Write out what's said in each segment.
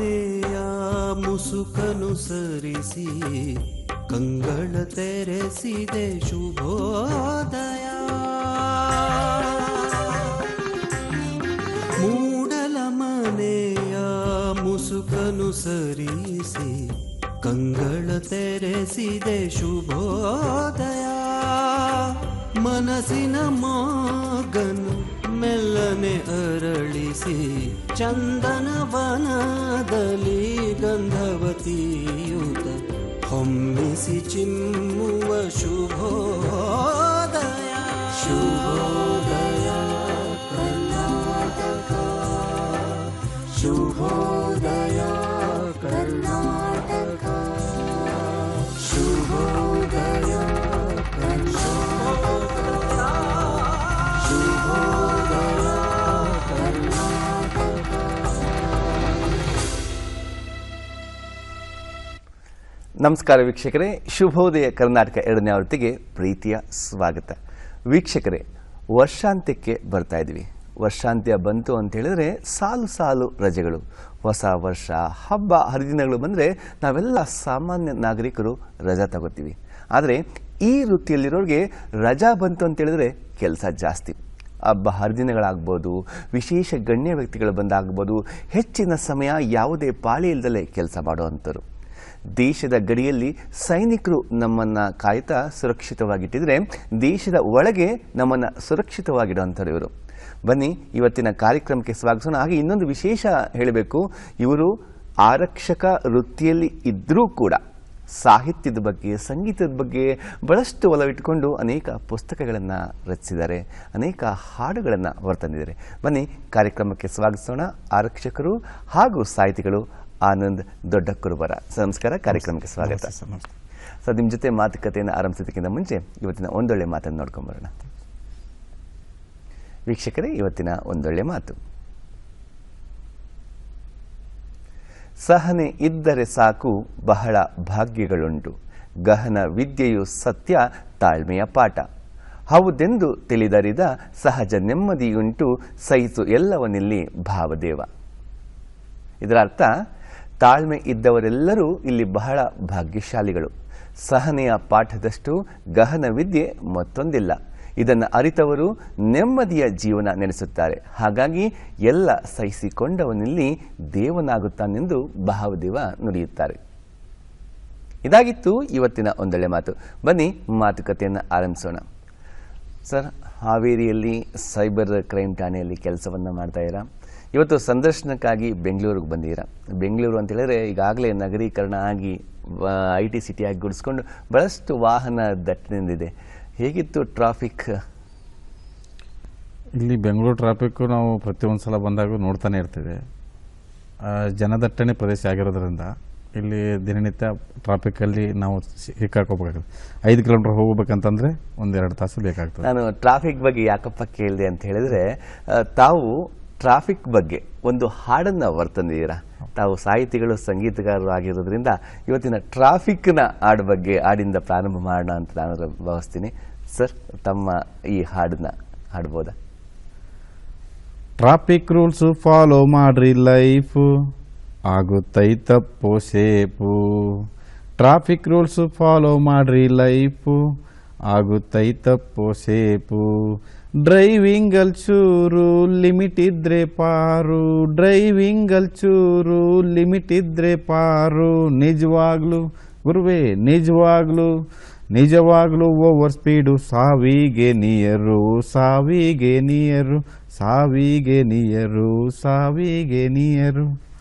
ಮನೆಯ ಮುಸುಕನು ಸರಿಸಿ ಕಂಗಳ ತೆರೆಸಿದೆ ಶುಭೋದಯ. ಮೂಡಲ ಮನೆಯ ಮುಸುಕನು ಸರಿಸಿ ಕಂಗಳ ತೆರೆಸಿದೆ ಶುಭೋದಯ. ಮನಸ್ಸಿನ ಮಗನು ಮೆಲ್ಲನೆ ಅರಳಿಸಿ ಚಂದನ ವನದಲ್ಲಿ ಗಂಧವತಿಯುತ ಹೊಮ್ಮಿಸಿ ಚಿಮ್ಮುವ ಶುಭೋದಯ. ಶುಭೋದಯ ಕರ್ನಾಟಕ, ಶುಭೋದಯ ಕರ್ನಾಟಕ, ಶುಭೋದಯ ನಮಸ್ಕಾರ ವೀಕ್ಷಕರೇ, ಶುಭೋದಯ ಕರ್ನಾಟಕ 2ನೇ ಆವೃತ್ತಿಗೆ ಪ್ರೀತಿಯ ಸ್ವಾಗತ. ವೀಕ್ಷಕರೇ, ವರ್ಷಾಂತ್ಯಕ್ಕೆ ಬರ್ತಾ ಇದ್ವಿ. ವರ್ಷಾಂತ್ಯ ಬಂತು ಅಂತ ಹೇಳಿದ್ರೆ ಸಾಲು ಸಾಲು ರಜೆಗಳು, ಹೊಸ ವರ್ಷ, ಹಬ್ಬ ಹರಿದಿನಗಳು ಬಂದರೆ ನಾವೆಲ್ಲ ಸಾಮಾನ್ಯ ನಾಗರಿಕರು ರಜಾ ತಗೋತೀವಿ. ಆದರೆ ಈ ವೃತ್ತಿಯಲ್ಲಿರೋರಿಗೆ ರಜಾ ಬಂತು ಅಂತ ಹೇಳಿದ್ರೆ ಕೆಲಸ ಜಾಸ್ತಿ. ಹಬ್ಬ ಹರಿದಿನಗಳಾಗ್ಬೋದು, ವಿಶೇಷ ಗಣ್ಯ ವ್ಯಕ್ತಿಗಳು ಬಂದಾಗ್ಬೋದು, ಹೆಚ್ಚಿನ ಸಮಯ ಯಾವುದೇ ಪಾಳಿ ಇಲ್ಲದಲೇ ಕೆಲಸ ಮಾಡುವಂಥವ್ರು. ದೇಶದ ಗಡಿಯಲ್ಲಿ ಸೈನಿಕರು ನಮ್ಮನ್ನು ಕಾಯ್ತಾ ಸುರಕ್ಷಿತವಾಗಿಟ್ಟಿದ್ರೆ ದೇಶದ ಒಳಗೆ ನಮ್ಮನ್ನು ಸುರಕ್ಷಿತವಾಗಿಡುವಂಥವ್ರು ಇವರು. ಬನ್ನಿ ಇವತ್ತಿನ ಕಾರ್ಯಕ್ರಮಕ್ಕೆ ಸ್ವಾಗತಿಸೋಣ. ಹಾಗೆ ಇನ್ನೊಂದು ವಿಶೇಷ ಹೇಳಬೇಕು, ಇವರು ಆರಕ್ಷಕ ವೃತ್ತಿಯಲ್ಲಿ ಇದ್ದರೂ ಕೂಡ ಸಾಹಿತ್ಯದ ಬಗ್ಗೆ, ಸಂಗೀತದ ಬಗ್ಗೆ ಬಹಳಷ್ಟು ಒಲವಿಟ್ಟುಕೊಂಡು ಅನೇಕ ಪುಸ್ತಕಗಳನ್ನು ರಚಿಸಿದ್ದಾರೆ, ಅನೇಕ ಹಾಡುಗಳನ್ನು ಹೊರತಂದಿದ್ದಾರೆ. ಬನ್ನಿ ಕಾರ್ಯಕ್ರಮಕ್ಕೆ ಸ್ವಾಗತಿಸೋಣ ಆರಕ್ಷಕರು ಹಾಗೂ ಸಾಹಿತಿಗಳು ಆನಂದ್ ದೊಡ್ಡಕುರುಬರ. ನಮಸ್ಕಾರ, ಕಾರ್ಯಕ್ರಮಕ್ಕೆ ಸ್ವಾಗತ. ಸರ್, ನಿಮ್ಮ ಜೊತೆ ಮಾತುಕತೆಯನ್ನು ಆರಂಭಿಸೋದಕ್ಕಿಂತ ಮುಂಚೆ ಇವತ್ತಿನ ಒಂದೊಳ್ಳೆ ಮಾತನ್ನು ನೋಡ್ಕೊಂಬರೋಣ. ವೀಕ್ಷಕರೇ, ಇವತ್ತಿನ ಒಂದೊಳ್ಳೆ ಮಾತು: ಸಹನೆ ಇದ್ದರೆ ಸಾಕು, ಬಹಳ ಭಾಗ್ಯಗಳುಂಟು. ಗಹನ ವಿದ್ಯೆಯು ಸತ್ಯ, ತಾಳ್ಮೆಯ ಪಾಠ. ಹೌದೆಂದು ತಿಳಿದರಿದ ಸಹಜ ನೆಮ್ಮದಿಯುಂಟು. ಸಹಿಸು ಎಲ್ಲವನ್ನಿಲ್ಲಿ ಭಾವದೇವ. ಇದರ ಅರ್ಥ, ತಾಳ್ಮೆ ಇದ್ದವರೆಲ್ಲರೂ ಇಲ್ಲಿ ಬಹಳ ಭಾಗ್ಯಶಾಲಿಗಳು. ಸಹನೆಯ ಪಾಠದಷ್ಟು ಗಹನ ವಿದ್ಯೆ ಮತ್ತೊಂದಿಲ್ಲ. ಇದನ್ನು ಅರಿತವರು ನೆಮ್ಮದಿಯ ಜೀವನ ನಡೆಸುತ್ತಾರೆ. ಹಾಗಾಗಿ ಎಲ್ಲ ಸಹಿಸಿಕೊಂಡವನಿಲ್ಲಿ ದೇವನಾಗುತ್ತಾನೆಂದು ಭಾವದೇವ ನುಡಿಯುತ್ತಾರೆ. ಇದಾಗಿತ್ತು ಇವತ್ತಿನ ಒಂದೊಳ್ಳೆ ಮಾತು. ಬನ್ನಿ ಮಾತುಕತೆಯನ್ನು ಆರಂಭಿಸೋಣ. ಸರ್, ಹಾವೇರಿಯಲ್ಲಿ ಸೈಬರ್ ಕ್ರೈಮ್ ಠಾಣೆಯಲ್ಲಿ ಕೆಲಸವನ್ನು ಮಾಡ್ತಾ ಇದ್ದೀರಾ. ಇವತ್ತು ಸಂದರ್ಶನಕ್ಕಾಗಿ ಬೆಂಗಳೂರಿಗೆ ಬಂದಿದ್ದೀರಾ. ಬೆಂಗಳೂರು ಅಂತ ಹೇಳಿದ್ರೆ ಈಗಾಗಲೇ ನಗರೀಕರಣ ಆಗಿ IT ಸಿಟಿಯಾಗಿ ಗುಡಿಸ್ಕೊಂಡು ಬಹಳಷ್ಟು ವಾಹನ ದಟ್ಟಣೆಯಿಂದಿದೆ. ಹೇಗಿತ್ತು ಟ್ರಾಫಿಕ್? ಇಲ್ಲಿ ಬೆಂಗಳೂರು ಟ್ರಾಫಿಕ್ಕು ನಾವು ಪ್ರತಿಯೊಂದು ಸಲ ಬಂದಾಗ ನೋಡ್ತಾನೆ ಇರ್ತೀವಿ. ಜನದಟ್ಟಣೆ ಪ್ರದೇಶ ಆಗಿರೋದ್ರಿಂದ ಇಲ್ಲಿ ದಿನನಿತ್ಯ ಟ್ರಾಫಿಕ್ಕಲ್ಲಿ ನಾವು ಸಿಕ್ಕಾಕೋಬೇಕಾಗುತ್ತೆ. 5 ಕಿಲೋಮೀಟರ್ ಹೋಗ್ಬೇಕಂತಂದರೆ 1-2 ತಾಸು ಬೇಕಾಗ್ತದೆ. ನಾನು ಟ್ರಾಫಿಕ್ ಬಗ್ಗೆ ಯಾಕಪ್ಪ ಕೇಳಿದೆ ಅಂತ ಹೇಳಿದ್ರೆ, ತಾವು ಟ್ರಾಫಿಕ್ ಬಗ್ಗೆ ಒಂದು ಹಾಡನ್ನು ಹೊರತಂದಿದ್ದೀರಾ. ತಾವು ಸಾಹಿತಿಗಳು, ಸಂಗೀತಗಾರರು ಆಗಿರೋದ್ರಿಂದ ಇವತ್ತಿನ ಟ್ರಾಫಿಕ್ನ ಹಾಡು ಬಗ್ಗೆ ಹಾಡಿಂದ ಪ್ರಾರಂಭ ಮಾಡೋಣ ಅಂತ ನಾನು ಭಾವಿಸ್ತೀನಿ. ಸರ್, ತಮ್ಮ ಈ ಹಾಡನ್ನ ಹಾಡ್ಬೋದಾ? ಟ್ರಾಫಿಕ್ ರೂಲ್ಸು ಫಾಲೋ ಮಾಡ್ರಿ, ಲೈಫು ಆಗುತ್ತೈತಪ್ಪೋ ಸೇಪು. ಟ್ರಾಫಿಕ್ ರೂಲ್ಸು ಫಾಲೋ ಮಾಡ್ರಿ, ಲೈಫು ಆಗುತ್ತೈತಪ್ಪೋ ಸೇಪು. ಡ್ರೈವಿಂಗಲ್ ಚೂರು ಲಿಮಿಟ್ ಇದ್ರೆ ಪಾರು, ಡ್ರೈವಿಂಗಲ್ ಚೂರು ಲಿಮಿಟ್ ಇದ್ರೆ ಪಾರು. ನಿಜವಾಗ್ಲು ಗುರುವೇ, ನಿಜವಾಗ್ಲು ಓವರ್ ಸ್ಪೀಡು ಸಾವಿಗೆ ನಿಯರು, ಸಾವಿಗೆ ನಿಯರು, ಸಾವಿಗೆ ನಿಯರು, ಸಾವಿಗೆ ನಿಯರು.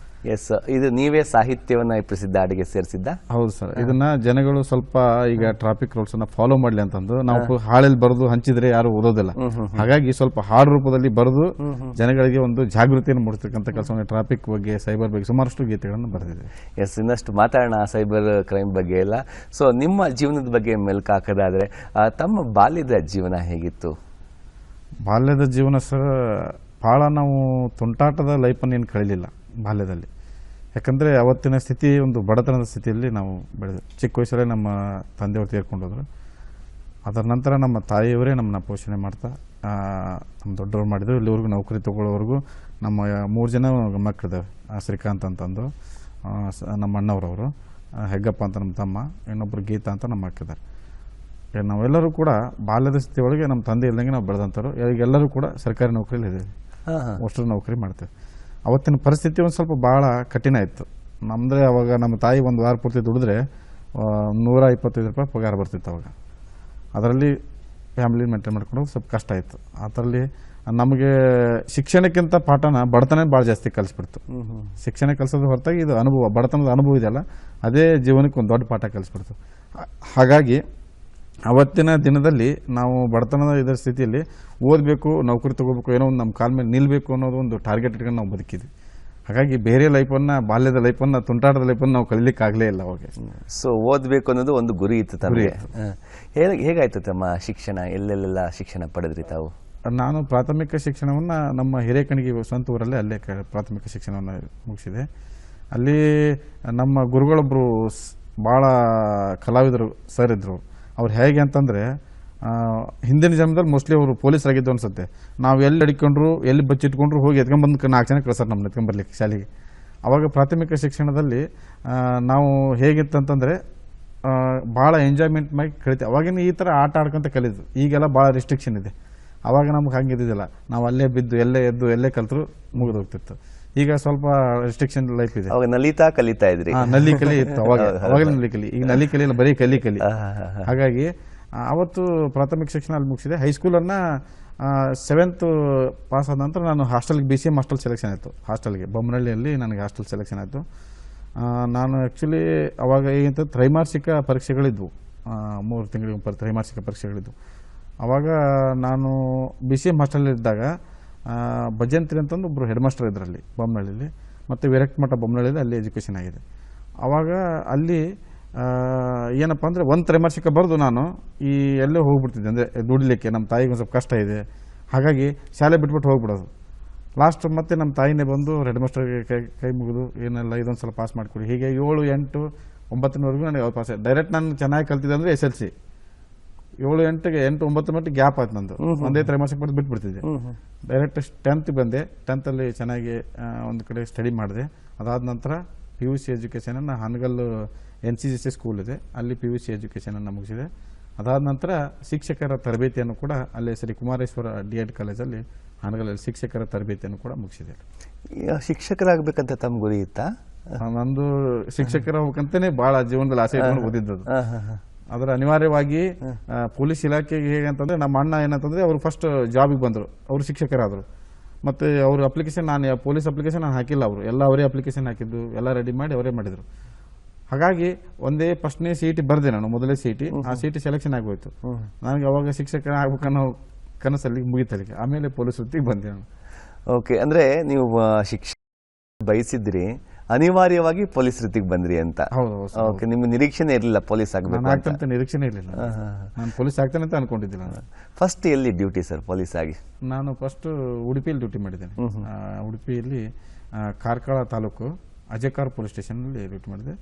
ಎಸ್, ಇದು ನೀವೇ ಸಾಹಿತ್ಯವನ್ನ ಪ್ರಸಿದ್ಧ ಹಾಡಿಗೆ ಸೇರಿಸಿದ್ದ? ಹೌದು ಸರ್. ಇದನ್ನ ಜನಗಳು ಸ್ವಲ್ಪ ಈಗ ಟ್ರಾಫಿಕ್ ರೂಲ್ಸ್ ಅನ್ನ ಫಾಲೋ ಮಾಡ್ಲಿ ಅಂತಂದು ನಾವು ಹಾಳಲ್ಲಿ ಬರೆದು ಹಂಚಿದ್ರೆ ಯಾರು ಓದೋದಿಲ್ಲ. ಹಾಗಾಗಿ ಸ್ವಲ್ಪ ಹಾಡು ರೂಪದಲ್ಲಿ ಬರೆದು ಜನಗಳಿಗೆ ಒಂದು ಜಾಗೃತಿಯನ್ನು ಮೂಡಿಸ್ತಕ್ಕಂಥ ಕೆಲಸವನ್ನು ಟ್ರಾಫಿಕ್ ಬಗ್ಗೆ, ಸೈಬರ್ ಬಗ್ಗೆ ಸುಮಾರಷ್ಟು ಗೀತೆಗಳನ್ನು ಬರೆದಿದೆ. ಎಸ್, ಇನ್ನಷ್ಟು ಮಾತಾಡೋಣ ಸೈಬರ್ ಕ್ರೈಮ್ ಬಗ್ಗೆ ಎಲ್ಲ. ಸೊ, ನಿಮ್ಮ ಜೀವನದ ಬಗ್ಗೆ ಮೆಲ್ಕು ಹಾಕೋದಾದ್ರೆ, ತಮ್ಮ ಬಾಲ್ಯದ ಜೀವನ ಹೇಗಿತ್ತು? ಬಾಲ್ಯದ ಜೀವನ ಸರ್, ಭಾಳ ನಾವು ತುಂಟಾಟದ ಲೈಫನ್ನು ಏನು ಕಳೀಲಿಲ್ಲ ಬಾಲ್ಯದಲ್ಲಿ. ಯಾಕಂದರೆ ಅವತ್ತಿನ ಸ್ಥಿತಿ ಒಂದು ಬಡತನದ ಸ್ಥಿತಿಯಲ್ಲಿ ನಾವು ಬೆಳೆದ. ಚಿಕ್ಕ ವಯಸ್ಸಲ್ಲೇ ನಮ್ಮ ತಂದೆಯವರು ತೀರ್ಕೊಂಡೋದ್ರು. ಅದರ ನಂತರ ನಮ್ಮ ತಾಯಿಯವರೇ ನಮ್ಮನ್ನ ಪೋಷಣೆ ಮಾಡ್ತಾ ನಮ್ಮ ದೊಡ್ಡವ್ರು ಮಾಡಿದ್ರು. ಇಲ್ಲಿವರೆಗೂ ನೌಕರಿ ತೊಗೊಳ್ಳೋವರೆಗೂ ನಮ್ಮ 3 ಜನ ಮಕ್ಕಳಿದ್ದಾವೆ. ಶ್ರೀಕಾಂತ್ ಅಂತಂದು ನಮ್ಮ ಅಣ್ಣವ್ರವರು, ಹೆಗ್ಗಪ್ಪ ಅಂತ ನಮ್ಮ ತಮ್ಮ, ಇನ್ನೊಬ್ಬರು ಗೀತಾ ಅಂತ ನಮ್ಮ ಮಕ್ಕಳಿದ್ದಾರೆ. ನಾವೆಲ್ಲರೂ ಕೂಡ ಬಾಲ್ಯದ ಸ್ಥಿತಿ ಒಳಗೆ ನಮ್ಮ ತಂದೆ ಇಲ್ದಂಗೆ ನಾವು ಬೆಳೆದಂಥವ್ರು. ಎಲ್ಲರೂ ಕೂಡ ಸರ್ಕಾರಿ ನೌಕರಿಯಲ್ಲಿ ಇದ್ದೀವಿ, ಅಷ್ಟರ ನೌಕರಿ ಮಾಡ್ತೇವೆ. ಅವತ್ತಿನ ಪರಿಸ್ಥಿತಿ ಒಂದು ಸ್ವಲ್ಪ ಭಾಳ ಕಠಿಣ ಇತ್ತು ನಮ್ಮದೇ. ಅವಾಗ ನಮ್ಮ ತಾಯಿ ಒಂದು ವಾರ ಪೂರ್ತಿ ದುಡಿದ್ರೆ 125 ರೂಪಾಯಿ ಪಗಾರ ಬರ್ತಿತ್ತು ಅವಾಗ. ಅದರಲ್ಲಿ ಫ್ಯಾಮಿಲಿ ಮೇಂಟೈನ್ ಮಾಡ್ಕೊಂಡು ಸ್ವಲ್ಪ ಕಷ್ಟ ಆಯಿತು. ಆ ಥರಲ್ಲಿ ನಮಗೆ ಶಿಕ್ಷಣಕ್ಕಿಂತ ಪಾಠನ ಬಡತನ ಭಾಳ ಜಾಸ್ತಿ ಕಲಿಸ್ಬಿಡ್ತು. ಶಿಕ್ಷಣ ಕಲಿಸೋದು ಹೊರತಾಗಿ ಇದು ಅನುಭವ, ಬಡತನದ ಅನುಭವ ಇದೆಯಲ್ಲ, ಅದೇ ಜೀವನಕ್ಕೆ ಒಂದು ದೊಡ್ಡ ಪಾಠ ಕಲಿಸ್ಬಿಡ್ತು. ಹಾಗಾಗಿ ಅವತ್ತಿನ ದಿನದಲ್ಲಿ ನಾವು ಬಡತನದ ಇದರ ಸ್ಥಿತಿಯಲ್ಲಿ ಓದಬೇಕು, ನೌಕರಿ ತೊಗೋಬೇಕು, ಏನೋ ಒಂದು ನಮ್ಮ ಕಾಲ ಮೇಲೆ ನಿಲ್ಲಬೇಕು ಅನ್ನೋದು ಒಂದು ಟಾರ್ಗೆಟ್ ಇಟ್ಕೊಂಡು ನಾವು ಬದುಕಿದ್ವಿ. ಹಾಗಾಗಿ ಬೇರೆ ಲೈಫನ್ನು, ಬಾಲ್ಯದ ಲೈಫನ್ನು, ತುಂಟಾಟದ ಲೈಫನ್ನು ನಾವು ಕಲಿಲಿಕ್ಕಾಗಲೇ ಇಲ್ಲ ಅವಾಗ. ಸೊ ಓದಬೇಕು ಅನ್ನೋದು ಒಂದು ಗುರಿ ಇತ್ತು ತಮಗೆ. ಹೇಗಾಯ್ತು ತಮ್ಮ ಶಿಕ್ಷಣ? ಎಲ್ಲೆಲ್ಲೆಲ್ಲ ಶಿಕ್ಷಣ ಪಡೆದ್ರಿ ತಾವು? ನಾನು ಪ್ರಾಥಮಿಕ ಶಿಕ್ಷಣವನ್ನು ನಮ್ಮ ಹಿರೇಕಣಿಗೆ ಸ್ವಂತ ಊರಲ್ಲೇ ಅಲ್ಲೇ ಪ್ರಾಥಮಿಕ ಶಿಕ್ಷಣವನ್ನು ಮುಗಿಸಿದೆ. ಅಲ್ಲಿ ನಮ್ಮ ಗುರುಗಳೊಬ್ಬರು ಭಾಳ ಕಲಾವಿದರು ಸರ್ ಇದ್ದರು. ಅವ್ರು ಹೇಗೆ ಅಂತಂದರೆ, ಹಿಂದಿನ ಜನ್ಮದಲ್ಲಿ ಮೋಸ್ಟ್ಲಿ ಅವರು ಪೊಲೀಸರಾಗಿದ್ದು ಅನ್ಸುತ್ತೆ. ನಾವು ಎಲ್ಲಿ ಅಡಿಕೊಂಡ್ರು, ಎಲ್ಲಿ ಬಚ್ಚಿಟ್ಕೊಂಡ್ರು ಹೋಗಿ ಎತ್ಕೊಂಡ್ಬಂದು 4 ಜನ ಕಳಿಸ್ತಾರೆ ನಮ್ಮನ್ನ ಎತ್ಕೊಂಡ್ಬರ್ಲಿಕ್ಕೆ ಶಾಲೆಗೆ. ಆವಾಗ ಪ್ರಾಥಮಿಕ ಶಿಕ್ಷಣದಲ್ಲಿ ನಾವು ಹೇಗಿತ್ತಂತಂದರೆ ಭಾಳ ಎಂಜಾಯ್ಮೆಂಟ್ ಮಾಡಿ ಕಲಿತೀವಿ. ಅವಾಗಿನ ಈ ಥರ ಆಟ ಆಡ್ಕೊಂತ ಕಲಿತು. ಈಗೆಲ್ಲ ಭಾಳ ರಿಸ್ಟ್ರಿಕ್ಷನ್ ಇದೆ. ಆವಾಗ ನಮ್ಗೆ ಹಂಗಿದ್ದಿಲ್ಲ. ನಾವು ಅಲ್ಲೇ ಬಿದ್ದು, ಎಲ್ಲೇ ಎದ್ದು, ಎಲ್ಲೇ ಕಲ್ತರು ಮುಗಿದು ಹೋಗ್ತಿತ್ತು. ಈಗ ಸ್ವಲ್ಪ ರಿಸ್ಟ್ರಿಕ್ಷನ್ ಲೈಫ್ ಇದೆ. ಅವಾಗ ನಲಿತಾ ಕಲಿತಾ ಇದ್ರಿ? ನಲ್ಲಿ ಕಲಿ ಇತ್ತು ಅವಾಗ ನಲ್ಲಿ ಕಲಿ. ಈಗ ನಲ್ಲಿ ಕಲಿ ಬರೀ ಕಲಿ. ಹಾಗಾಗಿ ಅವತ್ತು ಪ್ರಾಥಮಿಕ ಶಿಕ್ಷಣ ಅಲ್ಲಿ ಮುಗಿಸಿದೆ. ಹೈಸ್ಕೂಲನ್ನು 7th ಪಾಸ್ ಆದ ನಂತರ ನಾನು ಹಾಸ್ಟೆಲ್ಗೆ BCM ಹಾಸ್ಟೆಲ್ ಸೆಲೆಕ್ಷನ್ ಆಯಿತು. ಹಾಸ್ಟೆಲ್ಗೆ ಬೊಮ್ಮನಹಳ್ಳಿಯಲ್ಲಿ ನನಗೆ ಹಾಸ್ಟೆಲ್ ಸೆಲೆಕ್ಷನ್ ಆಯಿತು. ನಾನು ಆ್ಯಕ್ಚುಲಿ ಅವಾಗ ಏನಂತ ತ್ರೈಮಾಸಿಕ ಪರೀಕ್ಷೆಗಳಿದ್ವು, 3 ತಿಂಗಳಿಗೆ ತ್ರೈಮಾಸಿಕ ಪರೀಕ್ಷೆಗಳಿದ್ವು. ಆವಾಗ ನಾನು BCM ಹಾಸ್ಟೆಲಲ್ಲಿದ್ದಾಗ ಭಜಂತ್ರಿ ಅಂತಂದು ಒಬ್ಬರು ಹೆಡ್ ಮಾಸ್ಟರ್ ಇದರಲ್ಲಿ ಬೊಮ್ಮನಹಳ್ಳಿಲಿ, ಮತ್ತು ವಿರಕ್ತ ಮಠ ಬೊಮ್ಮನಹಳ್ಳಿಯಲ್ಲಿ ಅಲ್ಲಿ ಎಜುಕೇಷನ್ ಆಗಿದೆ. ಆವಾಗ ಅಲ್ಲಿ ಏನಪ್ಪ ಅಂದರೆ ಒಂದು ತ್ರೈಮಾಸಿಕ ಬರೆದು ನಾನು ಎಲ್ಲೇ ಹೋಗ್ಬಿಡ್ತಿದ್ದೆ. ಅಂದರೆ ದುಡಿಲಿಕ್ಕೆ ನಮ್ಮ ತಾಯಿಗೆ ಒಂದು ಸ್ವಲ್ಪ ಕಷ್ಟ ಇದೆ, ಹಾಗಾಗಿ ಶಾಲೆ ಬಿಟ್ಬಿಟ್ಟು ಹೋಗ್ಬಿಡೋದು. ಲಾಸ್ಟ್ ಮತ್ತೆ ನಮ್ಮ ತಾಯಿನೇ ಬಂದು ಹೆಡ್ ಮಾಸ್ಟರ್ಗೆ ಕೈ ಮುಗಿದು ಏನೆಲ್ಲ ಇದೊಂದು ಸಲ ಪಾಸ್ ಮಾಡಿಕೊಡಿ. ಹೀಗೆ 7, 8, 9ವರೆಗೂ ನನಗೆ ಯಾವ್ದು ಪಾಸ್ ಆಯ್ತು. ಡೈರೆಕ್ಟ್ ನಾನು ಚೆನ್ನಾಗಿ ಕಲ್ತಿದ್ದೆ ಅಂದರೆ SLC. 7, 8ಗೆ 8, 9 ಮಟ್ಟಿಗೆ ಗ್ಯಾಪ್ ಆಯ್ತು ನಂದು. ಒಂದೇ ತ್ರೈಮಾಸಿಕ ಬರೆದು ಬಿಟ್ಬಿಡ್ತಿದ್ದೆ. ಡೈರೆಕ್ಟ್ 10th ಬಂದೆ. 10th ಚೆನ್ನಾಗಿ ಒಂದು ಕಡೆ ಸ್ಟಡಿ ಮಾಡಿದೆ. ಅದಾದ ನಂತರ PUC ಎಜುಕೇಷನನ್ನು ಹಾನಗಲ್ಲು NCCC ಸ್ಕೂಲ್ ಇದೆ, ಅಲ್ಲಿ PUC ಎಜುಕೇಷನನ್ನು ಮುಗಿಸಿದೆ. ಅದಾದ ನಂತರ ಶಿಕ್ಷಕರ ತರಬೇತಿಯನ್ನು ಕೂಡ ಅಲ್ಲೇ ಶ್ರೀ ಕುಮಾರೇಶ್ವರ D.Ed ಕಾಲೇಜಲ್ಲಿ ಹಾನಗಲ್ಲಲ್ಲಿ ಶಿಕ್ಷಕರ ತರಬೇತಿಯನ್ನು ಕೂಡ ಮುಗಿಸಿದೆ. ಶಿಕ್ಷಕರಾಗಬೇಕಂತ ತಮ್ಮ ಗುರಿ ಇತ್ತಾ? ನಂದು ಶಿಕ್ಷಕರ ಹೋಗ್ಬೇಕಂತಾನೆ ಭಾಳ ಜೀವನದಲ್ಲಿ ಆಸೆ ಇಟ್ಕೊಂಡು ಓದಿದ್ದದು. ಅದರ ಅನಿವಾರ್ಯವಾಗಿ ಪೊಲೀಸ್ ಇಲಾಖೆಗೆ ಹೇಗೆ ಅಂತಂದರೆ, ನಮ್ಮ ಅಣ್ಣ ಏನಂತಂದರೆ ಅವರು ಫಸ್ಟ್ ಜಾಬಿಗೆ ಬಂದರು, ಅವರು ಶಿಕ್ಷಕರಾದರು. ಮತ್ತು ಅವ್ರ ಅಪ್ಲಿಕೇಶನ್, ನಾನು ಪೊಲೀಸ್ ಅಪ್ಲಿಕೇಶನ್ ನಾನು ಹಾಕಿಲ್ಲ, ಅವರು ಎಲ್ಲ ಅವರೇ ಅಪ್ಲಿಕೇಶನ್ ಹಾಕಿದ್ದು, ಎಲ್ಲ ರೆಡಿ ಮಾಡಿ ಅವರೇ ಮಾಡಿದರು. ಹಾಗಾಗಿ ಒಂದೇ ಫಸ್ಟ್ನೇ CET ಬರೆದೆ ನಾನು, ಮೊದಲೇ CET. ಆ CET ಸೆಲೆಕ್ಷನ್ ಆಗೋಯ್ತು. ನನಗೆ ಅವಾಗ ಶಿಕ್ಷಕ ಆಗ್ಬೇಕನ್ನೋ ಕನಸಲ್ಲಿ ಮುಗಿತಲ್ಲಿಗೆ. ಆಮೇಲೆ ಪೊಲೀಸ್ ವೃತ್ತಿಗೆ ಬಂದೆ ನಾನು. ಓಕೆ, ಅಂದರೆ ನೀವು ಶಿಕ್ಷಣ ಬಯಸಿದ್ರಿ, ಅನಿವಾರ್ಯವಾಗಿ ಪೊಲೀಸ್ ವೃತ್ತಿಗೆ ಬಂದ್ರಿ ಅಂತ? ಹೌದು. ಓಕೆ, ನಿಮ್ಮ ನಿರೀಕ್ಷೆನೇ ಇರಲಿಲ್ಲ ಪೊಲೀಸ್ ಆಗಬೇಕು ಆಗ್ತಂತ ನಿರೀಕ್ಷೆನೇ ಇರಲಿಲ್ಲ. ನಾನು ಪೊಲೀಸ್ ಆಗ್ತಾನೆ ಅಂತ ಅನ್ಕೊಂಡಿದ್ದಿಲ್ಲ. ಫಸ್ಟ್ ಎಲ್ಲಿ ಡ್ಯೂಟಿ ಸರ್ ಪೊಲೀಸ್ ಆಗಿ? ನಾನು ಫಸ್ಟ್ ಉಡುಪಿಯಲ್ಲಿ ಡ್ಯೂಟಿ ಮಾಡಿದ್ದೇನೆ. ಉಡುಪಿಯಲ್ಲಿ ಕಾರ್ಕಳ ತಾಲೂಕು ಅಜೇಕಾರ್ ಪೊಲೀಸ್ ಸ್ಟೇಷನಲ್ಲಿ ಡ್ಯೂಟಿ ಮಾಡಿದೆ.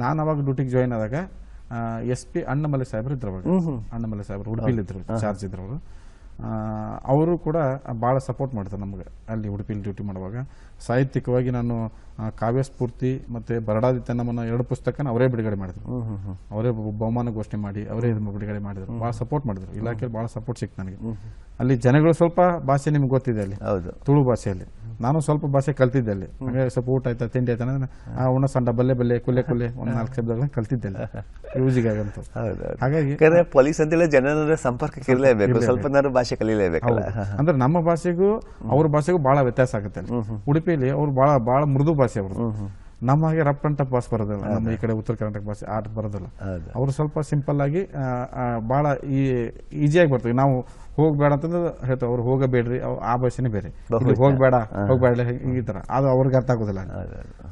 ನಾನು ಅವಾಗ ಡ್ಯೂಟಿಗೆ ಜಾಯಿನ್ ಆದಾಗ SP ಅಣ್ಣಮಲೆ ಸಾಹೇಬರು ಇದ್ರು. ಅವಾಗ ಅಣ್ಣಮಲೆ ಸಾಹೇಬರು ಉಡುಪಿಲಿದ್ದರು, ಚಾರ್ಜ್ ಇದ್ರು ಅವರು. ಅವರು ಕೂಡ ಭಾಳ ಸಪೋರ್ಟ್ ಮಾಡ್ತಾರೆ ನಮಗೆ ಅಲ್ಲಿ ಉಡುಪಿಲಿ ಡ್ಯೂಟಿ ಮಾಡುವಾಗ. ಸಾಹಿತ್ಯಿಕವಾಗಿ ನಾನು ಕಾವ್ಯ ಸ್ಫೂರ್ತಿ ಮತ್ತು ಬರಡಾದಿತ್ಯ ನಮ್ಮನ್ನು 2 ಪುಸ್ತಕನ ಅವರೇ ಬಿಡುಗಡೆ ಮಾಡಿದರು. ಅವರೇ ಬಹುಮಾನ ಘೋಷಣೆ ಮಾಡಿ ಅವರೇ ಬಿಡುಗಡೆ ಮಾಡಿದರು. ಭಾಳ ಸಪೋರ್ಟ್ ಮಾಡಿದರು. ಇಲಾಖೆಯಲ್ಲಿ ಭಾಳ ಸಪೋರ್ಟ್ ಸಿಕ್ತು ನನಗೆ. ಅಲ್ಲಿ ಜನಗಳು ಸ್ವಲ್ಪ ಭಾಷೆ ನಿಮ್ಗೆ ಗೊತ್ತಿದೆ, ಅಲ್ಲಿ ತುಳು ಭಾಷೆಯಲ್ಲಿ. ನಾನು ಸ್ವಲ್ಪ ಭಾಷೆ ಕಲ್ತಿದ್ದೆ ಅಲ್ಲಿ. ಹಾಗೆ ಸ್ವಲ್ಪ ಊಟ ಆಯ್ತಾ, ತಿಂಡಿ ಆಯ್ತಾ ಅಂದ್ರೆ ಉಣ್ಣ ಸಣ್ಣ ಬಲ್ಲೆ ಕುಲ್ಲೆ ಒಂದು 4 ಶಬ್ದಗಳನ್ನ ಕಲ್ತಿದ್ದೆ ಯೂಸಿಗಾಗಂತ. ಹಾಗಾಗಿ ಪೊಲೀಸ್ ಅಂತೇಳಿ ಜನರ ಸಂಪರ್ಕಕ್ಕೆ ಇರಲೇಬೇಕು, ಸ್ವಲ್ಪ ಭಾಷೆ ಕಲಿಲೇಬೇಕು. ಅಂದ್ರೆ ನಮ್ಮ ಭಾಷೆಗೂ ಅವ್ರ ಭಾಷೆಗೂ ಬಹಳ ವ್ಯತ್ಯಾಸ ಆಗುತ್ತೆ ಅಲ್ಲಿ. ಉಡುಪಿಯಲ್ಲಿ ಅವ್ರು ಬಹಳ ಮೃದು ಭಾಷೆ ಅವರು. ನಮ್ಮ ಹಾಗೆ ರಫ್ ಅಂಡ್ ಟಫ್ ಭಾಷೆ ಬರೋದಿಲ್ಲ. ನಮ್ಮ ಈ ಕಡೆ ಉತ್ತರ ಕರ್ನಾಟಕ ಭಾಷೆ ಆಟ ಬರೋದಿಲ್ಲ. ಅವರು ಸ್ವಲ್ಪ ಸಿಂಪಲ್ ಆಗಿ ಭಾಳ ಈಸಿಯಾಗಿ ಬರ್ತವೆ. ನಾವು ಹೋಗ್ಬೇಡ ಅಂತಂದ್ರೆ ಹೇಳ್ತಾರೆ, ಅವ್ರು ಹೋಗಬೇಡ್ರಿ, ಆ ಭಾಷೆನೇ ಬೇರೆ. ಹೋಗ್ಬೇಡ ಈ ಥರ ಅದು ಅವ್ರಿಗೆ ಅರ್ಥ ಆಗೋದಿಲ್ಲ.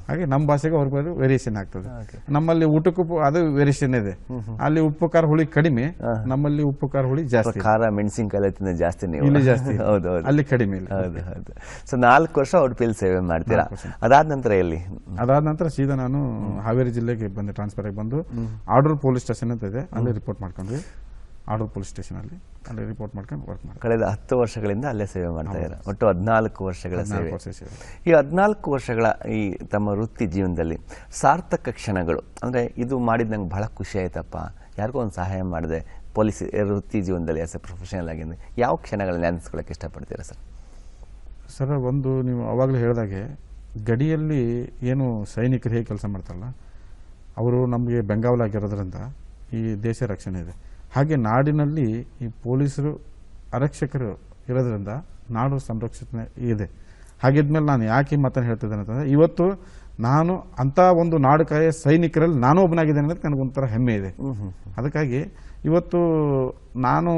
ಹಾಗೆ ನಮ್ಮ ಭಾಷೆಗೆ ಅವ್ರಿಗೆ ವೇರಿಯೇಷನ್ ಆಗ್ತದೆ. ನಮ್ಮಲ್ಲಿ ಊಟಕ್ಕೂ ಅದು ವೇರಿಯೇಷನ್ ಇದೆ. ಅಲ್ಲಿ ಉಪ್ಪು ಖಾರ ಹುಳಿ ಕಡಿಮೆ, ನಮ್ಮಲ್ಲಿ ಉಪ್ಪು ಖಾರ ಹುಳಿ ಜಾಸ್ತಿ. ಖಾರ ಮೆಣಸಿನಕಾಯಿ ಜಾಸ್ತಿ, ಇಲ್ಲಿ ಜಾಸ್ತಿ, ಅಲ್ಲಿ ಕಡಿಮೆ. ಸೊ 4 ವರ್ಷ ಉಡುಪಿಯಲ್ಲಿ ಸೇವೆ ಮಾಡ್ತೀರಾ. ಅದಾದ ನಂತರ ಎಲ್ಲಿ? ಅದಾದ ನಂತರ ಸೀದಾ ನಾನು ಹಾವೇರಿ ಜಿಲ್ಲೆಗೆ ಬಂದೆ. ಟ್ರಾನ್ಸ್ಫರ್ ಆಗಿ ಬಂದು ಆಡೂರು ಪೊಲೀಸ್ ಸ್ಟೇಷನ್ ಅಂತ ಇದೆ, ಅಲ್ಲಿ ರಿಪೋರ್ಟ್ ಮಾಡ್ಕೊಂಡ್ವಿ. ಆಡೂರು ಪೊಲೀಸ್ ಸ್ಟೇಷನಲ್ಲಿ ಅಲ್ಲಿ ರಿಪೋರ್ಟ್ ಮಾಡ್ಕೊಂಡು ವರ್ಕ್ ಮಾಡಿ ಕಳೆದ 10 ವರ್ಷಗಳಿಂದ ಅಲ್ಲೇ ಸೇವೆ ಮಾಡ್ತಾ ಇದ್ದಾರೆ. ಒಟ್ಟು 14 ವರ್ಷಗಳ ಸೇವೆ. ಸೇವೆ. ಈ 14 ವರ್ಷಗಳ ಈ ತಮ್ಮ ವೃತ್ತಿ ಜೀವನದಲ್ಲಿ ಸಾರ್ಥಕ ಕ್ಷಣಗಳು ಅಂದರೆ ಇದು ಮಾಡಿದ ನಂಗೆ ಬಹಳ ಖುಷಿ ಆಯ್ತಪ್ಪ, ಯಾರಿಗೂ ಒಂದು ಸಹಾಯ ಮಾಡಿದೆ ಪೊಲೀಸ್ ವೃತ್ತಿ ಜೀವನದಲ್ಲಿ ಆಸ್ ಎ ಪ್ರೊಫೆಷನಲ್ ಆಗಿ ಯಾವ ಕ್ಷಣಗಳನ್ನ ನೆನೆಸ್ಕೊಳ್ಳೋಕೆ ಇಷ್ಟಪಡ್ತೀರಾ ಸರ್? ಸರ್, ಒಂದು ನೀವು ಅವಾಗಲೇ ಹೇಳಿದಾಗೆ ಗಡಿಯಲ್ಲಿ ಏನು ಸೈನಿಕರು ಹೇಗೆ ಕೆಲಸ ಮಾಡ್ತಾರಲ್ಲ, ಅವರು ನಮಗೆ ಬೆಂಗಾವಲಾಗಿರೋದ್ರಿಂದ ಈ ದೇಶ ರಕ್ಷಣೆ ಇದೆ. ಹಾಗೆ ನಾಡಿನಲ್ಲಿ ಈ ಪೊಲೀಸರು ಆರಕ್ಷಕರು ಇರೋದ್ರಿಂದ ನಾಡು ಸಂರಕ್ಷಣೆ ಇದೆ. ಹಾಗಿದ್ಮೇಲೆ ನಾನು ಯಾಕೆ ಮಾತನ್ನು ಹೇಳ್ತಿದ್ದೇನೆ ಅಂತಂದರೆ, ಇವತ್ತು ನಾನು ಅಂಥ ಒಂದು ನಾಡು ಕಾಯ ಸೈನಿಕರಲ್ಲಿ ನಾನು ಒಬ್ಬನಾಗಿದ್ದೇನೆ ಅನ್ನೋದು ನನಗೊಂಥರ ಹೆಮ್ಮೆ ಇದೆ. ಅದಕ್ಕಾಗಿ ಇವತ್ತು ನಾನು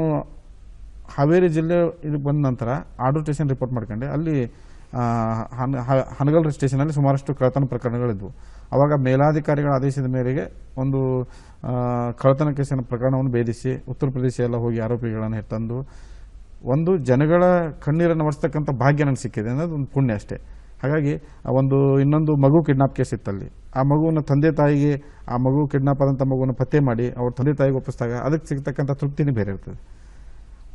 ಹಾವೇರಿ ಜಿಲ್ಲೆ ಇದಕ್ಕೆ ಬಂದ ನಂತರ ಆಡೂರು ಸ್ಟೇಷನ್ ರಿಪೋರ್ಟ್ ಮಾಡ್ಕೊಂಡೆ. ಅಲ್ಲಿ ಹನಗಲ್ ಸ್ಟೇಷನಲ್ಲಿ ಸುಮಾರಷ್ಟು ಕಳ್ಳತನ ಪ್ರಕರಣಗಳಿದ್ವು. ಆವಾಗ ಮೇಲಾಧಿಕಾರಿಗಳ ಆದೇಶದ ಮೇರೆಗೆ ಒಂದು ಕಳ್ಳತನ ಕೇಸಿನ ಪ್ರಕರಣವನ್ನು ಭೇದಿಸಿ ಉತ್ತರ ಪ್ರದೇಶ ಎಲ್ಲ ಹೋಗಿ ಆರೋಪಿಗಳನ್ನು ತಂದು ಒಂದು ಜನಗಳ ಕಣ್ಣೀರನ್ನು ಒರೆಸ್ತಕ್ಕಂಥ ಭಾಗ್ಯ ನನಗೆ ಸಿಕ್ಕಿದೆ ಅನ್ನೋದು ಒಂದು ಪುಣ್ಯ ಅಷ್ಟೇ. ಹಾಗಾಗಿ ಇನ್ನೊಂದು ಮಗು ಕಿಡ್ನಾಪ್ ಕೇಸ್ ಇತ್ತಲ್ಲಿ. ಆ ಮಗುವಿನ ತಂದೆ ತಾಯಿಗೆ ಆ ಮಗು ಕಿಡ್ನಾಪ್ ಆದಂಥ ಮಗುವನ್ನು ಪತ್ತೆ ಮಾಡಿ ಅವ್ರ ತಂದೆ ತಾಯಿಗೆ ಒಪ್ಪಿಸಿದಾಗ ಅದಕ್ಕೆ ಸಿಗ್ತಕ್ಕಂಥ ತೃಪ್ತಿನೇ ಬೇರೆ ಇರ್ತದೆ.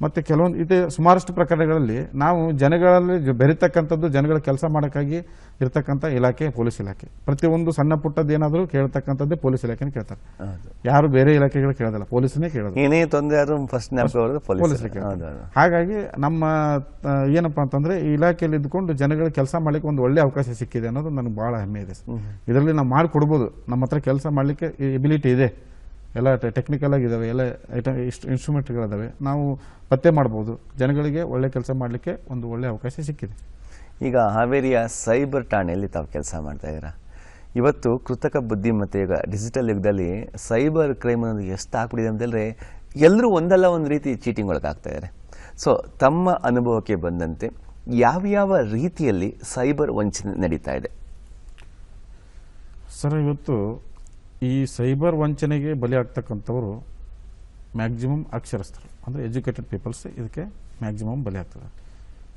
ಮತ್ತು ಕೆಲವೊಂದು ಇದೆ ಸುಮಾರಷ್ಟು ಪ್ರಕರಣಗಳಲ್ಲಿ ನಾವು ಜನಗಳಲ್ಲಿ ಬೆರೀತಕ್ಕಂಥದ್ದು ಜನಗಳ ಕೆಲಸ ಮಾಡೋಕ್ಕಾಗಿ ಇರತಕ್ಕಂಥ ಇಲಾಖೆ ಪೊಲೀಸ್ ಇಲಾಖೆ. ಪ್ರತಿಯೊಂದು ಸಣ್ಣ ಪುಟ್ಟದ್ದು ಏನಾದರೂ ಕೇಳ್ತಕ್ಕಂಥದ್ದು ಪೊಲೀಸ್ ಇಲಾಖೆನೇ ಕೇಳ್ತಾರೆ. ಯಾರು ಬೇರೆ ಇಲಾಖೆಗಳು ಕೇಳೋದಿಲ್ಲ, ಪೊಲೀಸನೇ ಕೇಳೋದು. ಏನೇ ತೊಂದರೆ ಫಸ್ಟ್ ಪೊಲೀಸರೇ ಕೇಳ್ತಾರೆ. ಹಾಗಾಗಿ ನಮ್ಮ ಏನಪ್ಪಾ ಅಂತಂದ್ರೆ ಈ ಇಲಾಖೆಯಲ್ಲಿ ಇದ್ದುಕೊಂಡು ಜನಗಳ ಕೆಲಸ ಮಾಡ್ಲಿಕ್ಕೆ ಒಂದು ಒಳ್ಳೆ ಅವಕಾಶ ಸಿಕ್ಕಿದೆ ಅನ್ನೋದು ನನಗೆ ಬಹಳ ಹೆಮ್ಮೆ ಇದೆ. ಇದರಲ್ಲಿ ನಾವು ಮಾಡಿಕೊಡ್ಬೋದು, ನಮ್ಮ ಹತ್ರ ಕೆಲಸ ಮಾಡಲಿಕ್ಕೆ ಎಬಿಲಿಟಿ ಇದೆ, ಎಲ್ಲ ಟೆಕ್ನಿಕಲ್ ಆಗಿದ್ದಾವೆ, ಎಲ್ಲ ಇನ್ಸ್ಟ್ರೂಮೆಂಟ್ಗಳಿದಾವೆ, ನಾವು ಪತ್ತೆ ಮಾಡ್ಬೋದು, ಜನಗಳಿಗೆ ಒಳ್ಳೆ ಕೆಲಸ ಮಾಡಲಿಕ್ಕೆ ಒಂದು ಒಳ್ಳೆ ಅವಕಾಶ ಸಿಕ್ಕಿದೆ. ಈಗ ಹಾವೇರಿಯ ಸೈಬರ್ ಠಾಣೆಯಲ್ಲಿ ತಾವು ಕೆಲಸ ಮಾಡ್ತಾ ಇದ್ದೀರಾ. ಇವತ್ತು ಕೃತಕ ಬುದ್ಧಿಮತ್ತೆ ಯುಗ, ಡಿಜಿಟಲ್ ಯುಗದಲ್ಲಿ ಸೈಬರ್ ಕ್ರೈಮ್ ಅನ್ನೋದು ಎಷ್ಟು ಆಗ್ಬಿಟ್ಟಿದೆ ಅಂತಂದರೆ ಎಲ್ಲರೂ ಒಂದಲ್ಲ ಒಂದು ರೀತಿ ಚೀಟಿಂಗ್ ಒಳಗಾಗ್ತಾ ಇದ್ದಾರೆ. ಸೊ ತಮ್ಮ ಅನುಭವಕ್ಕೆ ಬಂದಂತೆ ಯಾವ್ಯಾವ ರೀತಿಯಲ್ಲಿ ಸೈಬರ್ ವಂಚನೆ ನಡೀತಾ ಇದೆ? ಸರ್, ಇವತ್ತು ಈ ಸೈಬರ್ ವಂಚನೆಗೆ ಬಲಿಯಾಗ್ತಕ್ಕಂಥವರು ಮ್ಯಾಕ್ಸಿಮಮ್ ಅಕ್ಷರಸ್ಥರು, ಅಂದರೆ ಎಜುಕೇಟೆಡ್ ಪೀಪಲ್ಸ್ ಇದಕ್ಕೆ ಮ್ಯಾಕ್ಸಿಮಮ್ ಬಲಿ ಆಗ್ತದೆ.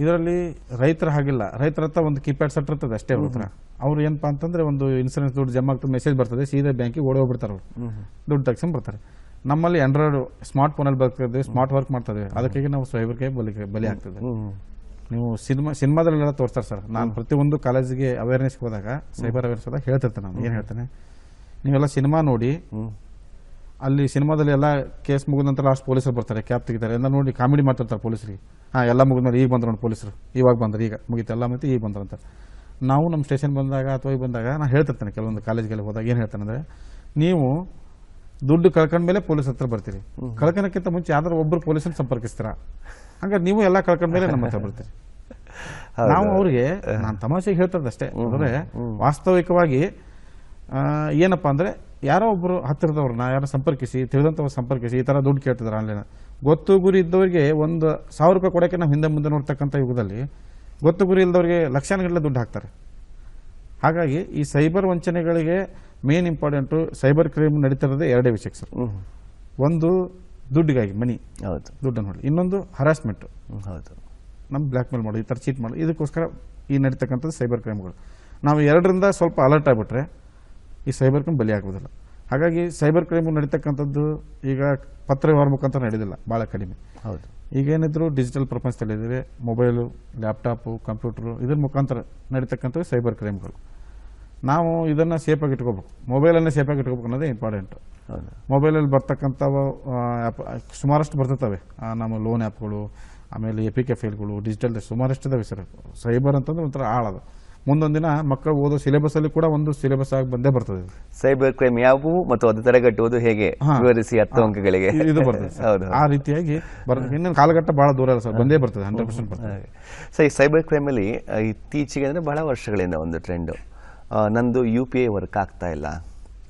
ಇದರಲ್ಲಿ ರೈತರ ಹಾಗಿಲ್ಲ. ರೈತರ ಹತ್ರ ಒಂದು ಕೀಪ್ಯಾಡ್ ಸೆಟ್ ಇರ್ತದೆ ಅಷ್ಟೇ. ಅವ್ರ ಹತ್ರ ಅವ್ರು ಏನಪ್ಪಾ ಅಂತಂದ್ರೆ ಒಂದು ಇನ್ಸೂರೆನ್ಸ್ ದುಡ್ಡು ಜಮಾ ಆಗ್ತದೆ, ಮೆಸೇಜ್ ಬರ್ತದೆ, ಸೀದಾ ಬ್ಯಾಂಕಿಗೆ ಓಡೋಗ್ಬಿಡ್ತಾರೆ, ಅವ್ರು ದುಡ್ಡು ತಕ್ಷಣ ಬರ್ತಾರೆ. ನಮ್ಮಲ್ಲಿ ಆಂಡ್ರಾಯ್ಡ್ ಸ್ಮಾರ್ಟ್ ಫೋನಲ್ಲಿ ಬರ್ತದೆ, ಸ್ಮಾರ್ಟ್ ವರ್ಕ್ ಮಾಡ್ತದೆ, ಅದಕ್ಕಾಗಿ ನಾವು ಸೈಬರ್ ಕ್ರೈಮ್ ಬಲಿ ಆಗ್ತದೆ. ನೀವು ಸಿನಿಮಾದಲ್ಲೆಲ್ಲ ತೋರಿಸ್ತಾರೆ ಸರ್. ನಾನು ಪ್ರತಿಯೊಂದು ಕಾಲೇಜಿಗೆ ಅವೇರ್ನೆಸ್ ಹೋದಾಗ, ಸೈಬರ್ ಅವೇರ್ನೆಸ್ ಹೋದಾಗ ಹೇಳ್ತಿರ್ತೇನೆ. ನಾನು ಏನು ಹೇಳ್ತೇನೆ, ನೀವೆಲ್ಲ ಸಿನಿಮಾ ನೋಡಿ, ಅಲ್ಲಿ ಸಿನಿಮಾದಲ್ಲಿ ಎಲ್ಲ ಕೇಸ್ ಮುಗಿದ ನಂತರ ಲಾಸ್ಟ್ ಪೊಲೀಸರು ಬರ್ತಾರೆ, ಕ್ಯಾಪ್ ತೆಗಿತಾರೆ, ಎಲ್ಲ ನೋಡಿ ಕಾಮಿಡಿ ಮಾಡ್ತಿರ್ತಾರೆ ಪೊಲೀಸರಿಗೆ. ಎಲ್ಲ ಮುಗಿದ್ಮೇಲೆ ಈಗ ಬಂದ್ರು ನೋಡಿ ಪೊಲೀಸರು, ಇವಾಗ ಬಂದ್ರೆ, ಈಗ ಮುಗಿತು ಎಲ್ಲ ಮತ್ತೆ ಈಗ ಬಂದ್ರು ಅಂತ. ನಾವು ನಮ್ಮ ಸ್ಟೇಷನ್ ಬಂದಾಗ ಅಥವಾ ಈಗ ಬಂದಾಗ ನಾನು ಹೇಳ್ತಿರ್ತೇನೆ, ಕೆಲವೊಂದು ಕಾಲೇಜ್ಗೆಲ್ಲ ಹೋದಾಗ ಏನು ಹೇಳ್ತಾನೆ ಅಂದರೆ, ನೀವು ದುಡ್ಡು ಕಳ್ಕೊಂಡ್ಮೇಲೆ ಪೊಲೀಸ್ ಹತ್ರ ಬರ್ತೀರಿ, ಕಳ್ಕೊಳಕ್ಕಿಂತ ಮುಂಚೆ ಯಾವ್ದಾದ್ರು ಒಬ್ಬರು ಪೊಲೀಸನ್ನು ಸಂಪರ್ಕಿಸ್ತೀರಾ, ಹಂಗಾರೆ ನೀವು ಎಲ್ಲ ಕಳ್ಕೊಂಡ್ಮೇಲೆ ನಮ್ಮ ಹತ್ರ ಬರ್ತೀರಿ. ನಾವು ಅವ್ರಿಗೆ ನಾನು ತಮಾಷೆಗೆ ಹೇಳ್ತದೆ ಅಷ್ಟೇ. ಅಂದರೆ ವಾಸ್ತವಿಕವಾಗಿ ಏನಪ್ಪಾ ಅಂದ್ರೆ, ಯಾರೋ ಒಬ್ಬರು ಹತ್ತಿರದವ್ರನ್ನ ಯಾರೋ ಸಂಪರ್ಕಿಸಿ, ತಿಳಿದಂಥವ್ರು ಸಂಪರ್ಕಿಸಿ ಈ ಥರ ದುಡ್ಡು ಕೇಳ್ತಿದ್ದಾರೆ ಆನ್ಲೈನ್. ಗೊತ್ತು ಗುರಿ ಇದ್ದವರಿಗೆ 1,000 ರೂಪಾಯಿ ಕೊಡೋಕ್ಕೆ ನಾವು ಹಿಂದೆ ಮುಂದೆ ನೋಡ್ತಕ್ಕಂಥ ಯುಗದಲ್ಲಿ ಗೊತ್ತು ಗುರಿ ಇಲ್ಲದವ್ರಿಗೆ ಲಕ್ಷಾನುಗಟ್ಟಲೆ ದುಡ್ಡು ಹಾಕ್ತಾರೆ. ಹಾಗಾಗಿ ಈ ಸೈಬರ್ ವಂಚನೆಗಳಿಗೆ ಮೇನ್ ಇಂಪಾರ್ಟೆಂಟು ಸೈಬರ್ ಕ್ರೈಮ್ ನಡೀತಿರೋದೇ ಎರಡೇ ವಿಷಯಕ್ಕೆ ಸರ್. ಒಂದು ದುಡ್ಡಿಗಾಗಿ, ಮನಿ, ಹೌದು, ದುಡ್ಡನ್ನು ನೋಡಿ. ಇನ್ನೊಂದು ಹರಾಸ್ಮೆಂಟು, ಹೌದು, ನಮ್ಗೆ ಬ್ಲ್ಯಾಕ್ ಮೇಲ್ ಮಾಡೋದು, ಈ ಥರ ಚೀಟ್ ಮಾಡೋದು. ಇದಕ್ಕೋಸ್ಕರ ಈ ನಡೀತಕ್ಕಂಥದ್ದು ಸೈಬರ್ ಕ್ರೈಮ್ಗಳು. ನಾವು ಎರಡರಿಂದ ಸ್ವಲ್ಪ ಅಲರ್ಟ್ ಆಗಿಬಿಟ್ರೆ ಈ ಸೈಬರ್ ಕ್ರೈಮ್ ಬಲಿ ಆಗೋದಿಲ್ಲ. ಹಾಗಾಗಿ ಸೈಬರ್ ಕ್ರೈಮ್ ನಡೀತಕ್ಕಂಥದ್ದು ಈಗ ಪತ್ರ ವ್ಯವಹಾರ ಮುಖಾಂತರ ನಡೆದಿಲ್ಲ, ಭಾಳ ಕಡಿಮೆ. ಹೌದು, ಈಗೇನಿದ್ರು ಡಿಜಿಟಲ್ ಪ್ರಪಂಚದಲ್ಲಿದೆ, ಮೊಬೈಲು, ಲ್ಯಾಪ್ಟಾಪು, ಕಂಪ್ಯೂಟರು, ಇದ್ರ ಮುಖಾಂತರ ನಡೀತಕ್ಕಂಥದ್ದು ಸೈಬರ್ ಕ್ರೈಮ್ಗಳು. ನಾವು ಇದನ್ನು ಸೇಫಾಗಿ ಇಟ್ಕೋಬೇಕು, ಮೊಬೈಲನ್ನೇ ಸೇಫಾಗಿ ಇಟ್ಕೋಬೇಕು ಅನ್ನೋದೇ ಇಂಪಾರ್ಟೆಂಟು. ಮೊಬೈಲಲ್ಲಿ ಬರ್ತಕ್ಕಂಥ ಸುಮಾರಷ್ಟು ಬರ್ತಿರ್ತವೆ, ನಮ್ಮ ಲೋನ್ ಆ್ಯಪ್ಗಳು, ಆಮೇಲೆ APK ಫೈಲ್ಗಳು, ಡಿಜಿಟಲ್ ಸುಮಾರಷ್ಟು ಇದಾವೆ ಸರ್. ಸೈಬರ್ ಅಂತಂದ್ರೆ ಒಂಥರ ಆಳದು. ಮುಂದೊಂದು ದಿನ ಮಕ್ಕಳು ಓದೋ ಸಿಲೆಬಸ್ ಅಲ್ಲಿ ಕೂಡ ಒಂದು ಸಿಲೆಬಸ್ ಆಗಿ ಬಂದೇ ಬರ್ತದೆ. ಸೈಬರ್ ಕ್ರೈಮ್ ಯಾವುವು ಮತ್ತು ಅದು ತಡೆಗಟ್ಟುವುದು ಹೇಗೆ ವಿವರಿಸಿ 10 ಅಂಕಗಳಿಗೆ ಇದು ಬರ್ತದೆ. ಆ ರೀತಿಯಾಗಿ ಇನ್ನೊಂದು ಕಾಲಘಟ್ಟ ಬಹಳ ದೂರ ಇಲ್ಲ ಸರ್, ಬಂದೇ ಬರ್ತದೆ, 100% ಬರ್ತದೆ. ಸೊ ಈ ಸೈಬರ್ ಕ್ರೈಮ್ ಅಲ್ಲಿ ಇತ್ತೀಚೆಗೆ ಅಂದ್ರೆ ಬಹಳ ವರ್ಷಗಳಿಂದ ಒಂದು ಟ್ರೆಂಡ್, ನಂದು UPI ವರ್ಕ್ ಆಗ್ತಾ ಇಲ್ಲ,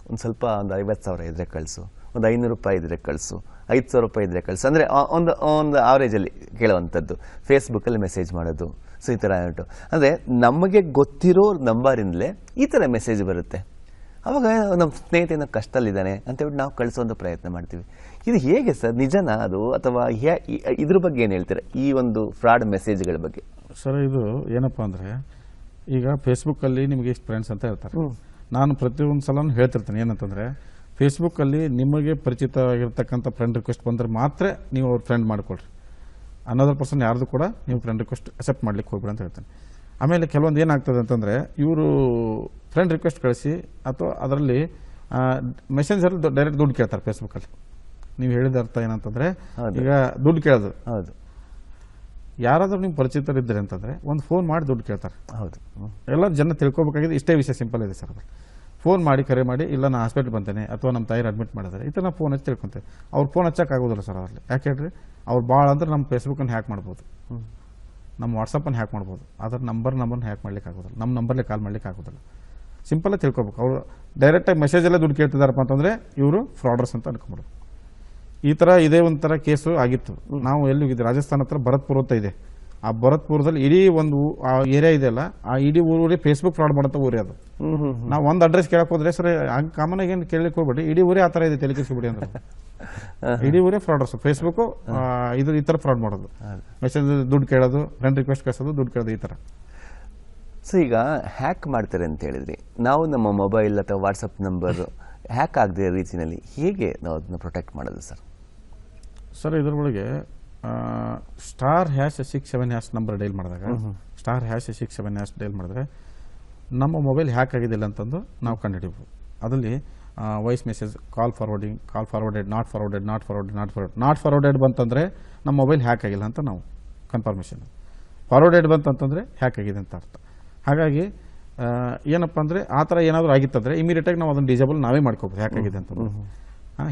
ಒಂದು ಸ್ವಲ್ಪ ಒಂದು 50,000 ಇದ್ರೆ ಕಳಿಸು, ಒಂದು 500 ರೂಪಾಯಿ ಇದ್ರೆ ಕಳಿಸು, 5,000 ರೂಪಾಯಿ ಇದ್ರೆ ಕಳಿಸು, ಅಂದರೆ ಒಂದು ಆವರೇಜಲ್ಲಿ ಕೇಳುವಂಥದ್ದು. ಫೇಸ್ಬುಕ್ಕಲ್ಲಿ ಮೆಸೇಜ್ ಮಾಡೋದು. ಸೊ ಈ ಥರ ಉಂಟು. ಅಂದರೆ ನಮಗೆ ಗೊತ್ತಿರೋ ನಂಬರಿಂದಲೇ ಈ ಥರ ಮೆಸೇಜ್ ಬರುತ್ತೆ. ಅವಾಗ ನಮ್ಮ ಸ್ನೇಹಿತನ ಕಷ್ಟದಲ್ಲಿದ್ದಾನೆ ಅಂತೇಳಿ ನಾವು ಕಳಿಸೋಂಥ ಪ್ರಯತ್ನ ಮಾಡ್ತೀವಿ. ಇದು ಹೇಗೆ ಸರ್, ನಿಜನಾ ಅದು, ಅಥವಾ ಇದ್ರ ಬಗ್ಗೆ ಏನು ಹೇಳ್ತೀರಾ, ಈ ಒಂದು ಫ್ರಾಡ್ ಮೆಸೇಜ್ಗಳ ಬಗ್ಗೆ? ಸರ್, ಇದು ಏನಪ್ಪ ಅಂದರೆ, ಈಗ ಫೇಸ್ಬುಕ್ಕಲ್ಲಿ ನಿಮಗೆ ಇಷ್ಟು ಫ್ರೆಂಡ್ಸ್ ಅಂತ ಇರ್ತಾರೆ. ನಾನು ಪ್ರತಿಯೊಂದು ಸಲ ಹೇಳ್ತಿರ್ತೀನಿ ಏನಂತಂದರೆ, ಫೇಸ್ಬುಕ್ಕಲ್ಲಿ ನಿಮಗೆ ಪರಿಚಿತವಾಗಿರ್ತಕ್ಕಂಥ ಫ್ರೆಂಡ್ ರಿಕ್ವೆಸ್ಟ್ ಬಂದರೆ ಮಾತ್ರ ನೀವು ಅವ್ರ ಫ್ರೆಂಡ್ ಮಾಡಿಕೊಡ್ರಿ. ಅನದರ್ ಪರ್ಸನ್ ಯಾರ್ದು ಕೂಡ ನೀವು ಫ್ರೆಂಡ್ ರಿಕ್ವೆಸ್ಟ್ ಅಕ್ಸೆಪ್ಟ್ ಮಾಡ್ಲಿಕ್ಕೆ ಹೋಗ್ಬೇಡಿ ಅಂತ ಹೇಳ್ತೇನೆ. ಆಮೇಲೆ ಕೆಲವೊಂದು ಏನಾಗ್ತದೆ ಅಂತಂದರೆ ಇವರು ಫ್ರೆಂಡ್ ರಿಕ್ವೆಸ್ಟ್ ಕಳಿಸಿ ಅಥವಾ ಅದರಲ್ಲಿ ಮೆಸೇಂಜರ್ ಡೈರೆಕ್ಟ್ ದುಡ್ಡು ಕೇಳ್ತಾರೆ ಫೇಸ್ಬುಕ್ಕಲ್ಲಿ. ನೀವು ಹೇಳಿದ ಅರ್ಥ ಏನಂತಂದರೆ ಈಗ ದುಡ್ಡು ಕೇಳೋದು. ಹೌದು. ಯಾರಾದರೂ ನೀವು ಪರಿಚಿತರಿದ್ದರೆ ಅಂತಂದರೆ ಒಂದು ಫೋನ್ ಮಾಡಿ ದುಡ್ಡು ಕೇಳ್ತಾರೆ. ಹೌದು. ಎಲ್ಲ ಜನ ತಿಳ್ಕೊಬೇಕಾಗಿದೆ. ಇಷ್ಟೇ ವಿಷಯ ಸಿಂಪಲ್ ಇದೆ ಸರ್. ಅದು ಫೋನ್ ಮಾಡಿ ಕರೆ ಮಾಡಿ, ಇಲ್ಲ ನಾನು ಹಾಸ್ಪಿಟ್ಲ್ ಬಂತೇನೆ ಅಥವಾ ನಮ್ಮ ತಾಯಿರು ಅಡ್ಮಿಟ್ ಮಾಡಿದ್ದಾರೆ ಈ ಥರ ನಾವು ಫೋನ್ ಹಚ್ಚಿ ತಿಳ್ಕೊತೇವೆ. ಅವ್ರು ಫೋನ್ ಹಚ್ಚೋಕ್ಕಾಗೋದಿಲ್ಲ ಸರ್ ಅದರಲ್ಲಿ. ಯಾಕೆ ಹೇಳ್ರಿ, ಅವ್ರು ಭಾಳ ಅಂದ್ರೆ ನಮ್ಮ ಫೇಸ್ಬುಕ್ಕನ್ನು ಹ್ಯಾಕ್ ಮಾಡ್ಬೋದು, ನಮ್ಮ ವಾಟ್ಸಪ್ಪನ್ನು ಹ್ಯಾಕ್ ಮಾಡ್ಬೋದು. ಅದರ ನಂಬರ್ನ ಹ್ಯಾಕ್ ಮಾಡ್ಲಿಕ್ಕೆ ಆಗೋದಿಲ್ಲ, ನಮ್ಮ ನಂಬರ್ಲೆ ಕಾಲ್ ಮಾಡ್ಲಿಕ್ಕೆ ಆಗೋದಿಲ್ಲ. ಸಿಂಪಲ್ಲಾಗಿ ತಿಳ್ಕೊಬೇಕು. ಅವರು ಡೈರೆಕ್ಟಾಗಿ ಮೆಸೇಜಲ್ಲೇ ದುಡ್ಡು ಕೇಳ್ತಿದ್ದಾರಪ್ಪ ಅಂತಂದರೆ ಇವರು ಫ್ರಾಡರ್ಸ್ ಅಂತ ಅನ್ಕೊಂಬಿಡೋದು. ಈ ಥರ ಇದೇ ಒಂಥರ ಕೇಸು ಆಗಿತ್ತು. ನಾವು ಎಲ್ಲಿ ಹೋಗಿದ್ದೆ, ರಾಜಸ್ಥಾನ ಹತ್ರ ಭರತ್ಪುರ ಅಂತ ಇದೆ. ಆ ಭರತ್ಪುರದಲ್ಲಿ ಇಡೀ ಒಂದು ಆ ಏರಿಯಾ ಇದೆಯಲ್ಲ, ಆ ಇಡೀ ಊರೇ ಫೇಸ್ಬುಕ್ ಫ್ರಾಡ್ ಮಾಡೋಂಥ ಊರೇ ಅದು. ನಾವು ಒಂದು ಅಡ್ರೆಸ್ ಕೇಳಕ್ಕೆ ಹೋದ್ರೆ ಸರ್ ಹಂಗೆ ಕಾಮನ್ ಆಗಿ ಏನು ಕೇಳಲಿಕ್ಕೆ ಹೋಗ್ಬೇಡಿ, ಇಡೀ ಊರೇ ಆ ಥರ ಇದೆ, ತೆಲಿಕೆಸ್ಬಿಡಿ ಅಂದ್ರೆ ಇಡೀ ಊರೇ ಫ್ರಾಡರ್ಸ್. ಫೇಸ್ಬುಕ್ ಇದು ಈ ಥರ ಫ್ರಾಡ್ ಮಾಡೋದು, ಮೆಸೇಜ್ ದುಡ್ಡು ಕೇಳೋದು, ಫ್ರೆಂಡ್ ರಿಕ್ವೆಸ್ಟ್ ಕಳಿಸೋದು, ದುಡ್ಡು ಕೇಳೋದು ಈ ಥರ. ಸೊ ಈಗ ಹ್ಯಾಕ್ ಮಾಡ್ತಾರೆ ಅಂತ ಹೇಳಿದ್ರಿ, ನಾವು ನಮ್ಮ ಮೊಬೈಲ್ ಅಥವಾ ವಾಟ್ಸಪ್ ನಂಬರ್ ಹ್ಯಾಕ್ ಆಗದೆ ರೀತಿಯಲ್ಲಿ ಹೇಗೆ ನಾವು ಅದನ್ನ ಪ್ರೊಟೆಕ್ಟ್ ಮಾಡೋದು ಸರ್? ಸರ್ ಇದರೊಳಗೆ *#667# ನಂಬರ್ ಡೈಲ್ ಮಾಡಿದಾಗ, *#667# ಡೈಲ್ ಮಾಡಿದ್ರೆ ನಮ್ಮ ಮೊಬೈಲ್ ಹ್ಯಾಕ್ ಆಗಿದ್ದಿಲ್ಲ ಅಂತಂದು ನಾವು ಕಂಡುಹಿಡಿಬೋದು. ಅದರಲ್ಲಿ voice message, call forwarded, not forwarded ಬಂತಂದರೆ ನಮ್ಮ ಮೊಬೈಲ್ ಹ್ಯಾಕ್ ಆಗಿಲ್ಲ ಅಂತ ನಾವು ಕನ್ಫರ್ಮೇಷನ್. ಫಾರ್ವರ್ಡೆಡ್ ಬಂತಂತಂದರೆ ಹ್ಯಾಕ್ ಆಗಿದೆ ಅಂತ ಅರ್ಥ. ಹಾಗಾಗಿ ಏನಪ್ಪ ಅಂದರೆ ಆ ಥರ ಏನಾದರೂ ಆಗಿತ್ತಂದರೆ ಇಮಿಡಿಯೇಟಾಗಿ ನಾವು ಅದನ್ನು ಡಿಸೇಬಲ್ ನಾವೇ ಮಾಡ್ಕೋಬೋದು, ಹ್ಯಾಕ್ ಆಗಿದೆ ಅಂತ.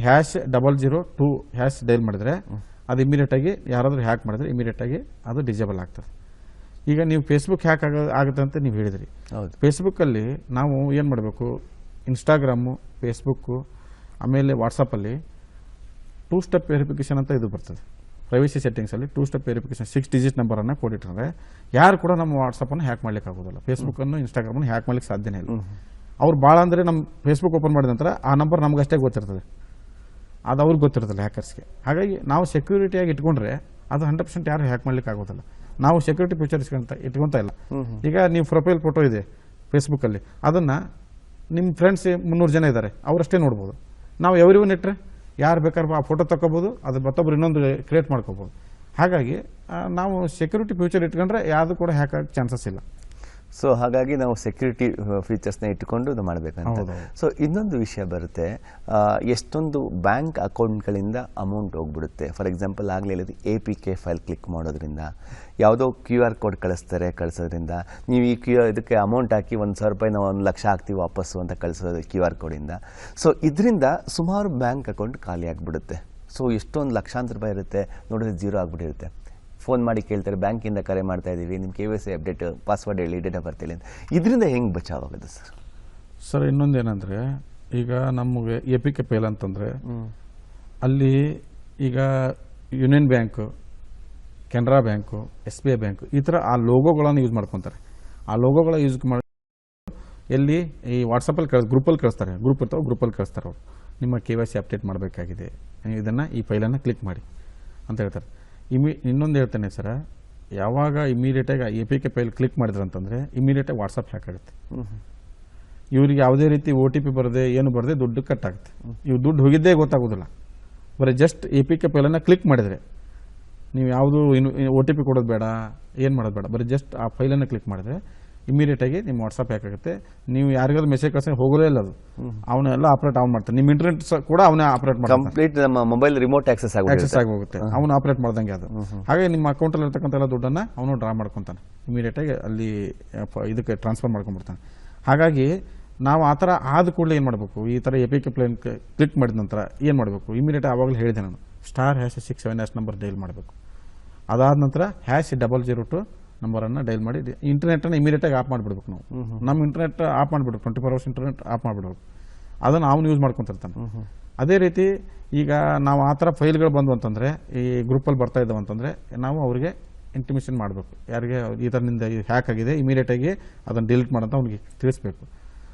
#002# ಡೈಲ್ ಮಾಡಿದರೆ ಅದು ಇಮಿಡಿಯೇಟಾಗಿ ಯಾರಾದರೂ ಹ್ಯಾಕ್ ಮಾಡಿದ್ರೆ ಇಮಿಡಿಯೇಟಾಗಿ ಅದು ಡಿಸೇಬಲ್ ಆಗ್ತದೆ. ಈಗ ನೀವು ಫೇಸ್ಬುಕ್ ಹ್ಯಾಕ್ ಆಗುತ್ತೆ ಅಂತ ನೀವು ಹೇಳಿದ್ರಿ. ಫೇಸ್ಬುಕ್ಕಲ್ಲಿ ನಾವು ಏನು ಮಾಡಬೇಕು, ಇನ್ಸ್ಟಾಗ್ರಾಮು, ಫೇಸ್ಬುಕ್ಕು, ಆಮೇಲೆ ವಾಟ್ಸಪ್ಪಲ್ಲಿ 2 ಸ್ಟೆಪ್ ವೆರಿಫಿಕೇಷನ್ ಅಂತ ಇದು ಬರ್ತದೆ. ಪ್ರೈವಸಿ ಸೆಟ್ಟಿಂಗ್ಸಲ್ಲಿ 2 ಸ್ಟೆಪ್ ವೆರಿಫಿಕೇಷನ್ 6 ಡಿಜಿಟ್ ನಂಬರನ್ನು ಕೊಟ್ಟಿಟ್ಟರೆ ಯಾರು ಕೂಡ ನಮ್ಮ ವಾಟ್ಸಪ್ಪನ್ನು ಹ್ಯಾಕ್ ಮಾಡ್ಲಿಕ್ಕೆ ಆಗೋದಿಲ್ಲ, ಫೇಸ್ಬುಕ್ಕನ್ನು ಇನ್ಸ್ಟಾಗ್ರಾಮನ್ನು ಹ್ಯಾಕ್ ಮಾಡ್ಲಿಕ್ಕೆ ಸಾಧ್ಯನೇ ಇಲ್ಲ. ಅವ್ರು ಭಾಳ ಅಂದರೆ ನಮ್ಮ ಫೇಸ್ಬುಕ್ ಓಪನ್ ಮಾಡಿದ ನಂತರ ಆ ನಂಬರ್ ನಮಗಷ್ಟೇ ಗೊತ್ತಿರ್ತದೆ, ಅದು ಅವ್ರಿಗೆ ಗೊತ್ತಿರೋದಿಲ್ಲ ಹ್ಯಾಕರ್ಸ್ಗೆ. ಹಾಗಾಗಿ ನಾವು ಸೆಕ್ಯೂರಿಟಿಯಾಗಿ ಇಟ್ಕೊಂಡ್ರೆ ಅದು 100% ಯಾರು ಹ್ಯಾಕ್ ಮಾಡ್ಲಿಕ್ಕೆ ಆಗೋದಿಲ್ಲ. ನಾವು ಸೆಕ್ಯೂರಿಟಿ ಫೀಚರ್ಸ್ ಇಟ್ಕೊತಾ ಇಲ್ಲ. ಈಗ ನೀವು ಪ್ರೊಫೈಲ್ ಫೋಟೋ ಇದೆ ಫೇಸ್ಬುಕ್ಕಲ್ಲಿ, ಅದನ್ನು ನಿಮ್ಮ ಫ್ರೆಂಡ್ಸ್ 300 ಜನ ಇದ್ದಾರೆ, ಅವರಷ್ಟೇ ನೋಡ್ಬೋದು. ನಾವು ಎವ್ರಿವನ್ ಇಟ್ಟರೆ ಯಾರು ಬೇಕಾದ್ರೆ ಆ ಫೋಟೋ ತಗೋಬೋದು, ಅದ್ರ ಮತ್ತೊಬ್ರು ಇನ್ನೊಂದು ಕ್ರಿಯೇಟ್ ಮಾಡ್ಕೋಬೋದು. ಹಾಗಾಗಿ ನಾವು ಸೆಕ್ಯೂರಿಟಿ ಫ್ಯೂಚರ್ ಇಟ್ಕೊಂಡ್ರೆ ಯಾವುದು ಕೂಡ ಹ್ಯಾಕ್ ಆಗೋ ಚಾನ್ಸಸ್ ಇಲ್ಲ. ಸೊ ಹಾಗಾಗಿ ನಾವು ಸೆಕ್ಯೂರಿಟಿ ಫೀಚರ್ಸ್ನ ಇಟ್ಟುಕೊಂಡು ಇದು ಮಾಡಬೇಕಂತ. ಸೊ ಇನ್ನೊಂದು ವಿಷಯ ಬರುತ್ತೆ, ಎಷ್ಟೊಂದು ಬ್ಯಾಂಕ್ ಅಕೌಂಟ್ಗಳಿಂದ ಅಮೌಂಟ್ ಹೋಗ್ಬಿಡುತ್ತೆ. ಫಾರ್ ಎಕ್ಸಾಂಪಲ್ ಆಗಲೇ ಹೇಳಿದ್ವಿ, APK ಫೈಲ್ ಕ್ಲಿಕ್ ಮಾಡೋದ್ರಿಂದ, ಯಾವುದೋ QR ಕೋಡ್ ಕಳಿಸೋದ್ರಿಂದ, ನೀವು ಈ ಇದಕ್ಕೆ ಅಮೌಂಟ್ ಹಾಕಿ ₹1,000 ನಾವು 1,00,000 ಹಾಕ್ತೀವಿ ವಾಪಸ್ಸು ಅಂತ ಕಳಿಸೋದು QR ಕೋಡಿಂದ. ಸೊ ಇದರಿಂದ ಸುಮಾರು ಬ್ಯಾಂಕ್ ಅಕೌಂಟ್ ಖಾಲಿ ಆಗಿಬಿಡುತ್ತೆ. ಸೊ ಎಷ್ಟೊಂದು ಲಕ್ಷಾಂತರ ರೂಪಾಯಿ ಇರುತ್ತೆ, ನೋಡಿದ್ರೆ ಜೀರೋ ಆಗಿಬಿಟ್ಟಿರುತ್ತೆ. ಫೋನ್ ಮಾಡಿ ಕೇಳ್ತಾರೆ, ಬ್ಯಾಂಕಿಂದ ಕರೆ ಮಾಡ್ತಾ ಇದ್ದೀವಿ, ನಿಮ್ಮ KYC ಅಪ್ಡೇಟ್, ಪಾಸ್ವರ್ಡ್ ಹೇಳಿ, ಡೇಟ್ ಆಫ್ ಬರ್ತ್ ಹೇಳಿ ಅಂತ. ಇದರಿಂದ ಹೆಂಗೆ ಬಚಾವಾಗೋದು ಸರ್? ಸರ್ ಇನ್ನೊಂದು ಏನಂದರೆ, ಈಗ ನಮಗೆ APK ಫೈಲ್ ಅಂತಂದರೆ ಅಲ್ಲಿ ಈಗ union bank, Canara bank, SBI bank ಈ ಥರ ಆ ಲೋಗೋಗಳನ್ನು ಯೂಸ್ ಮಾಡ್ಕೊತಾರೆ. ಆ ಲೋಗೋಗಳ ಯೂಸ್ ಮಾಡಿ ಎಲ್ಲಿ ಈ ವಾಟ್ಸಪ್ಪಲ್ಲಿ ಗ್ರೂಪಲ್ಲಿ ಕಳಿಸ್ತಾರೆ, ಗ್ರೂಪ್ ಇರ್ತಾವೆ, ಗ್ರೂಪಲ್ಲಿ ಕಳಿಸ್ತಾರೆ. ಅವರು ನಿಮ್ಮ KYC ಅಪ್ಡೇಟ್ ಮಾಡಬೇಕಾಗಿದೆ, ಇದನ್ನು ಈ ಫೈಲನ್ನು ಕ್ಲಿಕ್ ಮಾಡಿ ಅಂತ ಹೇಳ್ತಾರೆ. ಇನ್ನೊಂದು ಹೇಳ್ತೇನೆ ಸರ್, ಯಾವಾಗ ಇಮಿಡಿಯೇಟಾಗಿ APK ಫೈಲ್ ಕ್ಲಿಕ್ ಮಾಡಿದ್ರು ಅಂತಂದರೆ ಇಮಿಡಿಯೇಟಾಗಿ ವಾಟ್ಸಪ್ ಹ್ಯಾಕ್ ಆಗುತ್ತೆ. ಇವರಿಗೆ ಯಾವುದೇ ರೀತಿ OTP ಬರದೆ ಏನು ಬರದೆ ದುಡ್ಡು ಕಟ್ ಆಗುತ್ತೆ. ಇವು ದುಡ್ಡು ಹೋಗಿದ್ದೇ ಗೊತ್ತಾಗೋದಿಲ್ಲ. ಬರೀ ಜಸ್ಟ್ APK ಫೈಲನ್ನು ಕ್ಲಿಕ್ ಮಾಡಿದರೆ, ನೀವು ಯಾವುದು OTP ಕೊಡೋದು ಬೇಡ, ಏನು ಮಾಡೋದು ಬೇಡ, ಬರೀ ಜಸ್ಟ್ ಆ ಫೈಲನ್ನು ಕ್ಲಿಕ್ ಮಾಡಿದ್ರೆ ಇಮಿಡಿಯೇಟಾಗಿ ನಿಮ್ಮ ವಾಟ್ಸಪ್ ಹ್ಯಾಕ್ ಆಗುತ್ತೆ. ನೀವು ಯಾರಿಗಾದ್ರು ಮೆಸೇಜ್ ಕಳ್ಸೋಕೆ ಹೋಗೋದೇ ಇಲ್ಲ, ಅದು ಅವನ್ನೆಲ್ಲ ಆಪರೇಟ್ ಅವ್ನು ಮಾಡ್ತಾನೆ. ನಿಮ್ಮ ಇಂಟರ್ನೆಟ್ ಕೂಡ ಅವನೇ ಆಪರೇಟ್ ಮಾಡ್ತಾನೆ, ಕಂಪ್ಲೀಟ್ ನಮ್ಮ ಮೊಬೈಲ್ ರಿಮೋಟ್ ಆಕ್ಸೆಸ್ ಆಗೋಗುತ್ತೆ, ಅವನು ಆಪರೇಟ್ ಮಾಡ್ದಂಗೆ ಅದು. ಹಾಗೆ ನಿಮ್ಮ ಅಕೌಂಟಲ್ಲಿ ಇರ್ತಕ್ಕಂಥ ಎಲ್ಲ ದುಡ್ಡನ್ನು ಅವನು ಡ್ರಾ ಮಾಡ್ಕೊತಾನೆ, ಇಮಿಡಿಯೇಟಾಗಿ ಅಲ್ಲಿ ಇದಕ್ಕೆ ಟ್ರಾನ್ಸ್ಫರ್ ಮಾಡ್ಕೊಂಡ್ಬಿಡ್ತಾನೆ. ಹಾಗಾಗಿ ನಾವು ಆ ಥರ ಆದ ಕೂಡಲೇ ಏನು ಮಾಡಬೇಕು, ಈ ಥರ APK ಫೈಲ್ ಕ್ಲಿಕ್ ಮಾಡಿದ ನಂತರ ಏನು ಮಾಡಬೇಕು, ಇಮಿಡಿಯೇಟ್ ಆವಾಗಲೇ ಹೇಳಿದೆ ನಾನು, *#667# ನಂಬರ್ ಡೈಲ್ ಮಾಡಬೇಕು. ಅದಾದ ನಂತರ #002 ನಂಬರನ್ನು ಡೈಲ್ ಮಾಡಿ ಇಂಟರ್ನೆಟನ್ನು ಇಮಿಡಿಯೇಟಾಗಿ ಆಫ್ ಮಾಡಿಬಿಡ್ಬೇಕು. ನಾವು ನಮ್ಮ ಇಂಟರ್ನೆಟ್ ಆಫ್ ಮಾಡಿಬಿಡ್ಬೇಕು, 24 hours ಇಂಟರ್ನೆಟ್ ಆಫ್ ಮಾಡಿಬಿಡ್ಬೇಕು. ಅದನ್ನು ಅವನು ಯೂಸ್ ಮಾಡ್ಕೊತಿರ್ತಾನೆ. ಅದೇ ರೀತಿ ಈಗ ನಾವು ಆ ಥರ ಫೈಲ್ಗಳು ಬಂದು ಅಂತಂದರೆ, ಈ ಗ್ರೂಪಲ್ಲಿ ಬರ್ತಾ ಇದ್ದಾವೆ ಅಂತಂದರೆ ನಾವು ಅವರಿಗೆ ಇಂಟಿಮೇಷನ್ ಮಾಡಬೇಕು, ಯಾರಿಗೆ ಈ ಥರನಿಂದ ಹ್ಯಾಕ್ ಆಗಿದೆ ಇಮಿಡಿಯೇಟಾಗಿ ಅದನ್ನು ಡಿಲೀಟ್ ಮಾಡೋಂತ ಅವ್ನಿಗೆ ತಿಳಿಸ್ಬೇಕು.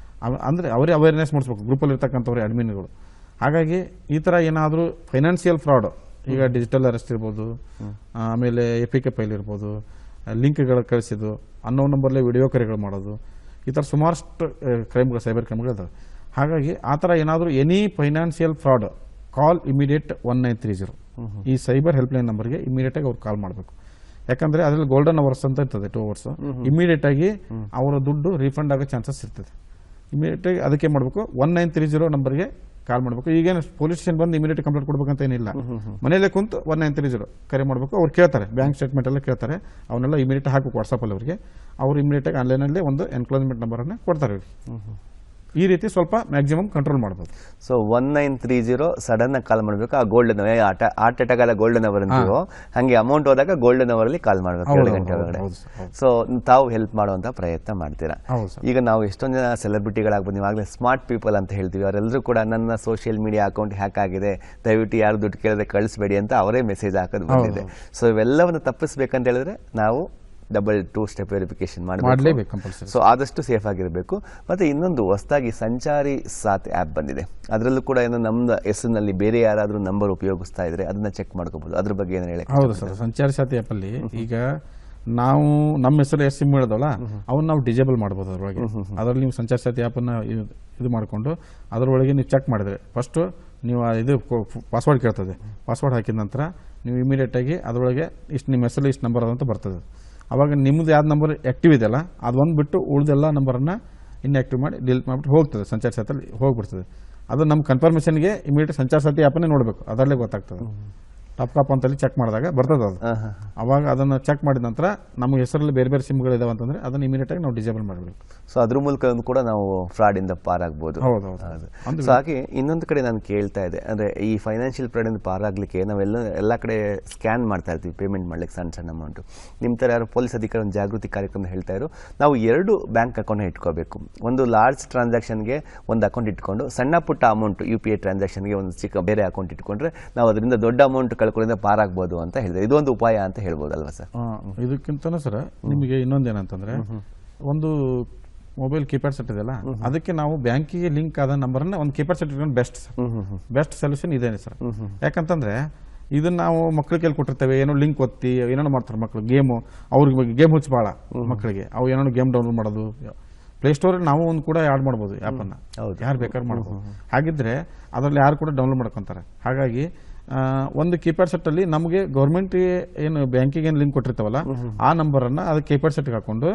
ಅಂದರೆ ಅವರೇ ಅವೇರ್ನೆಸ್ ಮೂಡಿಸ್ಬೇಕು, ಗ್ರೂಪಲ್ಲಿ ಇರ್ತಕ್ಕಂಥವ್ರೆ ಅಡ್ಮಿನ್ಗಳು. ಹಾಗಾಗಿ ಈ ಥರ ಏನಾದರೂ ಫೈನಾನ್ಷಿಯಲ್ ಫ್ರಾಡ್, ಈಗ ಡಿಜಿಟಲ್ ಅರೆಸ್ಟ್ ಇರ್ಬೋದು, ಆಮೇಲೆ APK ಫೈಲ್ ಇರ್ಬೋದು, ಲಿಂಕ್ಗಳು ಕಳಿಸಿದ್ದು, ಅನ್ನೋ ನಂಬರ್ಲೇ ವಿಡಿಯೋ ಕರೆಗಳು ಮಾಡೋದು, ಈ ಥರ ಸುಮಾರಷ್ಟು ಕ್ರೈಮ್ಗಳು, ಸೈಬರ್ ಕ್ರೈಮ್ಗಳು ಇದಾವೆ. ಹಾಗಾಗಿ ಆ ಥರ ಏನಾದರೂ ಎನಿ ಫೈನಾನ್ಷಿಯಲ್ ಫ್ರಾಡ್ ಕಾಲ್ ಇಮಿಡಿಯೇಟ್ 1930 ಈ ಸೈಬರ್ ಹೆಲ್ಪ್ಲೈನ್ ನಂಬರ್ಗೆ ಇಮಿಡಿಯೇಟ್ ಆಗಿ ಅವ್ರು ಕಾಲ್ ಮಾಡಬೇಕು. ಯಾಕಂದ್ರೆ ಅದ್ರಲ್ಲಿ ಗೋಲ್ಡನ್ ಅವರ್ಸ್ ಅಂತ ಇರ್ತದೆ 2 hours. ಇಮಿಡಿಯೇಟ್ ಆಗಿ ಅವರ ದುಡ್ಡು ರೀಫಂಡ್ ಆಗೋ ಚಾನ್ಸಸ್ ಇರ್ತದೆ. ಇಮಿಡಿಯೇಟ್ ಆಗಿ ಅದಕ್ಕೆ ಮಾಡಬೇಕು 1930 ನಂಬರ್ಗೆ ಕಾಲ್ ಮಾಡಬೇಕು. ಈಗೇನು ಪೊಲೀಸ್ ಸ್ಟೇಷನ್ ಬಂದು ಇಮಿಡಿಯೇಟ್ ಕಂಪ್ಲೇಂಟ್ ಕೊಡ್ಬೇಕಂತ ಏನಿಲ್ಲ. ಮನೇಲೆ ಕುಂತು 1930 ಕರೆ ಮಾಡಬೇಕು. ಅವ್ರು ಕೇಳ್ತಾರೆ, ಬ್ಯಾಂಕ್ ಸ್ಟೇಟ್ಮೆಂಟ್ ಎಲ್ಲ ಕೇಳ್ತಾರೆ, ಅವನ್ನೆಲ್ಲ ಇಮಿಡಿಯೇಟ್ ಹಾಕಬೇಕು ವಾಟ್ಸಪ್ಪಲ್ಲಿ ಅವರಿಗೆ. ಅವ್ರು ಇಮಿಡಿಯೇಟ್ ಆಗಿ ಆನ್ಲೈನಲ್ಲಿ ಒಂದು ಎನ್ಕ್ಲೋಸ್ಮೆಂಟ್ ನಂಬರನ್ನು ಕೊಡ್ತಾರೆ ಅವ್ರಿಗೆ. ಈ ರೀತಿ ಸ್ವಲ್ಪ ಮ್ಯಾಕ್ಸಿಮಮ್ ಕಂಟ್ರೋಲ್ ಮಾಡ್ಬೋದು. ಸೊ 1930 ಸಡನ್ ಆಗಿ ಕಾಲ್ ಮಾಡಬೇಕು. ಆ ಗೋಲ್ಡನ್ ಹಾರ್ಟ್ ಅಟ್ಯಾಕ್ ಆದ ಗೋಲ್ಡನ್ ಅವರ್ ಅಂತೀವೋ ಹಂಗೆ ಅಮೌಂಟ್ ಹೋದಾಗ ಗೋಲ್ಡನ್ ಅವರ್ ಅಲ್ಲಿ ಕಾಲ್ ಮಾಡಬೇಕು 2 ಗಂಟೆ ಒಳಗಡೆ. ಸೊ ತಾವು ಹೆಲ್ಪ್ ಮಾಡುವಂತ ಪ್ರಯತ್ನ ಮಾಡ್ತೀರಾ. ಈಗ ನಾವು ಎಷ್ಟೊಂದು ಜನ ಸೆಲೆಬ್ರಿಟಿಗಳಾಗ್ಬೋದು, ನೀವಾಗಲೇ ಸ್ಮಾರ್ಟ್ ಪೀಪಲ್ ಅಂತ ಹೇಳ್ತೀವಿ, ಅವರೆಲ್ಲರೂ ಕೂಡ ನನ್ನ ಸೋಷಿಯಲ್ ಮೀಡಿಯಾ ಅಕೌಂಟ್ ಹ್ಯಾಕ್ ಆಗಿದೆ, ದಯವಿಟ್ಟು ಯಾರು ದುಡ್ಡು ಕೇಳಿದ್ರೆ ಕಳಿಸ್ಬೇಡಿ ಅಂತ ಅವರೇ ಮೆಸೇಜ್ ಹಾಕೋದು ಬಂದಿದೆ. ಸೊ ಇವೆಲ್ಲವನ್ನು ತಪ್ಪಿಸ್ಬೇಕಂತ ಹೇಳಿದ್ರೆ ನಾವು ಡಬಲ್ 2 ಸ್ಟೆಪ್ ವೆರಿಫಿಕೇಶನ್ ಮಾಡಬೇಕು. ಸೊ ಆದಷ್ಟು ಸೇಫ್ ಆಗಿರಬೇಕು. ಮತ್ತೆ ಇನ್ನೊಂದು ಹೊಸದಾಗಿ ಸಂಚಾರಿ ಸಾಥ್ ಆ್ಯಪ್ ಬಂದಿದೆ. ಅದರಲ್ಲೂ ಕೂಡ ಏನೋ ನಮ್ಮ ಹೆಸರಿನಲ್ಲಿ ಬೇರೆ ಯಾರಾದರೂ ನಂಬರ್ ಉಪಯೋಗಿಸ್ತಾ ಇದ್ರೆ ಅದನ್ನ ಚೆಕ್ ಮಾಡ್ಕೋಬಹುದು. ಅದ್ರ ಬಗ್ಗೆ ಏನು ಹೇಳಿ? ಹೌದು ಸರ್, ಸಂಚಾರಿ ಸಾಥಿ ಆ್ಯಪಲ್ಲಿ ಈಗ ನಾವು ನಮ್ಮ ಹೆಸರು ಎಷ್ಟು ಸಿಮ್ ಹೇಳಿದವಲ್ಲ ಅವನ್ನ ನಾವು ಡಿಜೇಬಲ್ ಮಾಡ್ಬೋದು ಅದರೊಳಗೆ. ಅದರಲ್ಲಿ ನೀವು ಸಂಚಾರಿ ಸಾಥಿ ಆ್ಯಪನ್ನು ಇದು ಮಾಡಿಕೊಂಡು ಅದರೊಳಗೆ ನೀವು ಚೆಕ್ ಮಾಡಿದ್ರೆ ಫಸ್ಟು ನೀವು ಇದು ಪಾಸ್ವರ್ಡ್ ಕೇಳ್ತದೆ. ಪಾಸ್ವರ್ಡ್ ಹಾಕಿದ ನಂತರ ನೀವು ಇಮಿಡಿಯೇಟಾಗಿ ಅದರೊಳಗೆ ಇಷ್ಟು ನಿಮ್ಮ ಹೆಸರಲ್ಲಿ ಇಷ್ಟು ನಂಬರ್ ಅದಂತ ಬರ್ತದೆ. ಅವಾಗ ನಿಮ್ಮದು ಯಾವ್ದು ನಂಬರ್ ಆ್ಯಕ್ಟಿವ್ ಇದೆಯಲ್ಲ ಅದು ಒಂದು ಬಿಟ್ಟು ಉಳಿದೆಲ್ಲ ನಂಬರನ್ನು ಇನ್ಆ್ಯಕ್ಟಿವ್ ಮಾಡಿ ಡಿಲೀಟ್ ಮಾಡಿಬಿಟ್ಟು ಹೋಗ್ತದೆ, ಸಂಚಾರ ಸಾಥಿಯಲ್ಲಿ ಹೋಗ್ಬಿಡ್ತದೆ. ಅದು ನಮ್ಮ ಕನ್ಫರ್ಮೇಷನ್ಗೆ ಇಮಿಡಿಯೇಟ್ ಸಂಚಾರ ಸಾಥಿ ಆ್ಯಪನ್ನೇ ನೋಡಬೇಕು, ಅದರಲ್ಲೇ ಗೊತ್ತಾಗ್ತದೆ. ಟಾಪ್ ಅಂತಲ್ಲಿ ಚೆಕ್ ಮಾಡಿದಾಗ ಬರ್ತದೆ ಅದು. ಅವಾಗ ಅದನ್ನು ಚೆಕ್ ಮಾಡಿದ ನಂತರ ನಮ್ಮ ಹೆಸರಲ್ಲಿ ಬೇರೆ ಬೇರೆ ಸಿಮ್ಗಳು ಇದಾವೆ ಅಂತಂದ್ರೆ ಅದನ್ನು ಇಮಿಡಿಯೇಟ್ ಆಗಿ ನಾವು ಡಿಸೇಬಲ್ ಮಾಡಬೇಕು. ಸೊ ಅದ್ರ ಮೂಲಕ ಕೂಡ ನಾವು ಫ್ರಾಡ್ ಇಂದ ಪಾರಾಗಬಹುದು. ಸೊ ಹಾಗೆ ಇನ್ನೊಂದು ಕಡೆ ನಾನು ಕೇಳ್ತಾ ಇದ್ದೆ, ಅಂದ್ರೆ ಈ ಫೈನಾನ್ಷಿಯಲ್ ಫ್ರಾಡ್ ಇಂದ ಪಾರಾಗ್ಲಿಕ್ಕೆ ನಾವೆಲ್ಲ ಎಲ್ಲ ಕಡೆ ಸ್ಕ್ಯಾನ್ ಮಾಡ್ತಾ ಇರ್ತೀವಿ ಪೇಮೆಂಟ್ ಮಾಡ್ಲಿಕ್ಕೆ ಸಣ್ಣ ಸಣ್ಣ ಅಮೌಂಟ್. ನಿಮ್ಮ ಥರ ಯಾರು ಪೊಲೀಸ್ ಅಧಿಕಾರಿ ಒಂದು ಜಾಗೃತಿ ಕಾರ್ಯಕ್ರಮ ಹೇಳ್ತಾ ಇದ್ರು, ನಾವು 2 ಬ್ಯಾಂಕ್ ಅಕೌಂಟ್ ಇಟ್ಕೋಬೇಕು. ಒಂದು ಲಾರ್ಜ್ ಟ್ರಾನ್ಸಾಕ್ಷನ್ಗೆ ಒಂದು ಅಕೌಂಟ್ ಇಟ್ಕೊಂಡು ಸಣ್ಣ ಪುಟ್ಟ ಅಮೌಂಟ್ UPI ಟ್ರಾನ್ಸಾಕ್ಷನ್ಗೆ ಒಂದು ಚಿಕ್ಕ ಬೇರೆ ಅಕೌಂಟ್ ಇಟ್ಕೊಂಡ್ರೆ ನಾವು ಅದರಿಂದ ದೊಡ್ಡ ಅಮೌಂಟ್ ಕಳ್ಕೊಳ್ಳೋದ್ರಿಂದ ಪಾರಾಗಬಹುದು ಅಂತ ಹೇಳಿದ್ರೆ ಇದೊಂದು ಉಪಾಯ ಅಂತ ಹೇಳ್ಬೋದಲ್ವಾ ಸರ್? ಇದಕ್ಕಿಂತ ಸರ್ ನಿಮಗೆ ಇನ್ನೊಂದೇನಂತಂದ್ರೆ ಒಂದು ಮೊಬೈಲ್ ಕೀಪ್ಯಾಡ್ ಸೆಟ್ ಇದೆಯಲ್ಲ ಅದಕ್ಕೆ ನಾವು ಬ್ಯಾಂಕಿಗೆ ಲಿಂಕ್ ಆದ ನಂಬರ್ನ ಒಂದು ಕೀಪ್ಯಾಡ್ ಸೆಟ್ ಇಟ್ಕೊಂಡು ಬೆಸ್ಟ್ ಸೊಲ್ಯೂಷನ್ ಇದೇನೆ ಸರ್. ಯಾಕಂತಂದ್ರೆ ಇದನ್ನ ನಾವು ಮಕ್ಕಳಿಗೆ ಕೇಳಿ ಕೊಟ್ಟಿರ್ತೇವೆ, ಏನೋ ಲಿಂಕ್ ಒತ್ತಿ ಏನೇನೋ ಮಾಡ್ತಾರೆ ಮಕ್ಕಳು, ಗೇಮು ಅವ್ರಿಗೆ ಗೇಮ್ ಹುಚ್ಚು ಭಾಳ ಮಕ್ಕಳಿಗೆ, ಅವು ಏನೋ ಗೇಮ್ ಡೌನ್ಲೋಡ್ ಮಾಡೋದು. ಪ್ಲೇಸ್ಟೋರ್ ನಾವು ಒಂದು ಕೂಡ ಆ್ಯಡ್ ಮಾಡ್ಬೋದು ಆ್ಯಪನ್ನು, ಯಾರು ಬೇಕಾದ್ರೂ ಮಾಡ್ಬೋದು. ಹಾಗಿದ್ರೆ ಅದರಲ್ಲಿ ಯಾರು ಕೂಡ ಡೌನ್ಲೋಡ್ ಮಾಡ್ಕೊತಾರೆ. ಹಾಗಾಗಿ ಒಂದು ಕೀಪ್ಯಾಡ್ ಸೆಟ್ ಅಲ್ಲಿ ನಮಗೆ ಗೌರ್ಮೆಂಟ್ ಏನು ಬ್ಯಾಂಕಿಗೆ ಏನು ಲಿಂಕ್ ಕೊಟ್ಟಿರ್ತಾವಲ್ಲ ಆ ನಂಬರನ್ನು ಅದಕ್ಕೆ ಕೀಪ್ಯಾಡ್ ಸೆಟ್ಗೆ ಹಾಕೊಂಡು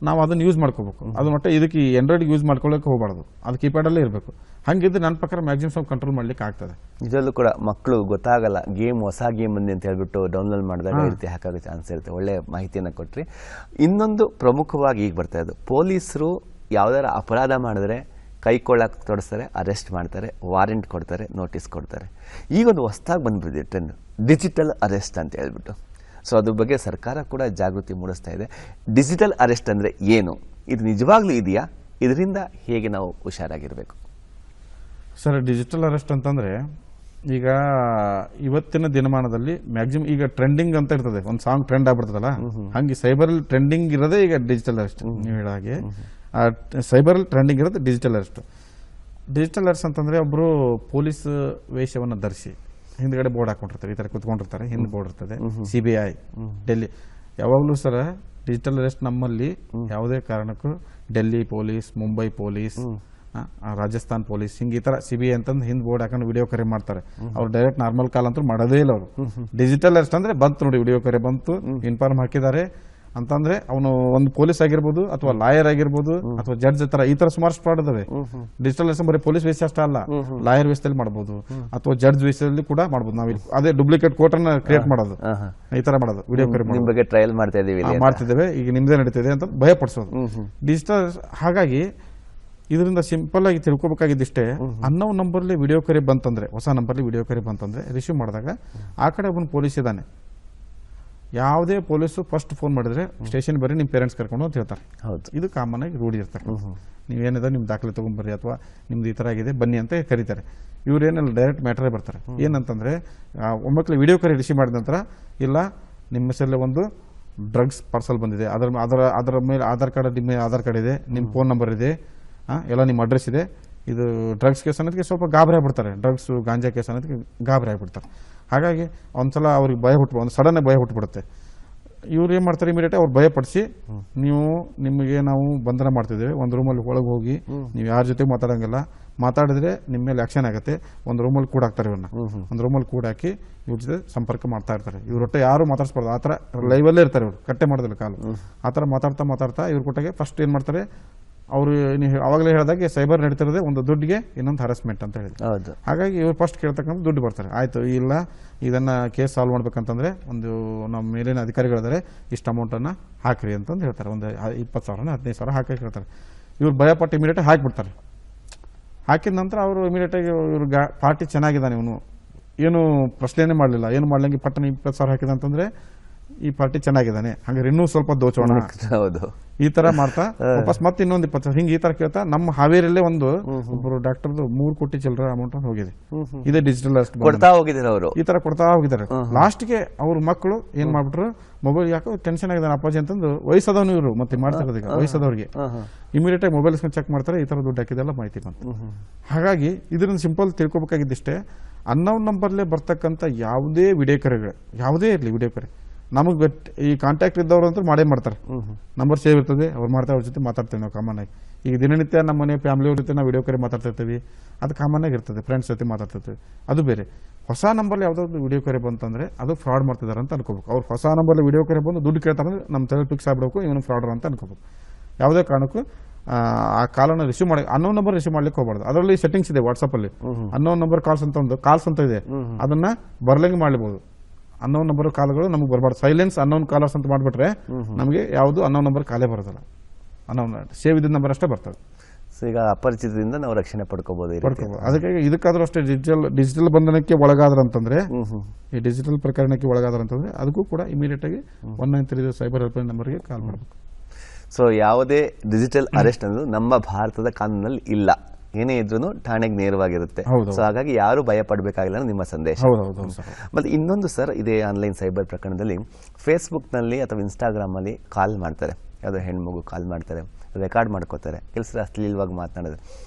ನಾವು ಅದನ್ನು ಯೂಸ್ ಮಾಡ್ಕೋಬೇಕು. ಅದು ಮತ್ತೆ ಇದಕ್ಕೆ ಆಂಡ್ರಾಯ್ಡ್ ಯೂಸ್ ಮಾಡ್ಕೊಳ್ಳೋಕೆ ಹೋಗಬಾರ್ದು, ಅದು ಕೀಪ್ಯಾಡಲ್ಲೇ ಇರಬೇಕು. ಹಂಗಿದ್ರೆ ನನ್ನ ಪ್ರಕಾರ ಮ್ಯಾಕ್ಸಿಮಮ್ ಕಂಟ್ರೋಲ್ ಮಾಡ್ಲಿಕ್ಕೆ ಆಗ್ತದೆ. ಇದರಲ್ಲೂ ಕೂಡ ಮಕ್ಕಳು ಗೊತ್ತಾಗಲ್ಲ, ಗೇಮ್ ಹೊಸ ಗೇಮ್ ಬಂದಿ ಅಂತ ಹೇಳ್ಬಿಟ್ಟು ಡೌನ್ಲೋಡ್ ಮಾಡಿದಾಗ ಈ ರೀತಿ ಹಾಕೋ ಚಾನ್ಸ್ ಇರುತ್ತೆ. ಒಳ್ಳೆ ಮಾಹಿತಿಯನ್ನು ಕೊಟ್ರಿ. ಇನ್ನೊಂದು ಪ್ರಮುಖವಾಗಿ ಈಗ ಬರ್ತಾ ಇದ್ದು, ಪೊಲೀಸರು ಯಾವ್ದಾರ ಅಪರಾಧ ಮಾಡಿದ್ರೆ ಕೈಕೊಳ್ಳಕ್ಕೆ ತೊಡಸ್ತಾರೆ, ಅರೆಸ್ಟ್ ಮಾಡ್ತಾರೆ, ವಾರೆಂಟ್ ಕೊಡ್ತಾರೆ, ನೋಟಿಸ್ ಕೊಡ್ತಾರೆ. ಈಗೊಂದು ಹೊಸದಾಗಿ ಬಂದ್ಬಿಟ್ಟಿದೆ ಟ್ರೆಂಡ್, ಡಿಜಿಟಲ್ ಅರೆಸ್ಟ್ ಅಂತ ಹೇಳ್ಬಿಟ್ಟು. ಸೊ ಅದ್ರ ಬಗ್ಗೆ ಸರ್ಕಾರ ಕೂಡ ಜಾಗೃತಿ ಮೂಡಿಸ್ತಾ ಇದೆ. ಡಿಜಿಟಲ್ ಅರೆಸ್ಟ್ ಅಂದರೆ ಏನು, ಇದು ನಿಜವಾಗ್ಲೂ ಇದೆಯಾ, ಇದರಿಂದ ಹೇಗೆ ನಾವು ಹುಷಾರಾಗಿರಬೇಕು? ಸರ್, ಡಿಜಿಟಲ್ ಅರೆಸ್ಟ್ ಅಂತಂದರೆ ಈಗ ಇವತ್ತಿನ ದಿನಮಾನದಲ್ಲಿ ಮ್ಯಾಕ್ಸಿಮಮ್ ಈಗ ಟ್ರೆಂಡಿಂಗ್ ಅಂತ ಇರ್ತದೆ, ಒಂದು ಸಾಂಗ್ ಟ್ರೆಂಡ್ ಆಗ್ಬಿಡ್ತದಲ್ಲ, ಹಂಗೆ ಸೈಬರಲ್ಲಿ ಟ್ರೆಂಡಿಂಗ್ ಇರೋದೇ ಈಗ ಡಿಜಿಟಲ್ ಅರೆಸ್ಟ್. ನೀವು ಹೇಳೋ ಹಾಗೆ ಸೈಬರಲ್ಲಿ ಟ್ರೆಂಡಿಂಗ್ ಇರೋದು ಡಿಜಿಟಲ್ ಅರೆಸ್ಟ್. ಡಿಜಿಟಲ್ ಅರೆಸ್ಟ್ ಅಂತಂದರೆ ಒಬ್ಬರು ಪೊಲೀಸ್ ವೇಷವನ್ನು ಧರಿಸಿ ಹಿಂದ್ಗಡೆ ಬೋರ್ಡ್ ಹಾಕೊಂಡಿರ್ತಾರೆ, ಈ ಥರ ಕುತ್ಕೊಂಡಿರ್ತಾರೆ, ಹಿಂದೆ ಬೋರ್ಡ್ ಇರ್ತದೆ CBI ಡೆಲ್ಲಿ. ಯಾವಾಗಲೂ ಸರ ಡಿಜಿಟಲ್ ಅರೆಸ್ಟ್ ನಮ್ಮಲ್ಲಿ ಯಾವುದೇ ಕಾರಣಕ್ಕೂ Delhi police, Mumbai police, Rajasthan police ಹಿಂಗೆ ಈ ಥರ CBI ಅಂತಂದು ಹಿಂದೆ ಬೋರ್ಡ್ ಹಾಕೊಂಡು ವಿಡಿಯೋ ಕರೆ ಮಾಡ್ತಾರೆ. ಅವ್ರು ಡೈರೆಕ್ಟ್ ನಾರ್ಮಲ್ ಕಾಲ್ ಅಂತೂ ಮಾಡೋದೇ ಇಲ್ಲ ಅವರು. ಡಿಜಿಟಲ್ ಅರೆಸ್ಟ್ ಅಂದರೆ ಬಂತು ನೋಡಿ, ವಿಡಿಯೋ ಕರೆ ಬಂತು, ಇನ್ಫಾರ್ಮ್ ಹಾಕಿದ್ದಾರೆ ಅಂತಂದ್ರೆ ಅವನು ಒಂದು ಪೊಲೀಸ್ ಆಗಿರ್ಬೋದು ಅಥವಾ ಲಾಯರ್ ಆಗಿರ್ಬೋದು ಅಥವಾ ಜಡ್ಜ್ ಈ ತರ ಸುಮಾರು ಫ್ರಾಡ್ ಇದಾವೆ. ಡಿಜಿಟಲ್ ಅರೆಸ್ಟ್ ಬರೀ ಪೊಲೀಸ್ ವೇಷ ಅಷ್ಟೇ ಅಲ್ಲ, ಲಾಯರ್ ವೇಷದಲ್ಲಿ ಮಾಡಬಹುದು ಅಥವಾ ಜಡ್ಜ್ ವೇಷದಲ್ಲಿ ಕೂಡ ಮಾಡಬಹುದು. ನಾವು ಅದೇ ಡೂಪ್ಲಿಕೇಟ್ ಕೋರ್ಟ್ ಅನ್ನ ಕ್ರಿಯೇಟ್ ಮಾಡೋದು, ಈ ತರ ಮಾಡೋದು, ವಿಡಿಯೋ ಕರೆ ಬಗ್ಗೆ ಟ್ರಯಲ್ ಮಾಡ್ತಿದ್ದೇವೆ, ಈಗ ನಿಮ್ದೇ ನಡೀತಿದೆ ಅಂತ ಭಯಪಡಿಸೋದು ಡಿಜಿಟಲ್. ಹಾಗಾಗಿ ಇದರಿಂದ ಸಿಂಪಲ್ ಆಗಿ ತಿಳ್ಕೊಬೇಕಾಗಿದ್ದಿಷ್ಟೇ, ಅನ್ನೋ ನಂಬರ್ಲಿ ವಿಡಿಯೋ ಕರೆ ಬಂತಂದ್ರೆ, ಹೊಸ ನಂಬರ್ಲಿ ವಿಡಿಯೋ ಕರೆ ಬಂತಂದ್ರೆ ರಿಸೀವ್ ಮಾಡಿದಾಗ ಆ ಕಡೆ ಒಬ್ಬನು ಪೊಲೀಸ್ ಇದ್ದಾನೆ, ಯಾವುದೇ ಪೊಲೀಸು ಫಸ್ಟ್ ಫೋನ್ ಮಾಡಿದ್ರೆ ಸ್ಟೇಷನ್ ಬರ್ರಿ, ನಿಮ್ಮ ಪೇರೆಂಟ್ಸ್ ಕರ್ಕೊಂಡು ಅಂತ ಹೇಳ್ತಾರೆ. ಹೌದು, ಇದು ಕಾಮನ್ ಆಗಿ ರೂಢಿ ಇರ್ತಾರೆ. ನೀವೇನಿದೆ ನಿಮ್ಮ ದಾಖಲೆ ತೊಗೊಂಬರ್ರಿ ಅಥವಾ ನಿಮ್ದು ಈ ಥರ ಆಗಿದೆ ಬನ್ನಿ ಅಂತ ಕರೀತಾರೆ. ಇವ್ರೇನೆಲ್ಲ ಡೈರೆಕ್ಟ್ ಮ್ಯಾಟ್ರೇ ಬರ್ತಾರೆ. ಏನಂತಂದರೆ ಒಮ್ಮಕ್ಕಳು ವಿಡಿಯೋ ಕರೆ ರಿಸೀವ್ ಮಾಡಿದ ನಂತರ, ಇಲ್ಲ ನಿಮ್ಮ ಹೆಸರಲ್ಲೇ ಒಂದು ಡ್ರಗ್ಸ್ ಪಾರ್ಸಲ್ ಬಂದಿದೆ, ಅದರ ಮೇಲೆ ಆಧಾರ್ ಕಾರ್ಡ್, ನಿಮ್ಮ ಆಧಾರ್ ಕಾರ್ಡ್ ಇದೆ, ನಿಮ್ಮ ಫೋನ್ ನಂಬರ್ ಇದೆ, ಎಲ್ಲ ನಿಮ್ಮ ಅಡ್ರೆಸ್ ಇದೆ, ಇದು ಡ್ರಗ್ಸ್ ಕೇಸ್ ಅನ್ನೋದಕ್ಕೆ ಸ್ವಲ್ಪ ಗಾಬರಿ ಆಗ್ಬಿಡ್ತಾರೆ. ಡ್ರಗ್ಸು ಗಾಂಜಾ ಕೇಸ್ ಅನ್ನೋದಕ್ಕೆ ಗಾಬರಿ ಆಗ್ಬಿಡ್ತಾರೆ. ಹಾಗಾಗಿ ಒಂದ್ಸಲ ಅವ್ರಿಗೆ ಭಯ ಒಂದು ಸಡನ್ ಭಯ ಹುಟ್ಟುಬಿಡುತ್ತೆ. ಇವ್ರು ಏನು ಮಾಡ್ತಾರೆ, ಇಮಿಡಿಯೇಟ್ ಅವ್ರು ಭಯಪಡಿಸಿ, ನಿಮಗೆ ನಾವು ಬಂಧನ ಮಾಡ್ತಿದ್ದೇವೆ, ಒಂದು ರೂಮಲ್ಲಿ ಒಳಗೆ ಹೋಗಿ ನೀವು ಯಾರ ಜೊತೆ ಮಾತಾಡೋಂಗಿಲ್ಲ, ಮಾತಾಡಿದ್ರೆ ನಿಮ್ಮ ಮೇಲೆ ಆಕ್ಷನ್ ಆಗುತ್ತೆ. ಒಂದು ರೂಮಲ್ಲಿ ಕೂಡಾಕ್ತಾರೆ ಇವ್ರನ್ನ, ಒಂದು ರೂಮಲ್ಲಿ ಕೂಡಾಕಿ ಇವ್ರ ಜೊತೆ ಸಂಪರ್ಕ ಮಾಡ್ತಾ ಇರ್ತಾರೆ. ಇವ್ರೊಟ್ಟೆ ಯಾರು ಮಾತಾಡ್ಸ್ಬಾರ್ದು, ಆ ಥರ ಲೈವಲ್ಲೇ ಇರ್ತಾರೆ ಇವರು, ಕಟ್ಟೆ ಮಾಡೋದಿಲ್ಲ ಕಾಲು. ಆ ಥರ ಮಾತಾಡ್ತಾ ಇವ್ರ ಕೊಟ್ಟಾಗೆ ಫಸ್ಟ್ ಏನು ಮಾಡ್ತಾರೆ, ಅವರು ಅವಾಗಲೇ ಹೇಳಿದಾಗೆ ಸೈಬರ್ ನಡೀತಿರೋದೇ ಒಂದು ದುಡ್ಡಿಗೆ ಇನ್ನೊಂದು ಹರಾಸ್ಮೆಂಟ್ ಅಂತ ಹೇಳಿ. ಹಾಗಾಗಿ ಇವ್ರು ಫಸ್ಟ್ ಕೇಳ್ತಕ್ಕಂಥ ದುಡ್ಡು ಬರ್ತಾರೆ. ಆಯಿತು, ಇಲ್ಲ ಇದನ್ನು ಕೇಸ್ ಸಾಲ್ವ್ ಮಾಡ್ಬೇಕಂತಂದ್ರೆ ಒಂದು ನಮ್ಮ ಮೇಲಿನ ಅಧಿಕಾರಿಗಳಿದ್ದಾರೆ, ಇಷ್ಟು ಅಮೌಂಟನ್ನು ಹಾಕ್ರಿ ಅಂತಂದು ಹೇಳ್ತಾರೆ. ಒಂದು 20,000 15,000 ಹಾಕಿ ಹೇಳ್ತಾರೆ. ಇವ್ರು ಭಯಪಟ್ಟು ಇಮಿಡಿಯೇಟ್ ಹಾಕಿಬಿಡ್ತಾರೆ. ಹಾಕಿದ ನಂತರ ಅವರು ಇಮಿಡಿಯೇಟಾಗಿ ಇವ್ರ ಪಾರ್ಟಿ ಚೆನ್ನಾಗಿದ್ದಾನೆ, ಇವನು ಏನು ಪ್ರಶ್ನೆನೇ ಮಾಡಲಿಲ್ಲ, ಏನು ಮಾಡ್ಲಂಗೆ ಪಟ್ಟಣ 20,000 ಹಾಕಿದ ಅಂತಂದ್ರೆ ಈ ಪಾರ್ಟಿ ಚೆನ್ನಾಗಿದ್ದಾನೆ, ಹಾಗಾದ್ರೆ ಇನ್ನೂ ಸ್ವಲ್ಪ ದೋಚೋಣ, ಈ ತರ ಮಾಡ್ತಾ ವಾಪಸ್ ಮತ್ತೆ ಇನ್ನೊಂದು 20,000 ಹಿಂಗೆ ಈ ತರ ಕೇಳ್ತಾ ನಮ್ಮ ಹಾವೇರಿಯಲ್ಲೇ ಒಬ್ಬರು ಡಾಕ್ಟರ್ದು 3 ಕೋಟಿ ಚಿಲ್ಲರೆ ಅಮೌಂಟ್ ಹೋಗಿದೆ. ಇದೇ ಡಿಜಿಟಲ್ ಕೊಡ್ತಾ ಹೋಗಿದ್ದಾರೆ ಅವರು, ಈ ತರ ಕೊಡ್ತಾ ಹೋಗಿದ್ದಾರೆ. ಲಾಸ್ಟ್ಗೆ ಅವ್ರ ಮಕ್ಕಳು ಏನ್ ಮಾಡ್ಬಿಟ್ರು, ಮೊಬೈಲ್ ಯಾಕೋ ಟೆನ್ಷನ್ ಆಗಿದ್ದಾನೆ ಅಪ್ಪಾಜಿ ಅಂತಂದು, ವಯಸ್ಸಾದವನು ಇವರು ಮತ್ತೆ ಮಾಡ್ತಿರೋದು ಈಗ ವಯಸ್ಸಾದವ್ರಿಗೆ ಇಮಿಡಿಯೇಟ್ ಆಗಿ ಮೊಬೈಲ್ ಚೆಕ್ ಮಾಡ್ತಾರೆ, ಈ ತರ ದುಡ್ಡು ಹಾಕಿದೆಲ್ಲ ಮಾಹಿತಿ ಬಂತು. ಹಾಗಾಗಿ ಇದರಿಂದ ಸಿಂಪಲ್ ತಿಳ್ಕೊಬೇಕಾಗಿದ್ದಿಷ್ಟೇ, ಅನ್ನೋನ್ ನಂಬರ್ಲೇ ಬರ್ತಕ್ಕಂಥ ಯಾವುದೇ ವಿಡಿಯೋ ಕರೆಗಳು, ಯಾವುದೇ ಇರಲಿ ವಿಡಿಯೋ ಕರೆ, ನಮಗೆ ಈ ಕಾಂಟ್ಯಾಕ್ಟ್ ಇದ್ದವ್ರು ಅಂತ ಮಾಡೇ ಮಾಡ್ತಾರೆ. ನಂಬರ್ ಸೇವ್ ಇರ್ತದೆ, ಅವ್ರು ಮಾಡ್ತಾರೆ, ಅವ್ರ ಜೊತೆ ಮಾತಾಡ್ತೇವೆ ನಾವು ಕಾಮನ್ ಆಗಿ. ಈಗ ದಿನನಿತ್ಯ ನಮ್ಮ ಮನೆ ಫ್ಯಾಮಿಲಿಯವ್ರ ಜೊತೆ ನಾವು ವಿಡಿಯೋ ಕರೆ ಮಾತಾಡ್ತಾ ಇರ್ತೀವಿ, ಅದು ಕಾಮನ್ ಆಗಿ ಇರ್ತದೆ. ಫ್ರೆಂಡ್ಸ್ ಜೊತೆ ಮಾತಾಡ್ತಿರ್ತೀವಿ, ಅದು ಬೇರೆ. ಹೊಸ ನಂಬರ್ಲಿ ಯಾವುದಾದ್ರು ವಿಡಿಯೋ ಕರೆ ಬಂತಂದ್ರೆ ಅದು ಫ್ರಾಡ್ ಮಾಡ್ತಿದ್ದಾರೆ ಅಂತ ಅನ್ಕೋಬೇಕು. ಅವ್ರು ಹೊಸ ನಂಬರ್ಲಿ ವಿಡಿಯೋ ಕರೆ ಬಂದು ದುಡ್ಡು ಕೇಳ್ತಾರೆ ಅಂದ್ರೆ ನಮ್ಮ ತಲೆ ಫಿಕ್ಸ್ ಆಗ್ಬಿಡಬೇಕು, ಇವನು ಫ್ರಾಡರ್ ಅಂತ ಅನ್ಕೋಬೇಕು. ಯಾವುದೇ ಕಾರಣಕ್ಕೂ ಆ ಕಾಲನ್ನು ರಿಸೀವ್ ಮಾಡಿ ಅನ್ನೋನ್ ನಂಬರ್ ರಿಸೀವ್ ಮಾಡ್ಲಿಕ್ಕೆ ಹೋಗಬಾರ್ದು. ಅದರಲ್ಲಿ ಸೆಟ್ಟಿಂಗ್ಸ್ ಇದೆ ವಾಟ್ಸಪ್ಪಲ್ಲಿ, ಅನ್ನೋನ್ ನಂಬರ್ ಕಾಲ್ಸ್ ಅಂತ ಒಂದು ಕಾಲ್ಸ್ ಅಂತ ಇದೆ, ಅದನ್ನ ಬರ್ಲಂಗೆ ಮಾಡಬಹುದು. ಅನ್ನೋನ್ ನಂಬರ್ ಕಾಲ್ಗಳು ನಮಗೆ ಬರಬಾರ್ದು. ಸೈಲೆನ್ಸ್ ಅನ್ನೋನ್ ಕಾಲರ್ಸ್ ಅಂತ ಮಾಡ್ಬಿಟ್ರೆ ನಮಗೆ ಯಾವುದು ಅನ್ನೋನ್ ನಂಬರ್ ಕಾಲೇ ಬರೋದಿಲ್ಲ, ಅನ್ನೋನ್ ಸೇವ್ ಇದ್ದ ನಂಬರ್ ಅಷ್ಟೇ ಬರ್ತದೆ. ಈಗ ಅಪರಿಚಿತದಿಂದ ನಾವು ರಕ್ಷಣೆ ಪಡ್ಕೋಬಹುದು. ಅದಕ್ಕೆ ಇದಕ್ಕಾದ್ರೂ ಅಷ್ಟೇ ಡಿಜಿಟಲ್ ಬಂಧನಕ್ಕೆ ಒಳಗಾದ್ರಂತಂದ್ರೆ, ಈ ಡಿಜಿಟಲ್ ಪ್ರಕರಣಕ್ಕೆ ಒಳಗಾದ್ರಂತಂದ್ರೆ ಅದಕ್ಕೂ ಕೂಡ ಇಮಿಡಿಯೇಟ್ ಆಗಿ 193 ಸೈಬರ್ ಹೆಲ್ಪ್ಲೈನ್ ನಂಬರ್ಗೆ ಕಾಲ್ ಮಾಡಬೇಕು. ಸೊ ಯಾವುದೇ ಡಿಜಿಟಲ್ ಅರೆಸ್ಟ್ ಅನ್ನೋದು ನಮ್ಮ ಭಾರತದ ಕಾನೂನಲ್ಲಿ ಇಲ್ಲ, ಏನೇ ಇದ್ರೂ ಠಾಣೆಗೆ ನೇರವಾಗಿರುತ್ತೆ. ಸೊ ಹಾಗಾಗಿ ಯಾರು ಭಯ ಪಡಬೇಕಾಗಿಲ್ಲ ನಿಮ್ಮ ಸಂದೇಶ. ಮತ್ತೆ ಇನ್ನೊಂದು ಸರ್, ಇದೇ ಆನ್ಲೈನ್ ಸೈಬರ್ ಪ್ರಕರಣದಲ್ಲಿ ಫೇಸ್ಬುಕ್ನಲ್ಲಿ ಅಥವಾ ಇನ್ಸ್ಟಾಗ್ರಾಮಲ್ಲಿ ಕಾಲ್ ಮಾಡ್ತಾರೆ, ಯಾವುದೋ ಹೆಣ್ಮಗು ಕಾಲ್ ಮಾಡ್ತಾರೆ, ರೆಕಾರ್ಡ್ ಮಾಡ್ಕೋತಾರೆ, ಕೆಲಸ ಅಶ್ಲೀಲವಾಗಿ ಮಾತನಾಡಿದ್ರೆ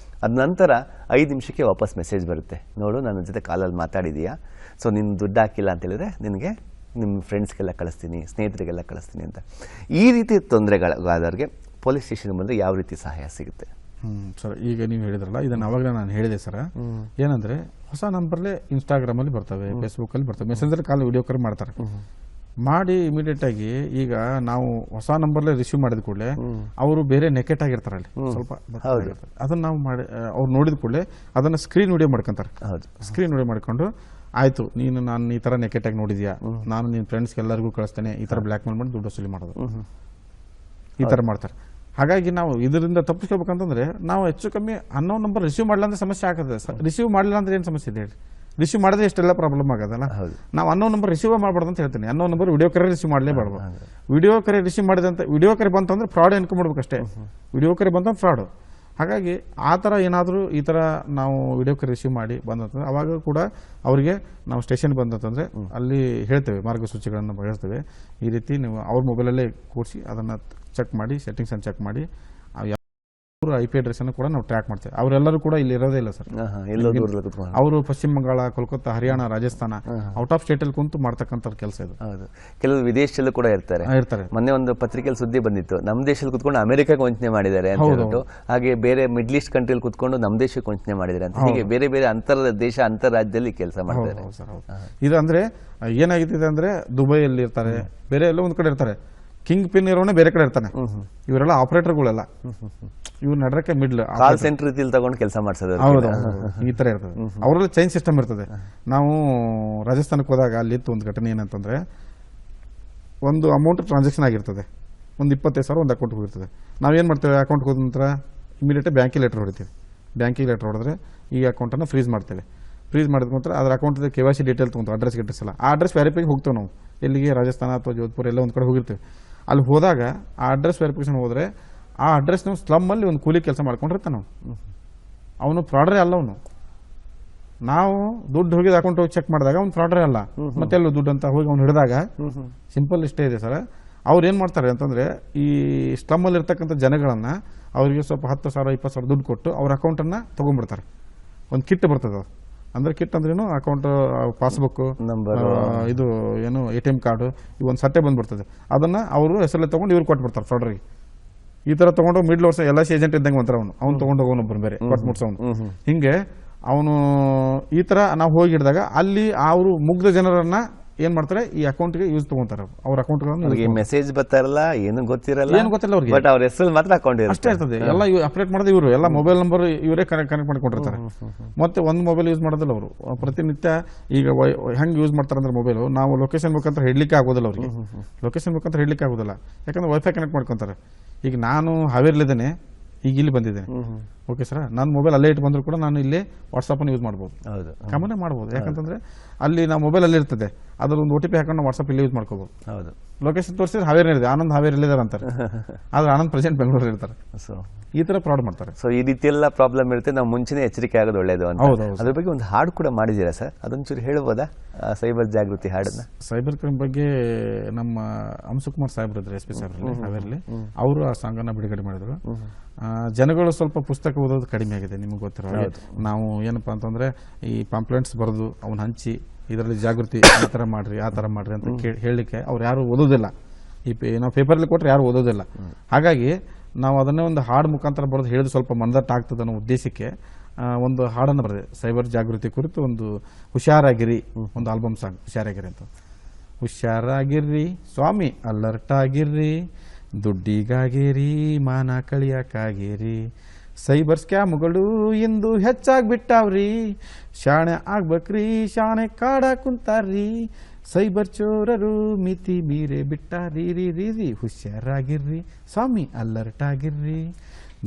ಅದ ನಂತರ 5 ನಿಮಿಷಕ್ಕೆ ವಾಪಸ್ ಮೆಸೇಜ್ ಬರುತ್ತೆ, ನೋಡು ನನ್ನ ಜೊತೆ ಕಾಲಲ್ಲಿ ಮಾತಾಡಿದೀಯಾ, ಸೊ ನಿನ್ನ ದುಡ್ಡು ಹಾಕಿಲ್ಲ ಅಂತ ಹೇಳಿದ್ರೆ ನಿನಗೆ ನಿಮ್ಮ ಫ್ರೆಂಡ್ಸ್ಗೆಲ್ಲ ಕಳಿಸ್ತೀನಿ, ಸ್ನೇಹಿತರಿಗೆಲ್ಲ ಕಳಿಸ್ತೀನಿ ಅಂತ. ಈ ರೀತಿ ತೊಂದರೆಗಳಾದವ್ರಿಗೆ ಪೊಲೀಸ್ ಸ್ಟೇಷನ್ ಬಂದರೆ ಯಾವ ರೀತಿ ಸಹಾಯ ಸಿಗುತ್ತೆ? ಸರ್, ಈಗ ನೀವು ಹೇಳಿದ್ರಲ್ಲ, ಇದನ್ನ ಅವಾಗಲೇ ನಾನು ಹೇಳಿದೆ ಸರ್. ಏನಂದ್ರೆ ಹೊಸ ನಂಬರ್ಲೇ ಇನ್ಸ್ಟಾಗ್ರಾಮಲ್ಲಿ ಬರ್ತವೆ, ಫೇಸ್ಬುಕ್ಕಲ್ಲಿ ಬರ್ತವೆ, ಮೆಸೆಂಜರ್ ಕಾಲ್ ವಿಡಿಯೋ ಕರೆ ಮಾಡ್ತಾರೆ. ಮಾಡಿ ಇಮಿಡಿಯೇಟ್ ಆಗಿ ಈಗ ನಾವು ಹೊಸ ನಂಬರ್ಲೇ ರಿಸೀವ್ ಮಾಡಿದ ಕೂಡಲೇ ಅವರು ಬೇರೆ ನೆಕೆಟ್ ಆಗಿರ್ತಾರೆ, ಅಲ್ಲಿ ಸ್ವಲ್ಪ ಅದನ್ನ ನಾವು ಮಾಡಿ ಅವ್ರು ನೋಡಿದ ಕೂಡಲೇ ಅದನ್ನ ಸ್ಕ್ರೀನ್ ವಿಡಿಯೋ ಮಾಡ್ಕೊಂತಾರೆ. ಸ್ಕ್ರೀನ್ ವಿಡಿಯೋ ಮಾಡ್ಕೊಂಡು, ಆಯ್ತು ನಾನು ಈ ತರ ನೆಕೆಟ್ ಆಗಿ ನೋಡಿದ್ಯಾ, ನಾನು ನಿನ್ನ ಫ್ರೆಂಡ್ಸ್ಗೆ ಎಲ್ಲರಿಗೂ ಕಳಿಸ್ತೇನೆ, ಈ ತರ ಬ್ಲ್ಯಾಕ್ ಮೇಲ್ ಮಾಡಿ ದುಡ್ಡು ವಸೂಲಿ ಮಾಡೋದು, ಈ ತರ ಮಾಡ್ತಾರೆ. ಹಾಗಾಗಿ ನಾವು ಇದರಿಂದ ತಪ್ಪಿಸ್ಕೋಬೇಕಂತಂದ್ರೆ ನಾವು ಹೆಚ್ಚು ಕಮ್ಮಿ ಅನ್ನೋನ್ ನಂಬರ್ ರಿಸೀವ್ ಮಾಡಲ್ಲ ಅಂದ್ರೆ ಸಮಸ್ಯೆ ಆಗ್ತದೆ. ರಿಸೀವ್ ಮಾಡಲಿಲ್ಲ ಅಂದ್ರೆ ಏನು ಸಮಸ್ಯೆ ಇದೆ ಹೇಳಿ? ರಿಸೀವ್ ಮಾಡಿದ್ರೆ ಎಷ್ಟೆಲ್ಲ ಪ್ರಾಬ್ಲಮ್ ಆಗೋದಲ್ಲ. ನಾವು ಅನ್ನೋನ್ ನಂಬರ್ ರಿಸೀವ್ ಮಾಡಬಾರ್ದು ಅಂತ ಹೇಳ್ತೀನಿ. ಅನ್ನೋನ್ ನಂಬರ್ ವಿಡಿಯೋ ಕರೆ ರಿಸೀವ್ ಮಾಡಲೇಬಾರ್ದು. ವಿಡಿಯೋ ಕರೆ ರಿಸೀವ್ ಮಾಡಿದಂತ ವಿಡಿಯೋ ಕರೆ ಬಂತಂದ್ರೆ ಫ್ರಾಡ್ ಅನ್ಕೊಂಡ್ಬಿಡ್ಬೇಕಷ್ಟೇ. ವಿಡಿಯೋ ಕರೆ ಬಂತಂದ್ರೆ ಫ್ರಾಡ್. ಹಾಗಾಗಿ ಆ ಥರ ಏನಾದರೂ ಈ ಥರ ನಾವು ವಿಡಿಯೋ ಕರೆ ರಿಸೀವ್ ಮಾಡಿ ಬಂದಂತಂದ್ರೆ ಅವಾಗ ಕೂಡ ಅವರಿಗೆ ನಾವು ಸ್ಟೇಷನ್ ಬಂದಂತಂದರೆ ಅಲ್ಲಿ ಹೇಳ್ತೇವೆ, ಮಾರ್ಗಸೂಚಿಗಳನ್ನು ಹೇಳ್ತೇವೆ. ಈ ರೀತಿ ನೀವು ಅವ್ರ ಮೊಬೈಲಲ್ಲೇ ಕೂರಿಸಿ ಅದನ್ನು ಚೆಕ್ ಮಾಡಿ, ಸೆಟ್ಟಿಂಗ್ಸನ್ನು ಚೆಕ್ ಮಾಡಿ, IP ಅಡ್ರೆಸ್ ಅನ್ನು ಕೂಡ ನಾವು ಟ್ರ್ಯಾಕ್ ಮಾಡ್ತೇವೆ. ಅವರೆಲ್ಲರೂ ಕೂಡ ಇಲ್ಲಿ ಇರೋದೇ ಇಲ್ಲ ಸರ್. ಅವರು Paschim Bengal, Kolkata, Haryana, Rajasthan, out of state ಅಲ್ಲಿ ಕುಂತು ಮಾಡ್ತಕ್ಕಂಥ ಕೆಲಸ ಇದು. ಕೆಲವು ವಿದೇಶದಲ್ಲೂ ಕೂಡ ಇರ್ತಾರೆ. ಮೊನ್ನೆ ಒಂದು ಪತ್ರಿಕೆಯಲ್ಲಿ ಸುದ್ದಿ ಬಂದಿತ್ತು, ನಮ್ಮ ದೇಶದಲ್ಲಿ ಕುತ್ಕೊಂಡು ಅಮೆರಿಕಾಗೆ ವಂಚನೆ ಮಾಡಿದ್ದಾರೆ ಅಂತ ಹೇಳ್ಬಿಟ್ಟು, ಹಾಗೆ ಬೇರೆ ಮಿಡ್ಲ್ ಈಸ್ಟ್ ಕಂಟ್ರಿಯಲ್ಲಿ ಕುತ್ಕೊಂಡು ನಮ್ಮ ದೇಶಕ್ಕೆ ವಂಚನೆ ಮಾಡಿದ್ದಾರೆ ಅಂತ, ಹೀಗೆ ಬೇರೆ ಬೇರೆ ಅಂತರ ರಾಜ್ಯದಲ್ಲಿ ಕೆಲಸ ಮಾಡ್ತಾರೆ. ಇದು ಅಂದ್ರೆ ಏನಾಗಿದೆ ಅಂದ್ರೆ ದುಬೈಯಲ್ಲಿ ಇರ್ತಾರೆ, ಬೇರೆ ಎಲ್ಲ ಒಂದ್ ಕಡೆ ಇರ್ತಾರೆ. ಕಿಂಗ್ ಪಿನ್ ಇರೋನೇ ಬೇರೆ ಕಡೆ ಇರ್ತಾನೆ. ಇವರೆಲ್ಲ ಆಪರೇಟರ್ಗಳೆಲ್ಲ, ಇವ್ರು ನಡರಕ್ಕೆ ಮಿಡ್ಲ್ ಕಾಲ್ ಸೆಂಟರ್ ರೀತಿಯಲ್ಲಿ ತಗೊಂಡು ಕೆಲಸ ಮಾಡಿಸೋದು. ಹೌದು, ಈ ತರ ಇರ್ತದೆ. ಅವರೆಲ್ಲ ಚೈನ್ ಸಿಸ್ಟಮ್ ಇರ್ತದೆ. ನಾವು ರಾಜಸ್ಥಾನಕ್ಕೆ ಹೋದಾಗ ಅಲ್ಲಿ ಇತ್ತು ಒಂದು ಘಟನೆ. ಏನಂತಂದ್ರೆ, ಒಂದು ಅಮೌಂಟ್ ಟ್ರಾನ್ಸಾಕ್ಷನ್ ಆಗಿರ್ತದೆ, ಒಂದು 25,000 ಒಂದು ಅಕೌಂಟ್ಗೆ ಹೋಗಿರ್ತದೆ. ನಾವೇನು ಮಾಡ್ತೇವೆ, ಅಕೌಂಟ್ಗೆ ಹೋದ ನಂತರ ಇಮಿಡಿಯೇಟ್ ಬ್ಯಾಂಕಿಗೆ ಲೆಟರ್ ಹೊಡಿತೀವಿ. ಬ್ಯಾಂಕಿಗೆ ಲೆಟರ್ ಹೊಡೆದ್ರೆ ಈ ಅಕೌಂಟನ್ನು ಫ್ರೀಸ್ ಮಾಡ್ತೇವೆ. ಫ್ರೀಸ್ ಮಾಡಿದ ನಂತರ ಅದರ ಅಕೌಂಟ್ KYC ಡೀಟೇಲ್ ತೊಗೊಂಡು ಅಡ್ರೆಸ್ ಎಲ್ಲ, ಆ ಅಡ್ರೆಸ್ ವೆರಿಫೈಗೆ ಹೋಗ್ತೇವೆ ನಾವು. ಎಲ್ಲಿಗೆ, ರಾಜಸ್ಥಾನ ಅಥವಾ ಜೋಧ್ಪುರ ಎಲ್ಲ ಒಂದು ಕಡೆ ಹೋಗಿರ್ತೀವಿ. ಅಲ್ಲಿ ಹೋದಾಗ ಆ ಅಡ್ರೆಸ್ ವೆರಿಫಿಕೇಶನ್ ಹೋದರೆ ಆ ಅಡ್ರೆಸ್ ನಾವು ಸ್ಲಮ್ಮಲ್ಲಿ ಒಂದು ಕೂಲಿ ಕೆಲಸ ಮಾಡ್ಕೊಂಡಿರ್ತಾನೆ ನಾವು. ಅವನು ಫ್ರಾಡರೇ ಅಲ್ಲ. ಅವನು ನಾವು ದುಡ್ಡು ಹೋಗಿದ ಅಕೌಂಟ್ ಹೋಗಿ ಚೆಕ್ ಮಾಡಿದಾಗ ಅವ್ನು ಫ್ರಾಡರೇ ಅಲ್ಲ. ಮತ್ತೆಲ್ಲೂ ದುಡ್ಡು ಅಂತ ಹೋಗಿ ಅವ್ನು ಹಿಡಿದಾಗ ಸಿಂಪಲ್ ಇಷ್ಟೇ ಇದೆ ಸರ್. ಅವ್ರು ಏನು ಮಾಡ್ತಾರೆ ಅಂತಂದರೆ, ಈ ಸ್ಲಮ್ಮಲ್ಲಿ ಇರ್ತಕ್ಕಂಥ ಜನಗಳನ್ನು ಅವರಿಗೆ ಸ್ವಲ್ಪ 10,000 20,000 ದುಡ್ಡು ಕೊಟ್ಟು ಅವ್ರ ಅಕೌಂಟನ್ನು ತೊಗೊಂಡ್ಬಿಡ್ತಾರೆ. ಒಂದು ಕಿಟ್ ಬರ್ತದೆ ಅದು. ಅಂದ್ರೆ ಕಿಟ್ ಅಂದ್ರೇನು, ಅಕೌಂಟ್ ಪಾಸ್ಬುಕ್ ನಂಬರ್, ಇದು ಏನು ATM ಕಾರ್ಡು, ಈ ಒಂದು ಸಟ್ಟೆ ಬಂದ್ಬಿಡ್ತದೆ. ಅದನ್ನ ಅವರು ಹೆಸರಲ್ಲಿ ತಗೊಂಡು ಇವ್ರು ಕೊಟ್ಬಿಡ್ತಾರೆ ಫ್ರಾಡರಿಗೆ. ಈ ತರ ತಗೊಂಡು ಮಿಡ್ಲ್ ವರ್ಷ ಎಲ್ಲ ಏಜೆಂಟ್ ಇದ್ದಂಗೆ ಒಂಥರ ಅವ್ನು ತಗೊಂಡು ಹೋಗೋನೊಬ್ಬರು ಬೇರೆ ಕೊಟ್ಟು ಮುಟ್ಸೋನು. ಹಿಂಗೆ ಅವನು ಈ ತರ ನಾವು ಹೋಗಿ ಹಿಡಿದಾಗ ಅಲ್ಲಿ ಅವರು ಮುಗ್ಧ ಜನರನ್ನ ಏನ್ ಮಾಡ್ತಾರೆ, ಈ ಅಕೌಂಟ್ಗೆ ಯೂಸ್ ತಗೊಂತಾರೆ. ಅವ್ರ ಅಕೌಂಟ್ಗಳನ್ನು ಮೆಸೇಜ್ ಬರ್ತಾರಲ್ಲ, ಏನು ಗೊತ್ತಿರಲ್ಲ, ಏನು ಗೊತ್ತಿಲ್ಲ ಅವ್ರಿಗೆ, ಬಟ್ ಅವ್ರ ಹೆಸರು ಮಾತ್ರ ಅಕೌಂಟ್ ಅಷ್ಟೇ ಇರ್ತದೆ. ಎಲ್ಲ ಅಪ್ಡೇಟ್ ಮಾಡೋದು ಇವರು, ಎಲ್ಲ ಮೊಬೈಲ್ ನಂಬರ್ ಇವರೇ ಕನೆಕ್ಟ್ ಮಾಡ್ಕೊಂಡಿರ್ತಾರೆ. ಮತ್ತೆ ಒಂದು ಮೊಬೈಲ್ ಯೂಸ್ ಮಾಡೋದಿಲ್ಲ ಅವರು. ಪ್ರತಿನಿತ್ಯ ಈಗ ಹೆಂಗೆ ಯೂಸ್ ಮಾಡ್ತಾರೆ ಅಂದ್ರೆ ಮೊಬೈಲು, ನಾವು ಲೊಕೇಶನ್ ಮುಖಾಂತರ ಹಿಡ್ಲಿಕ್ಕೆ ಆಗೋದಿಲ್ಲ ಅವ್ರಿಗೆ. ಲೊಕೇಶನ್ ಮುಖಾಂತರ ಹಿಡ್ಲಿಕ್ಕೆ ಆಗೋದಿಲ್ಲ, ಯಾಕಂದ್ರೆ ವೈಫೈ ಕನೆಕ್ಟ್ ಮಾಡ್ಕೊಂತಾರೆ. ಈಗ ನಾನು ಹಾವೇರಿಲಿದ್ದೇನೆ, ಈಗ ಇಲ್ಲಿ ಬಂದಿದ್ದೇನೆ, ಓಕೆ ಸರ್, ನನ್ನ ಮೊಬೈಲ್ ಅಲ್ಲೇ ಇಟ್ಟು ಬಂದರೂ ಕೂಡ ನಾನು ಇಲ್ಲಿ ವಾಟ್ಸಪ್ಪನ್ನು ಯೂಸ್ ಮಾಡ್ಬೋದು, ಕಾಮನ್ ಮಾಡ್ಬೋದು. ಯಾಕಂತಂದ್ರೆ ಅಲ್ಲಿ ನಾವು ಮೊಬೈಲ್ ಅಲ್ಲಿ ಇರ್ತದೆ, ಅದ್ರ ಒಂದು OTP ಹಾಕೊಂಡು ನಾವು ವಾಟ್ಸಪ್ ಇಲ್ಲಿ ಯೂಸ್ ಮಾಡ್ಕೋಬಹುದು. ಹೌದು, ಲೊಕೇಶನ್ ತೋರಿಸಿದ್ರೆ ಹಾವೇರಿ ಇದೆ, ಆನಂದ್ ಹಾವೇರಿ ಇದ್ದಾರೆ ಅಂತಾರೆ, ಆದ್ರೆ ಆನಂದ್ ಪ್ರೆಸೆಂಟ್ ಬೆಂಗಳೂರು ಇರ್ತಾರೆ. ಸೊ ಈ ತರ ಫ್ರಾಡ್ ಮಾಡ್ತಾರೆ. ಸೊ ಈ ರೀತಿ ಎಲ್ಲ ಪ್ರಾಬ್ಲಮ್ ಇರುತ್ತೆ, ನಾವು ಮುಂಚೆನೇ ಎಚ್ಚರಿಕೆ ಆಗೋದು ಒಳ್ಳೇದು ಅಂತ. ಅದ್ರ ಬಗ್ಗೆ ಒಂದು ಹಾಡು ಕೂಡ ಮಾಡಿದ್ದೀರಾ ಸರ್, ಅದೊಂಚೂರು ಹೇಳ್ಬೋದಾ, ಸೈಬರ್ ಜಾಗೃತಿ ಹಾಡನ್ನ? ಸೈಬರ್ ಕ್ರೈಮ್ ಬಗ್ಗೆ ನಮ್ಮ ಅಂಶುಕುಮಾರ್ ಸಾಹೇಬ್ರು ಇದ್ರು, SP ಸಾಹೇಬ್ರಲ್ಲಿ ಹಾವೇರಿಲಿ, ಅವರು ಆ ಸಾಂಗ್ ಅನ್ನ ಬಿಡುಗಡೆ ಮಾಡಿದ್ರು. ಜನಗಳು ಸ್ವಲ್ಪ ಪುಸ್ತಕ ಓದೋದು ಕಡಿಮೆ ಆಗಿದೆ, ನಿಮ್ಗೆ ಗೊತ್ತಿರೋ ನಾವು ಏನಪ್ಪಾ ಅಂತಂದ್ರೆ ಈ ಪಾಂಪ್ಲೆಂಟ್ಸ್ ಬರೆದು ಅವನ್ನ ಹಂಚಿ ಇದರಲ್ಲಿ ಜಾಗೃತಿ ಈ ತರ ಮಾಡ್ರಿ ಆ ತರ ಮಾಡ್ರಿ ಅಂತ ಹೇಳಲಿಕ್ಕೆ ಅವ್ರು ಯಾರು ಓದೋದಿಲ್ಲ. ನಾವು ಪೇಪರ್ಲಿ ಕೊಟ್ರೆ ಯಾರು ಓದೋದಿಲ್ಲ. ಹಾಗಾಗಿ ನಾವು ಅದನ್ನೇ ಒಂದು ಹಾಡು ಮುಖಾಂತರ ಬರೆದು ಹೇಳಿದ್ರೆ ಸ್ವಲ್ಪ ಮನದಟ್ಟು ಆಗ್ತದೆ ಅನ್ನೋ ಉದ್ದೇಶಕ್ಕೆ ಒಂದು ಹಾಡನ್ನು ಬರೆದೆ, ಸೈಬರ್ ಜಾಗೃತಿ ಕುರಿತು ಒಂದು ಹುಷಾರಾಗಿರಿ, ಒಂದು ಆಲ್ಬಮ್ ಸಾಂಗ್ ಹುಷಾರಾಗಿರಿ ಅಂತ. ಹುಷಾರಾಗಿರ್ರಿ ಸ್ವಾಮಿ, ಅಲರ್ಟ್ ಆಗಿರ್ರಿ, ದುಡ್ಡಿಗಾಗಿರಿ, ಮಾನ ಕಳಿಯಕ್ಕಾಗಿರಿ, ಸೈಬರ್ ಸ್ಕ್ಯಾಮ್ಗಳು ಇಂದು ಹೆಚ್ಚಾಗ್ಬಿಟ್ಟಾವ್ರಿ, ಶಾಣೆ ಆಗ್ಬೇಕ್ರಿ, ಶಾಣೆ ಕಾಡ ಕುಂತಾರ್ರಿ, ಸೈಬರ್ ಚೋರರು ಮಿತಿ ಮೀರೆ ಬಿಟ್ಟಾರಿ ರೀ ರೀ ರೀ. ಹುಷಾರಾಗಿರ್ರಿ ಸ್ವಾಮಿ, ಅಲರ್ಟ್ ಆಗಿರ್ರಿ,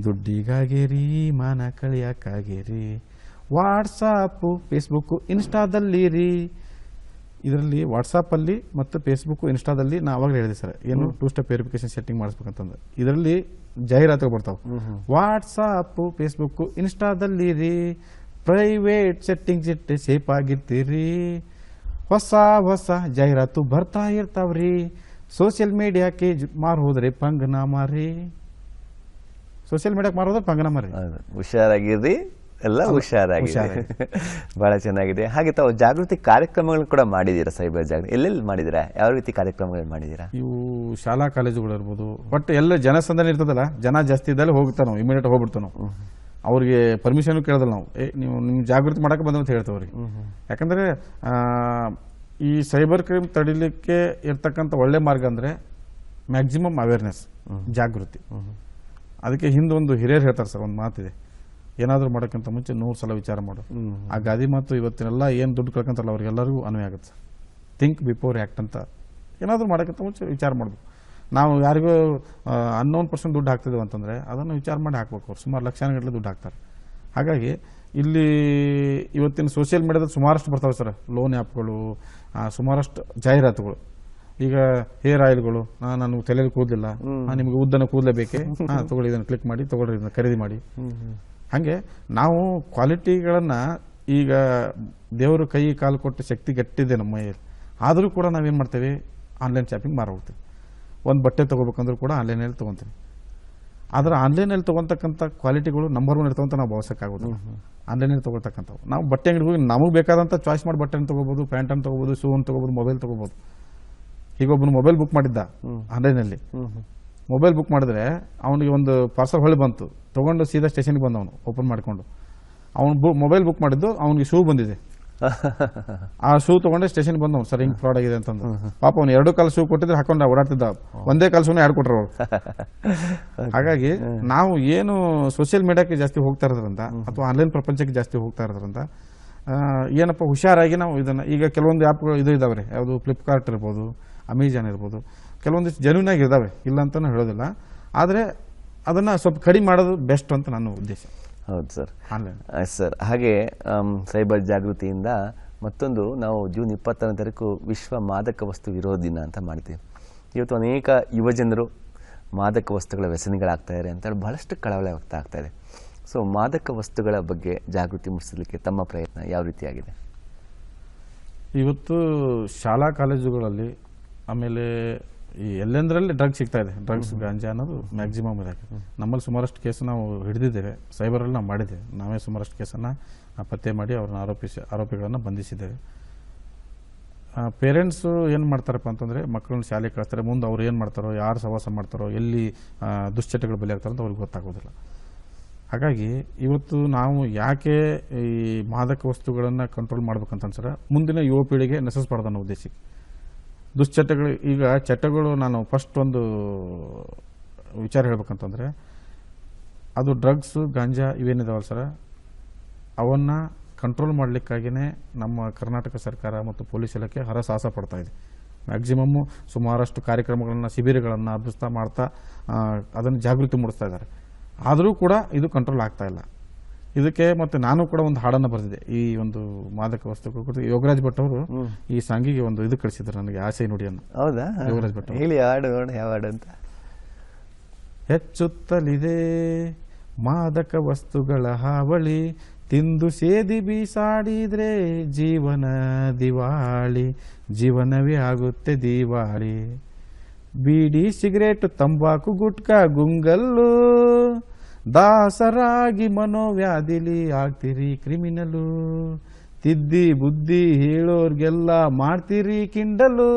ದುಡ್ಡಿಗಾಗಿರಿ, ಮಾನ ಕಳಿಯಕ್ಕಾಗಿರಿ, ವಾಟ್ಸಾಪು ಫೇಸ್ಬುಕ್ಕು ಇನ್ಸ್ಟಾದಲ್ಲಿ ರೀ. ಇದರಲ್ಲಿ ವಾಟ್ಸಾಪಲ್ಲಿ ಮತ್ತು ಫೇಸ್ಬುಕ್ಕು ಇನ್ಸ್ಟಾದಲ್ಲಿ ನಾ ಅವಾಗಲೇ ಹೇಳಿದೆ ಸರ್, ಏನು 2 ಸ್ಟೆಪ್ ವೆರಿಫಿಕೇಶನ್ ಸೆಟ್ಟಿಂಗ್ ಮಾಡಿಸ್ಬೇಕಂತಂದ್ರೆ ಇದರಲ್ಲಿ ಜಾಹೀರಾತುಗಳು ಬರ್ತಾವೆ. ವಾಟ್ಸಾಪು ಫೇಸ್ಬುಕ್ಕು ಇನ್ಸ್ಟಾದಲ್ಲಿ ರೀ, ಪ್ರೈವೇಟ್ ಸೆಟ್ಟಿಂಗ್ಸ್ ಇಟ್ಟು ಸೇಫ್ ಆಗಿರ್ತೀರಿ, ಹೊಸ ಹೊಸ ಜಾಹೀರಾತು ಬರ್ತಾ ಇರ್ತಾವ್ರಿ, ಸೋಷಿಯಲ್ ಮೀಡಿಯಾಕ್ಕೆ ಮಾರು ಹೋದ್ರೆ ಪಂಗನ ಮಾರಿ. ಸೋಷಿಯಲ್ ಮೀಡಿಯಾಕ್ಕೆ ಮಾರು ಹೋದ್ರೆ ಪಂಗನ ಮಾರಿ. ಹುಷಾರಾಗಿರ್ರಿ, ಎಲ್ಲ ಹುಷಾರಾಗಿ. ಬಹಳ ಚೆನ್ನಾಗಿದೆ. ಹಾಗೆ ತಾವು ಜಾಗೃತಿ ಕಾರ್ಯಕ್ರಮಗಳನ್ನು ಕೂಡ ಮಾಡಿದ್ದೀರಾ, ಸೈಬರ್ ಜಾಗೃತಿ ಎಲ್ಲೆಲ್ಲಿ ಮಾಡಿದ್ದೀರಾ, ಯಾವ ರೀತಿ ಕಾರ್ಯಕ್ರಮಗಳು ಮಾಡಿದ್ದೀರಾ? ಇವು ಶಾಲಾ ಕಾಲೇಜುಗಳು ಇರ್ಬೋದು, ಬಟ್ ಎಲ್ಲ ಜನಸಂದಣಿ ಇರ್ತದಲ್ಲ, ಜನ ಜಾಸ್ತಿ ಇದ್ದಲ್ಲಿ ಹೋಗ್ತಾವೆ, ನಾವು ಇಮಿಡಿಯೇಟ್ ಹೋಗ್ಬಿಡ್ತಾವೆ. ನಾವು ಅವ್ರಿಗೆ ಪರ್ಮಿಷನ್ ಕೇಳೋದಿಲ್ಲ, ನಾವು ನೀವು ನಿಮ್ಮ ಜಾಗೃತಿ ಮಾಡಕ್ಕೆ ಬಂದ ಅಂತ ಹೇಳ್ತೇವೆ ಅವ್ರಿಗೆ. ಯಾಕಂದ್ರೆ ಈ ಸೈಬರ್ ಕ್ರೈಮ್ ತಡಿಲಿಕ್ಕೆ ಇರ್ತಕ್ಕಂಥ ಒಳ್ಳೆ ಮಾರ್ಗ ಅಂದ್ರೆ ಮ್ಯಾಕ್ಸಿಮಮ್ ಅವೇರ್ನೆಸ್, ಜಾಗೃತಿ. ಅದಕ್ಕೆ ಹಿಂದೊಂದು ಹಿರಿಯರು ಹೇಳ್ತಾರೆ ಸರ್, ಒಂದು ಮಾತಿದೆ, ಏನಾದರೂ ಮಾಡೋಕ್ಕಿಂತ ಮುಂಚೆ 100 ಸಲ ವಿಚಾರ ಮಾಡು. ಆ ಗಾದಿ ಮಾತು ಇವತ್ತಿನೆಲ್ಲ ಏನು ದುಡ್ಡು ಕಳ್ಕೊಂತಾರಲ್ಲ ಅವ್ರಿಗೆಲ್ಲರಿಗೂ ಅನ್ವಯ ಆಗುತ್ತೆ ಸರ್. ಥಿಂಕ್ ಬಿಫೋರ್ ಆ್ಯಕ್ಟ್ ಅಂತ. ಏನಾದರೂ ಮಾಡೋಕ್ಕಿಂತ ಮುಂಚೆ ವಿಚಾರ ಮಾಡಬೇಕು. ನಾವು ಯಾರಿಗೂ ಅನ್ನೋನ್ ಪರ್ಸೆಂಟ್ ದುಡ್ಡು ಹಾಕ್ತಿದ್ದೇವೆ ಅಂತಂದರೆ ಅದನ್ನು ವಿಚಾರ ಮಾಡಿ ಹಾಕ್ಬೇಕು. ಅವ್ರು ಸುಮಾರು ಲಕ್ಷಾನುಗಟ್ಟಲೆ ದುಡ್ಡು ಹಾಕ್ತಾರೆ. ಹಾಗಾಗಿ ಇಲ್ಲಿ ಇವತ್ತಿನ ಸೋಷಿಯಲ್ ಮೀಡಿಯಾದಲ್ಲಿ ಸುಮಾರಷ್ಟು ಬರ್ತಾವೆ ಸರ್, ಲೋನ್ ಆ್ಯಪ್ಗಳು, ಸುಮಾರಷ್ಟು ಜಾಹೀರಾತುಗಳು. ಈಗ ಹೇರ್ ಆಯಿಲ್ಗಳು, ನನಗೆ ತಲೆಯಲ್ಲಿ ಕೂದಲಿಲ್ಲ, ನಿಮಗೆ ಉದ್ದನ ಕೂದಲೇಬೇಕೆ, ತಗೊಳ್ಳಿ ಇದನ್ನು ಕ್ಲಿಕ್ ಮಾಡಿ, ತಗೊಳ್ಳಿ ಇದನ್ನು ಖರೀದಿ ಮಾಡಿ. ಹಾಗೆ ನಾವು ಕ್ವಾಲಿಟಿಗಳನ್ನು, ಈಗ ದೇವರು ಕೈ ಕಾಲು ಕೊಟ್ಟು ಶಕ್ತಿ ಗಟ್ಟಿದೆ ನಮ್ಮ ಮೈಯಲ್ಲಿ, ಆದರೂ ಕೂಡ ನಾವೇನು ಮಾಡ್ತೇವೆ, ಆನ್ಲೈನ್ ಶಾಪಿಂಗ್ ಮಾರೋಗ್ತೀವಿ. ಒಂದು ಬಟ್ಟೆ ತೊಗೋಬೇಕಂದ್ರೂ ಕೂಡ ಆನ್ಲೈನಲ್ಲಿ ತೊಗೊತೀವಿ. ಆದರೆ ಆನ್ಲೈನಲ್ಲಿ ತೊಗೊತಕ್ಕಂಥ ಕ್ವಾಲಿಟಿಗಳು ನಂಬರ್ 1 ಇರ್ತಾವಂತ ನಾವು ಭಾವಿಸೋಕ್ಕಾಗೋದಿಲ್ಲ. ಆನ್ಲೈನಲ್ಲಿ ತೊಗೊಳ್ತಕ್ಕಂಥವು ನಾವು ಬಟ್ಟೆ ಅಂಗಡಿಗೆ ಹೋಗಿ ನಮಗೆ ಬೇಕಾದಂಥ ಚಾಯ್ಸ್ ಮಾಡಿ ಬಟ್ಟೆನ ತೊಗೋಬೋದು, ಪ್ಯಾಂಟನ್ನು ತೊಗೋಬೋದು, ಶೂವನ್ನು ತೊಗೋಬೋದು, ಮೊಬೈಲ್ ತೊಗೋಬೋದು. ಈಗ ಒಬ್ಬನು ಮೊಬೈಲ್ ಬುಕ್ ಮಾಡಿದ್ದ ಆನ್ಲೈನಲ್ಲಿ, ಮೊಬೈಲ್ ಬುಕ್ ಮಾಡಿದ್ರೆ ಅವನಿಗೆ ಒಂದು ಪಾರ್ಸಲ್ ಹೊಳ್ಳಿ ಬಂತು, ತೊಗೊಂಡು ಸೀದಾ ಸ್ಟೇಷನ್ಗೆ ಬಂದ, ಅವನು ಓಪನ್ ಮಾಡಿಕೊಂಡು. ಅವನು ಮೊಬೈಲ್ ಬುಕ್ ಮಾಡಿದ್ದು, ಅವನಿಗೆ ಶೂ ಬಂದಿದೆ. ಆ ಶೂ ತೊಗೊಂಡೆ ಸ್ಟೇಷನ್ಗೆ ಬಂದವನು, ಸರ್ ಹಿಂಗೆ ಫ್ರಾಡ್ ಆಗಿದೆ ಅಂತಂದು. ಪಾಪ ಅವ್ನು 2 ಕಾಲು ಶೂ ಕೊಟ್ಟಿದ್ರೆ ಹಾಕೊಂಡು ಓಡಾಡ್ತಿದ್ದ, ಒಂದೇ ಕಾಲು ಶೂನೇ 2 ಕೊಟ್ಟರು ಅವ್ರು. ಹಾಗಾಗಿ ನಾವು ಏನು ಸೋಷಿಯಲ್ ಮೀಡಿಯಾಕ್ಕೆ ಜಾಸ್ತಿ ಹೋಗ್ತಾ ಇರೋದ್ರಿಂದ ಅಥವಾ ಆನ್ಲೈನ್ ಪ್ರಪಂಚಕ್ಕೆ ಜಾಸ್ತಿ ಹೋಗ್ತಾ ಇರೋದ್ರಿಂದ ಏನಪ್ಪ ಹುಷಾರಾಗಿ ನಾವು ಇದನ್ನು, ಈಗ ಕೆಲವೊಂದು ಆ್ಯಪ್ಗಳು ಇದು ಇದಾವೆ ರೀ, ಯಾವುದು ಫ್ಲಿಪ್ಕಾರ್ಟ್ ಇರ್ಬೋದು, ಅಮೆಜಾನ್ ಇರ್ಬೋದು, ಕೆಲವೊಂದಿಷ್ಟು ಜೆನ್ಯೂನ್ ಆಗಿ ಇದ್ದಾವೆ, ಇಲ್ಲ ಅಂತಲೂ ಹೇಳೋದಿಲ್ಲ. ಆದರೆ ಅದನ್ನು ಸ್ವಲ್ಪ ಕಡಿಮೆ ಮಾಡೋದು ಬೆಸ್ಟ್ ಅಂತ ನನ್ನ ಉದ್ದೇಶ. ಹೌದು ಸರ್, ಆನ್ಲೈನ್ ಸರ್. ಹಾಗೆ ಸೈಬರ್ ಜಾಗೃತಿಯಿಂದ ಮತ್ತೊಂದು, ನಾವು ಜೂನ್ 20ನೇ ತಾರೀಕು ವಿಶ್ವ ಮಾದಕ ವಸ್ತು ವಿರೋಧ ದಿನ ಅಂತ ಮಾಡ್ತೀವಿ. ಇವತ್ತು ಅನೇಕ ಯುವಜನರು ಮಾದಕ ವಸ್ತುಗಳ ವ್ಯಸನಿಗಳಾಗ್ತಾ ಅಂತ ಹೇಳಿ ಬಹಳಷ್ಟು ಕಳವಳ ವ್ಯಕ್ತ ಆಗ್ತಾ ಇದೆ. ಸೊ ಮಾದಕ ವಸ್ತುಗಳ ಬಗ್ಗೆ ಜಾಗೃತಿ ಮೂಡಿಸಲಿಕ್ಕೆ ತಮ್ಮ ಪ್ರಯತ್ನ ಯಾವ ರೀತಿಯಾಗಿದೆ? ಇವತ್ತು ಶಾಲಾ ಕಾಲೇಜುಗಳಲ್ಲಿ, ಆಮೇಲೆ ಈ ಎಲ್ಲೆಂದರಲ್ಲಿ ಡ್ರಗ್ಸ್ ಸಿಗ್ತಾ ಇದೆ. ಡ್ರಗ್ಸ್, ಗಾಂಜಾ ಅನ್ನೋದು ಮ್ಯಾಕ್ಸಿಮಮ್ ಇದೆ. ನಮ್ಮಲ್ಲಿ ಸುಮಾರಷ್ಟು ಕೇಸು ನಾವು ಹಿಡಿದಿದ್ದೇವೆ, ಸೈಬರಲ್ಲಿ ನಾವು ಮಾಡಿದ್ದೇವೆ. ನಾವೇ ಸುಮಾರಷ್ಟು ಕೇಸನ್ನು ಪತ್ತೆ ಮಾಡಿ ಅವ್ರನ್ನ ಆರೋಪಿಗಳನ್ನು ಬಂಧಿಸಿದ್ದೇವೆ. ಪೇರೆಂಟ್ಸು ಏನು ಮಾಡ್ತಾರಪ್ಪ ಅಂತಂದರೆ ಮಕ್ಕಳನ್ನ ಶಾಲೆಗೆ ಕಳಿಸ್ತಾರೆ, ಮುಂದೆ ಅವ್ರು ಏನು ಮಾಡ್ತಾರೋ, ಯಾರು ಸಹವಾಸ ಮಾಡ್ತಾರೋ, ಎಲ್ಲಿ ದುಶ್ಚಟಗಳು ಬಲಿಯಾಗ್ತಾರೋ ಅಂತ ಅವ್ರಿಗೆ ಗೊತ್ತಾಗೋದಿಲ್ಲ. ಹಾಗಾಗಿ ಇವತ್ತು ನಾವು ಯಾಕೆ ಈ ಮಾದಕ ವಸ್ತುಗಳನ್ನು ಕಂಟ್ರೋಲ್ ಮಾಡ್ಬೇಕಂತ ಅನ್ಸರ, ಮುಂದಿನ ಯುವ ಪೀಳಿಗೆ ನಶಿಸಬಾರ್ದು ಅನ್ನೋ ಉದ್ದೇಶಕ್ಕೆ ದುಶ್ಚಟಗಳು. ಈಗ ಚಟಗಳು, ನಾನು ಫಸ್ಟ್ ಒಂದು ವಿಚಾರ ಹೇಳ್ಬೇಕಂತಂದರೆ, ಅದು ಡ್ರಗ್ಸು, ಗಾಂಜಾ ಇವೇನಿದಾವಲ್ಲ ಸರ, ಅವನ್ನು ಕಂಟ್ರೋಲ್ ಮಾಡಲಿಕ್ಕಾಗಿಯೇ ನಮ್ಮ ಕರ್ನಾಟಕ ಸರ್ಕಾರ ಮತ್ತು ಪೊಲೀಸ್ ಇಲಾಖೆ ಹರಸಾಹಸ ಪಡ್ತಾ ಇದೆ. ಮ್ಯಾಕ್ಸಿಮಮ್ಮು ಸುಮಾರಷ್ಟು ಕಾರ್ಯಕ್ರಮಗಳನ್ನು, ಶಿಬಿರಗಳನ್ನು ಹಬ್ಬಿಸ್ತಾ ಮಾಡ್ತಾ ಅದನ್ನು ಜಾಗೃತಿ ಮೂಡಿಸ್ತಾ ಇದ್ದಾರೆ. ಆದರೂ ಕೂಡ ಇದು ಕಂಟ್ರೋಲ್ ಆಗ್ತಾ ಇಲ್ಲ. ಇದಕ್ಕೆ ಮತ್ತೆ ನಾನು ಕೂಡ ಒಂದು ಹಾಡನ್ನು ಬರೆದಿದ್ದೆ ಈ ಒಂದು ಮಾದಕ ವಸ್ತುಗಳ ಕುರಿತು. ಯೋಗರಾಜ್ ಭಟ್ ಅವರು ಈ ಸಾಂಗಿಗೆ ಒಂದು ಇದು ಕಳಿಸಿದ್ರು ನನಗೆ, ಆಸೆ ನುಡಿಯನ್ನು. ಹೌದಾ? ಯೋಗರಾಜ್ ಭಟ್ ಹೇಳಿ ಹಾಡು, ಯಾವ ಹಾಡು ಅಂತ. ಹೆಚ್ಚುತ್ತಲಿದೆ ಮಾದಕ ವಸ್ತುಗಳ ಹಾವಳಿ, ತಿಂದು ಸೇದಿ ಬೀಸಾಡಿದ್ರೆ ಜೀವನ ದಿವಾಳಿ, ಜೀವನವೇ ಆಗುತ್ತೆ ದಿವಾಳಿ. ಬೀಡಿ, ಸಿಗರೇಟ್, ತಂಬಾಕು, ಗುಟ್ಕಾ, ಗುಂಗಲ್ಲು, ದಾಸರಾಗಿ ಮನೋವ್ಯಾಧಿಲಿ ಆಗ್ತೀರಿ ಕ್ರಿಮಿನಲು. ತಿದ್ದಿ ಬುದ್ಧಿ ಹೇಳೋರ್ಗೆಲ್ಲ ಮಾಡ್ತೀರಿ ಕಿಂಡಲು,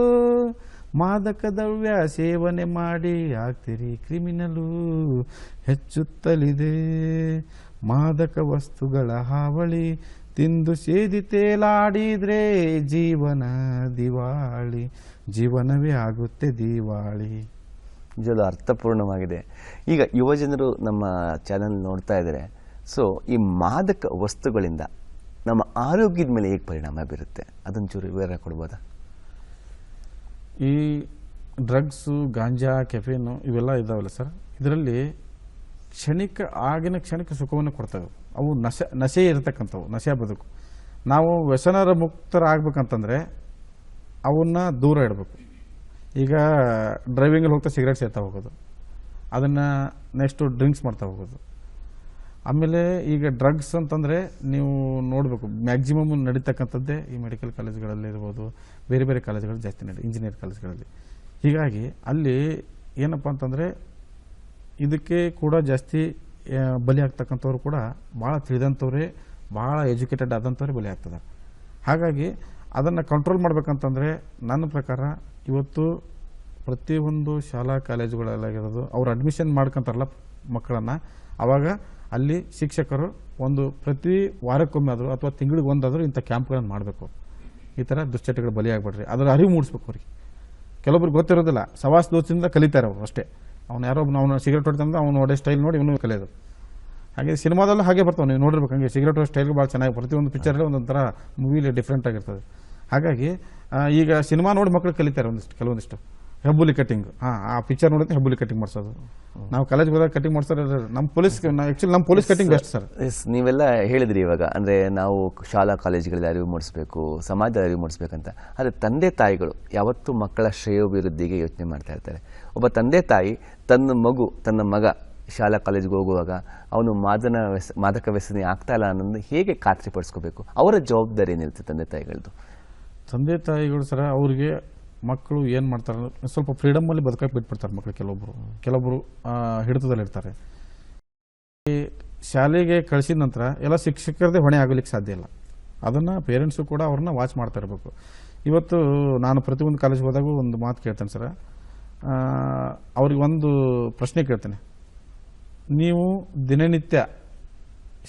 ಮಾದಕ ದ್ರವ್ಯ ಸೇವನೆ ಮಾಡಿ ಆಗ್ತೀರಿ ಕ್ರಿಮಿನಲು. ಹೆಚ್ಚುತ್ತಲಿದೆ ಮಾದಕ ವಸ್ತುಗಳ ಹಾವಳಿ, ತಿಂದು ಸೇದಿ ತೇಲಾಡಿದ್ರೆ ಜೀವನ ದಿವಾಳಿ, ಜೀವನವೇ ಆಗುತ್ತೆ ದಿವಾಳಿ. ನಿಜವಾದ ಅರ್ಥಪೂರ್ಣವಾಗಿದೆ. ಈಗ ಯುವಜನರು ನಮ್ಮ ಚಾನಲ್ ನೋಡ್ತಾ ಇದ್ದಾರೆ. ಸೊ ಈ ಮಾದಕ ವಸ್ತುಗಳಿಂದ ನಮ್ಮ ಆರೋಗ್ಯದ ಮೇಲೆ ಹೇಗೆ ಪರಿಣಾಮ ಬೀರುತ್ತೆ, ಅದೊಂದು ಚೂರು ವಿವರ ಕೊಡ್ಬೋದಾ? ಈ ಡ್ರಗ್ಸು, ಗಾಂಜಾ, ಕೆಫೀನು ಇವೆಲ್ಲ ಇದಾವಲ್ಲ ಸರ್, ಇದರಲ್ಲಿ ಆಗಿನ ಕ್ಷಣಿಕ ಸುಖವನ್ನು ಕೊಡ್ತವೆ. ಅವು ನಶೆ ಇರತಕ್ಕಂಥವು, ನಶೆ ಬದುಕು. ನಾವು ವ್ಯಸನರ ಮುಕ್ತರಾಗಬೇಕಂತಂದರೆ ಅವನ್ನ ದೂರ ಇಡಬೇಕು. ಈಗ ಡ್ರೈವಿಂಗಲ್ಲಿ ಹೋಗ್ತಾ ಸಿಗರೇಟ್ ಸೇರ್ತಾ ಹೋಗೋದು, ಅದನ್ನು ನೆಕ್ಸ್ಟು ಡ್ರಿಂಕ್ಸ್ ಮಾಡ್ತಾ ಹೋಗೋದು. ಆಮೇಲೆ ಈಗ ಡ್ರಗ್ಸ್ ಅಂತಂದರೆ ನೀವು ನೋಡಬೇಕು, ಮ್ಯಾಕ್ಸಿಮಮ್ ನಡೀತಕ್ಕಂಥದ್ದೇ ಈ ಮೆಡಿಕಲ್ ಕಾಲೇಜ್ಗಳಲ್ಲಿ ಇರ್ಬೋದು, ಬೇರೆ ಬೇರೆ ಕಾಲೇಜ್ಗಳು ಜಾಸ್ತಿ ಇಂಜಿನಿಯರ್ ಕಾಲೇಜ್ಗಳಲ್ಲಿ. ಹೀಗಾಗಿ ಅಲ್ಲಿ ಏನಪ್ಪ ಅಂತಂದರೆ ಇದಕ್ಕೆ ಕೂಡ ಜಾಸ್ತಿ ಬಲಿ ಆಗ್ತಕ್ಕಂಥವ್ರು ಕೂಡ ಭಾಳ ತಿಳಿದಂಥವ್ರೇ, ಭಾಳ ಎಜುಕೇಟೆಡ್ ಆದಂಥವ್ರೇ ಬಲಿ ಆಗ್ತದೆ. ಹಾಗಾಗಿ ಅದನ್ನು ಕಂಟ್ರೋಲ್ ಮಾಡ್ಬೇಕಂತಂದರೆ ನನ್ನ ಪ್ರಕಾರ ಇವತ್ತು ಪ್ರತಿಯೊಂದು ಶಾಲಾ ಕಾಲೇಜುಗಳಲ್ಲಾಗಿರೋದು ಅವ್ರು ಅಡ್ಮಿಷನ್ ಮಾಡ್ಕೊಂತಾರಲ್ಲ ಮಕ್ಕಳನ್ನು, ಆವಾಗ ಅಲ್ಲಿ ಶಿಕ್ಷಕರು ಒಂದು ಪ್ರತಿ ವಾರಕ್ಕೊಮ್ಮೆ ಆದರೂ ಅಥವಾ ತಿಂಗಳಿಗೆ ಒಂದಾದರೂ ಇಂಥ ಕ್ಯಾಂಪ್ಗಳನ್ನು ಮಾಡಬೇಕು. ಈ ಥರ ದುಶ್ಚಟಗಳು ಬಲಿಯಾಗಬೇಡ್ರಿ, ಅದರ ಅರಿವು ಮೂಡಿಸ್ಬೇಕು ಅವ್ರಿಗೆ. ಕೆಲವೊಬ್ರಿಗೆ ಗೊತ್ತಿರೋದಿಲ್ಲ, ಸವಾಸ ದೋಷದಿಂದ ಕಲಿತಾರೆ ಅವರು ಅಷ್ಟೇ. ಅವ್ನು ಯಾರೋ ಅವನು ಸಿಗರೇಟ್ ಹೊಡ್ತಂದ್ರೆ ಅವ್ನು ಹೊಡೆ ಸ್ಟೈಲ್ ನೋಡಿ ಇವನು ಕಲಿಯೋದು. ಹಾಗೆ ಸಿನಿಮಾದಲ್ಲೂ ಹಾಗೆ ಬರ್ತಾವೆ, ನೀವು ನೋಡಿರ್ಬೇಕು. ಹಂಗೆ ಸಿಗರೇಟ್ ಸ್ಟೈಲ್ಗೆ ಭಾಳ ಚೆನ್ನಾಗಿ ಪ್ರತಿಯೊಂದು ಪಿಕ್ಚರಲ್ಲಿ ಒಂದೊಂಥರ ಮೂವಿಲಿ ಡಿಫ್ರೆಂಟ್ ಆಗಿರ್ತದೆ. ಹಾಗಾಗಿ ಈಗ ಸಿನಿಮಾ ನೋಡಿ ಮಕ್ಕಳು ಕಲಿತಾರೆ ಕೆಲವೊಂದಿಷ್ಟು. ಹೆಬ್ಬುಲಿ ಕಟಿಂಗ್, ಆ ಪಿಕ್ಚರ್ ನೋಡಿದ್ರೆ ಹೆಬ್ಬುಲಿ ಕಟಿಂಗ್ ಮಾಡಿಸೋದು. ನಾವು ಕಾಲೇಜ್ಗೆ ಹೋದಾಗ ಕಟಿಂಗ್ ಮಾಡಿಸ್ತಾರೆ. ನಮ್ಮ police cutting best sir. Yes, ನೀವೆಲ್ಲ ಹೇಳಿದ್ರಿ ಇವಾಗ, ಅಂದರೆ ನಾವು ಶಾಲಾ ಕಾಲೇಜುಗಳಲ್ಲಿ ಅರಿವು ಮೂಡಿಸ್ಬೇಕು, ಸಮಾಜದ ಅರಿವು ಮೂಡಿಸ್ಬೇಕಂತ. ಆದರೆ ತಂದೆ ತಾಯಿಗಳು ಯಾವತ್ತೂ ಮಕ್ಕಳ ಶ್ರೇಯೋಭಿವೃದ್ಧಿಗೆ ಯೋಚನೆ ಮಾಡ್ತಾ ಇರ್ತಾರೆ. ಒಬ್ಬ ತಂದೆ ತಾಯಿ ತನ್ನ ಮಗ ಶಾಲಾ ಕಾಲೇಜ್ಗೆ ಹೋಗುವಾಗ ಅವನು ಮಾದಕ ವ್ಯಸನಿ ಆಗ್ತಾ ಇಲ್ಲ ಅನ್ನೋದು ಹೇಗೆ ಖಾತ್ರಿಪಡಿಸ್ಕೋಬೇಕು? ಅವರ ಜವಾಬ್ದಾರಿ ಏನಿರುತ್ತೆ ತಂದೆ ತಾಯಿಗಳದ್ದು? ತಂದೆ ತಾಯಿಗಳು ಸರ ಅವ್ರಿಗೆ ಮಕ್ಕಳು ಏನು ಮಾಡ್ತಾರೆ, ಸ್ವಲ್ಪ ಫ್ರೀಡಮಲ್ಲಿ ಬದುಕಕ್ಕೆ ಬಿಟ್ಬಿಡ್ತಾರೆ ಮಕ್ಕಳು. ಕೆಲವೊಬ್ಬರು ಹಿಡಿತದಲ್ಲಿರ್ತಾರೆ. ಶಾಲೆಗೆ ಕಳಿಸಿದ ನಂತರ ಎಲ್ಲ ಶಿಕ್ಷಕರದೇ ಹೊಣೆ ಆಗಲಿಕ್ಕೆ ಸಾಧ್ಯ ಇಲ್ಲ. ಅದನ್ನು ಪೇರೆಂಟ್ಸು ಕೂಡ ಅವ್ರನ್ನ ವಾಚ್ ಮಾಡ್ತಾ ಇರಬೇಕು. ಇವತ್ತು ನಾನು ಪ್ರತಿಯೊಂದು ಕಾಲೇಜ್ಗೆ ಹೋದಾಗ ಒಂದು ಮಾತು ಕೇಳ್ತೇನೆ ಸರ, ಅವ್ರಿಗೆ ಒಂದು ಪ್ರಶ್ನೆ ಕೇಳ್ತೇನೆ. ನೀವು ದಿನನಿತ್ಯ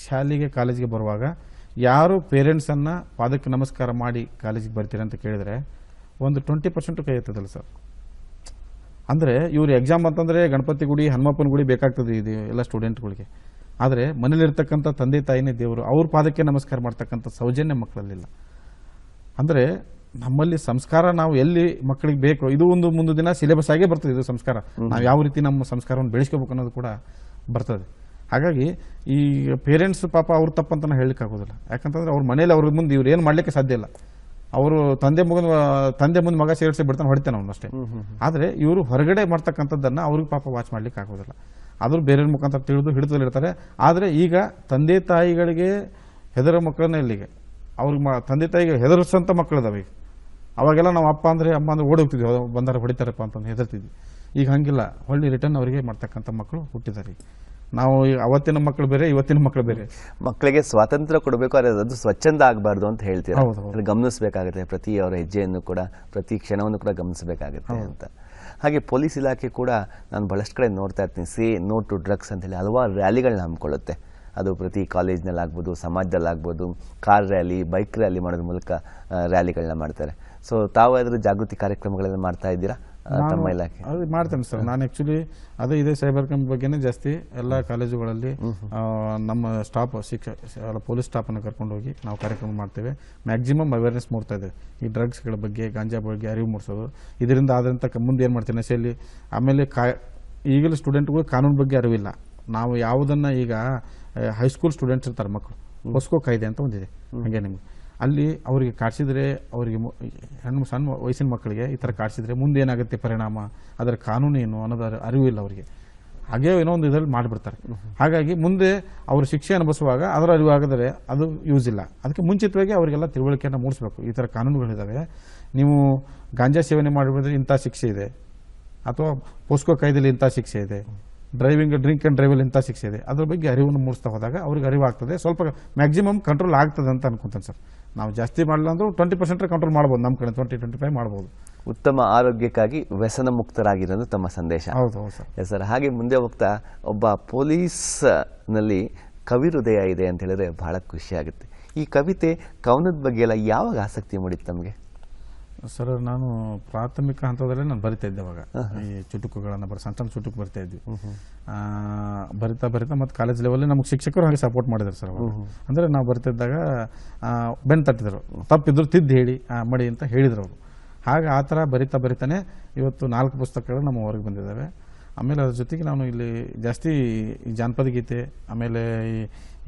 ಶಾಲೆಗೆ ಕಾಲೇಜಿಗೆ ಬರುವಾಗ ಯಾರು ಪೇರೆಂಟ್ಸನ್ನು ಪಾದಕ್ಕೆ ನಮಸ್ಕಾರ ಮಾಡಿ ಕಾಲೇಜಿಗೆ ಬರ್ತೀರ ಅಂತ ಕೇಳಿದರೆ ಒಂದು 20% ಕೈ ಎತ್ತದಲ್ಲ ಸರ್. ಅಂದರೆ ಇವ್ರು ಎಕ್ಸಾಮ್ ಅಂತಂದರೆ ಗಣಪತಿ ಗುಡಿ, ಹನುಮಪ್ಪನ ಗುಡಿ ಬೇಕಾಗ್ತದೆ ಇದು ಎಲ್ಲ ಸ್ಟೂಡೆಂಟ್ಗಳಿಗೆ. ಆದರೆ ಮನೇಲಿರ್ತಕ್ಕಂಥ ತಂದೆ ತಾಯಿನೇ ದೇವರು, ಅವ್ರ ಪಾದಕ್ಕೆ ನಮಸ್ಕಾರ ಮಾಡ್ತಕ್ಕಂಥ ಸೌಜನ್ಯ ಮಕ್ಕಳಲ್ಲಿಲ್ಲ. ಅಂದರೆ ನಮ್ಮಲ್ಲಿ ಸಂಸ್ಕಾರ ನಾವು ಎಲ್ಲಿ ಮಕ್ಕಳಿಗೆ ಬೇಕು, ಇದು ಒಂದು ಮುಂದೆ ದಿನ ಸಿಲೆಬಸ್ ಆಗೇ ಬರ್ತದೆ. ಇದು ಸಂಸ್ಕಾರ ನಾವು ಯಾವ ರೀತಿ ನಮ್ಮ ಸಂಸ್ಕಾರವನ್ನು ಬೆಳೆಸ್ಕೋಬೇಕು ಅನ್ನೋದು ಕೂಡ ಬರ್ತದೆ. ಹಾಗಾಗಿ ಈ ಪೇರೆಂಟ್ಸ್ ಪಾಪ ಅವ್ರ ತಪ್ಪಂತ ಹೇಳಲಿಕ್ಕಾಗೋದಿಲ್ಲ. ಯಾಕಂತಂದ್ರೆ ಅವ್ರ ಮನೇಲಿ ಅವ್ರ ಮುಂದೆ ಇವ್ರು ಏನು ಮಾಡಲಿಕ್ಕೆ ಸಾಧ್ಯ ಇಲ್ಲ. ಅವರು ತಂದೆ ಮುಂದೆ ಮಗ ಸೇರಿಸಿ ಬಿಡ್ತಾನೆ, ಹೊಡಿತಾನೆ ಅವನು ಅಷ್ಟೇ. ಆದರೆ ಇವರು ಹೊರಗಡೆ ಮಾಡ್ತಕ್ಕಂಥದ್ದನ್ನು ಅವ್ರಿಗೆ ಪಾಪ ವಾಚ್ ಮಾಡ್ಲಿಕ್ಕೆ ಆಗೋದಿಲ್ಲ. ಆದರೂ ಬೇರೆಯವ್ರ ಮುಖಾಂತರ ತಿಳಿದು ಹಿಡಿತದಲ್ಲಿರ್ತಾರೆ. ಆದರೆ ಈಗ ತಂದೆ ತಾಯಿಗಳಿಗೆ ಹೆದರೋ ಮಕ್ಕಳನ್ನ ಇಲ್ಲಿಗೆ ಅವ್ರಿಗೆ ತಂದೆ ತಾಯಿಗೆ ಹೆದರ್ಸಂಥ ಮಕ್ಕಳಿದಾವೆ. ಈಗ ಅವಾಗೆಲ್ಲ ನಾವು ಅಪ್ಪ ಅಂದರೆ ಅಮ್ಮ ಅಂದರೆ ಓಡಿ ಹೋಗ್ತಿದ್ವಿ, ಬಂದಾರ ಹೊಡಿತಾರಪ್ಪ ಅಂತಂದು ಹೆದರ್ತಿದ್ವಿ. ಈಗ ಹಂಗಿಲ್ಲ, ಹೊಳ್ಳಿ ರಿಟರ್ನ್ ಅವರಿಗೆ ಮಾಡ್ತಕ್ಕಂಥ ಮಕ್ಕಳು ಹುಟ್ಟಿದ್ದಾರೆ. ನಾವು ಅವತ್ತಿನ ಮಕ್ಕಳು ಬೇರೆ, ಇವತ್ತಿನ ಮಕ್ಕಳು ಬೇರೆ. ಮಕ್ಕಳಿಗೆ ಸ್ವಾತಂತ್ರ್ಯ ಕೊಡಬೇಕು, ಆದರೆ ಅದು ಸ್ವಚ್ಛಂದ ಆಗಬಾರ್ದು ಅಂತ ಹೇಳ್ತೀರಾ. ಹೌದು, ಹೌದು. ಅದು ಗಮನಿಸಬೇಕಾಗುತ್ತೆ, ಪ್ರತಿ ಅವರ ಹೆಜ್ಜೆಯನ್ನು ಕೂಡ, ಪ್ರತಿ ಕ್ಷಣವನ್ನು ಕೂಡ ಗಮನಿಸಬೇಕಾಗುತ್ತೆ ಅಂತ. ಹಾಗೆ ಪೊಲೀಸ್ ಇಲಾಖೆ ಕೂಡ ನಾನು ಬಹಳಷ್ಟು ಕಡೆ ನೋಡ್ತಾ ಇರ್ತೀನಿ, ಸೇ ನೋ ಟು ಡ್ರಗ್ಸ್ ಅಂತೇಳಿ ಹಲವಾರು ರ್ಯಾಲಿಗಳನ್ನ ಹಮ್ಮಿಕೊಳ್ಳುತ್ತೆ. ಅದು ಪ್ರತಿ ಕಾಲೇಜ್ನಲ್ಲಾಗ್ಬೋದು, ಸಮಾಜದಲ್ಲಾಗ್ಬೋದು, ಕಾರ್ ರ್ಯಾಲಿ, ಬೈಕ್ ರ್ಯಾಲಿ ಮಾಡೋದ್ರ ಮೂಲಕ ರ್ಯಾಲಿಗಳನ್ನ ಮಾಡ್ತಾರೆ. ಸೊ ತಾವು ಅದರ ಜಾಗೃತಿ ಕಾರ್ಯಕ್ರಮಗಳನ್ನು ಮಾಡ್ತಾ ಇದ್ದೀರಾ ತಮ್ಮ ಇಲಾಖೆ? ಅದು ಮಾಡ್ತೇನೆ ಸರ್. ನಾನು ಆ್ಯಕ್ಚುಲಿ ಅದೇ ಇದೇ ಸೈಬರ್ ಕ್ರೈಮ್ ಬಗ್ಗೆನೇ ಜಾಸ್ತಿ ಎಲ್ಲ ಕಾಲೇಜುಗಳಲ್ಲಿ ನಮ್ಮ ಸ್ಟಾಫ್ ಪೊಲೀಸ್ ಸ್ಟಾಫನ್ನು ಕರ್ಕೊಂಡು ಹೋಗಿ ನಾವು ಕಾರ್ಯಕ್ರಮ ಮಾಡ್ತೇವೆ. ಮ್ಯಾಕ್ಸಿಮಮ್ ಅವೇರ್ನೆಸ್ ಮೂಡ್ತಾ ಇದೆ ಈ ಡ್ರಗ್ಸ್ಗಳ ಬಗ್ಗೆ, ಗಾಂಜಾ ಬಗ್ಗೆ ಅರಿವು ಮೂಡಿಸೋದು. ಇದರಿಂದ ಆದಂಥ ಮುಂದೆ ಏನು ಮಾಡ್ತೀವಿ ನಶೆಯಲ್ಲಿ. ಆಮೇಲೆ ಈಗಲೂ ಸ್ಟೂಡೆಂಟ್ಗಳು ಕಾನೂನು ಬಗ್ಗೆ ಅರಿವಿಲ್ಲ. ನಾವು ಯಾವುದನ್ನು ಈಗ ಹೈಸ್ಕೂಲ್ ಸ್ಟೂಡೆಂಟ್ಸ್ ಇರ್ತಾರೆ ಮಕ್ಕಳು, ಪೋಸ್ಕೋ ಕಾಯ್ದೆ ಅಂತ ಒಂದಿದೆ, ಹಾಗೆ ನಿಮ್ಗೆ ಅಲ್ಲಿ ಅವರಿಗೆ ಕಾಡಿಸಿದ್ರೆ, ಅವರಿಗೆ ಸಣ್ಣ ವಯಸ್ಸಿನ ಮಕ್ಕಳಿಗೆ ಈ ಥರ ಕಾಡಿಸಿದ್ರೆ ಮುಂದೆ ಏನಾಗುತ್ತೆ ಪರಿಣಾಮ, ಅದರ ಕಾನೂನು ಏನು ಅನ್ನೋದು ಅರಿವಿಲ್ಲ ಅವರಿಗೆ. ಹಾಗೇ ಏನೋ ಒಂದು ಇದರಲ್ಲಿ ಮಾಡಿಬಿಡ್ತಾರೆ. ಹಾಗಾಗಿ ಮುಂದೆ ಅವರು ಶಿಕ್ಷೆ ಅನುಭವಿಸುವಾಗ ಅದರ ಅರಿವಾಗದರೆ ಅದು ಯೂಸ್ ಇಲ್ಲ. ಅದಕ್ಕೆ ಮುಂಚಿತವಾಗಿ ಅವರಿಗೆಲ್ಲ ತಿಳುವಳಿಕೆಯನ್ನು ಮೂಡಿಸಬೇಕು. ಈ ಥರ ಕಾನೂನುಗಳಿದ್ದಾವೆ, ನೀವು ಗಾಂಜಾ ಸೇವನೆ ಮಾಡಿಬಿಟ್ರೆ ಇಂಥ ಶಿಕ್ಷೆ ಇದೆ, ಅಥವಾ ಪೋಸ್ಕೋ ಕಾಯ್ದೆಯಲ್ಲಿ ಇಂಥ ಶಿಕ್ಷೆ ಇದೆ, ಡ್ರೈವಿಂಗ್ ಡ್ರಿಂಕ್ ಆ್ಯಂಡ್ ಡ್ರೈವಲ್ಲಿ ಇಂಥ ಶಿಕ್ಷೆ ಇದೆ. ಅದ್ರ ಬಗ್ಗೆ ಅರಿವನ್ನು ಮೂಡಿಸ್ತಾ ಹೋದಾಗ ಅವ್ರಿಗೆ ಅರಿವಾಗ್ತದೆ, ಸ್ವಲ್ಪ ಮ್ಯಾಕ್ಸಿಮಮ್ ಕಂಟ್ರೋಲ್ ಆಗ್ತದೆ ಅಂತ ಅನ್ಕೊಂತೇನೆ ಸರ್. ನಾವು ಜಾಸ್ತಿ ಮಾಡಲ್ಲ ಅಂದ್ರೂ 20% ಕಂಟ್ರೋಲ್ ಮಾಡ್ಬೋದು, ನಮ್ಮ ಕಡೆ 20-25 ಮಾಡ್ಬೋದು. ಉತ್ತಮ ಆರೋಗ್ಯಕ್ಕಾಗಿ ವ್ಯಸನ ಮುಕ್ತರಾಗಿರೋದು ತಮ್ಮ ಸಂದೇಶ. ಹೌದು ಸರ್. Yes sir. ಹಾಗೆ ಮುಂದೆ ಹೋಗ್ತಾ, ಒಬ್ಬ ಪೊಲೀಸ್ನಲ್ಲಿ ಕವಿ ಹೃದಯ ಇದೆ ಅಂತ ಹೇಳಿದ್ರೆ ಬಹಳ ಖುಷಿ ಆಗುತ್ತೆ. ಈ ಕವಿತೆ, ಕವನದ ಬಗ್ಗೆ ಎಲ್ಲ ಯಾವಾಗ ಆಸಕ್ತಿ ಮೂಡಿತ್ತು ತಮಗೆ? ಸರ್, ನಾನು ಪ್ರಾಥಮಿಕ ಹಂತದಲ್ಲೇ ನಾನು ಬರಿತಾ ಇದ್ದೆ ಅವಾಗ. ಈ ಚುಟುಕುಗಳನ್ನು ಸಣ್ಣ ಸಣ್ಣ ಚುಟುಕು ಬರ್ತಾ ಇದ್ವಿ. ಬರಿತಾ ಮತ್ತು ಕಾಲೇಜ್ ಲೆವೆಲ್ ನಮಗೆ ಶಿಕ್ಷಕರು ಹಾಗೆ ಸಪೋರ್ಟ್ ಮಾಡಿದ್ರು ಸರ್ ಅವಾಗ. ಅಂದರೆ ನಾವು ಬರ್ತಿದ್ದಾಗ ಬೆನ್ನು ತಟ್ಟಿದ್ರು, ತಪ್ಪಿದ್ರು ತಿದ್ದು ಹೇಳಿ ಮಾಡಿ ಅಂತ ಹೇಳಿದ್ರು ಅವರು. ಹಾಗೆ ಆ ಥರ ಬರಿತಾನೆ ಇವತ್ತು 4 ಪುಸ್ತಕಗಳು ನಮ್ಮ ಹೊರಗೆ ಬಂದಿದ್ದಾವೆ. ಆಮೇಲೆ ಅದ್ರ ಜೊತೆಗೆ ನಾನು ಇಲ್ಲಿ ಜಾಸ್ತಿ ಈ ಜಾನಪದ ಗೀತೆ, ಆಮೇಲೆ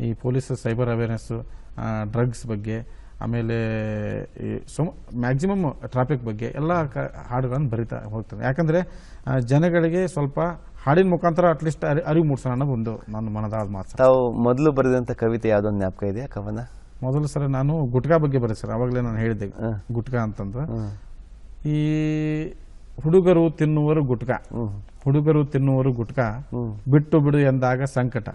ಈ ಪೊಲೀಸ್ ಸೈಬರ್ ಅವೇರ್ನೆಸ್ಸು, ಡ್ರಗ್ಸ್ ಬಗ್ಗೆ, ಆಮೇಲೆ ಈ ಮ್ಯಾಕ್ಸಿಮಮ್ ಟ್ರಾಫಿಕ್ ಬಗ್ಗೆ ಎಲ್ಲ ಹಾಡುಗಳನ್ನು ಬರಿತಾ ಹೋಗ್ತದೆ. ಯಾಕಂದರೆ ಜನಗಳಿಗೆ ಸ್ವಲ್ಪ ಹಾಡಿನ ಮುಖಾಂತರ ಅಟ್ಲೀಸ್ಟ್ ಅರಿವು ಮೂಡಿಸೋಣ ಅನ್ನೋದು ಒಂದು ನನ್ನ ಮನದಾದ ಮಾತು. ತಾವು ಮೊದಲು ಬರೆದಂಥ ಕವಿತೆ ಯಾವುದೊಂದು ಜ್ಞಾಪಕ ಇದೆಯಾ, ಕವನ? ಮೊದಲು ಸರ್ ನಾನು ಗುಟ್ಕಾ ಬಗ್ಗೆ ಬರೀ ಸರ್. ಅವಾಗಲೇ ನಾನು ಹೇಳಿದ್ದೆ ಗುಟ್ಕಾ ಅಂತಂದ್ರೆ, ಈ ಹುಡುಗರು ತಿನ್ನುವರು ಗುಟ್ಕಾ, ಹುಡುಗರು ತಿನ್ನುವರು ಗುಟ್ಕಾ, ಬಿಟ್ಟು ಬಿಡು ಎಂದಾಗ ಸಂಕಟ,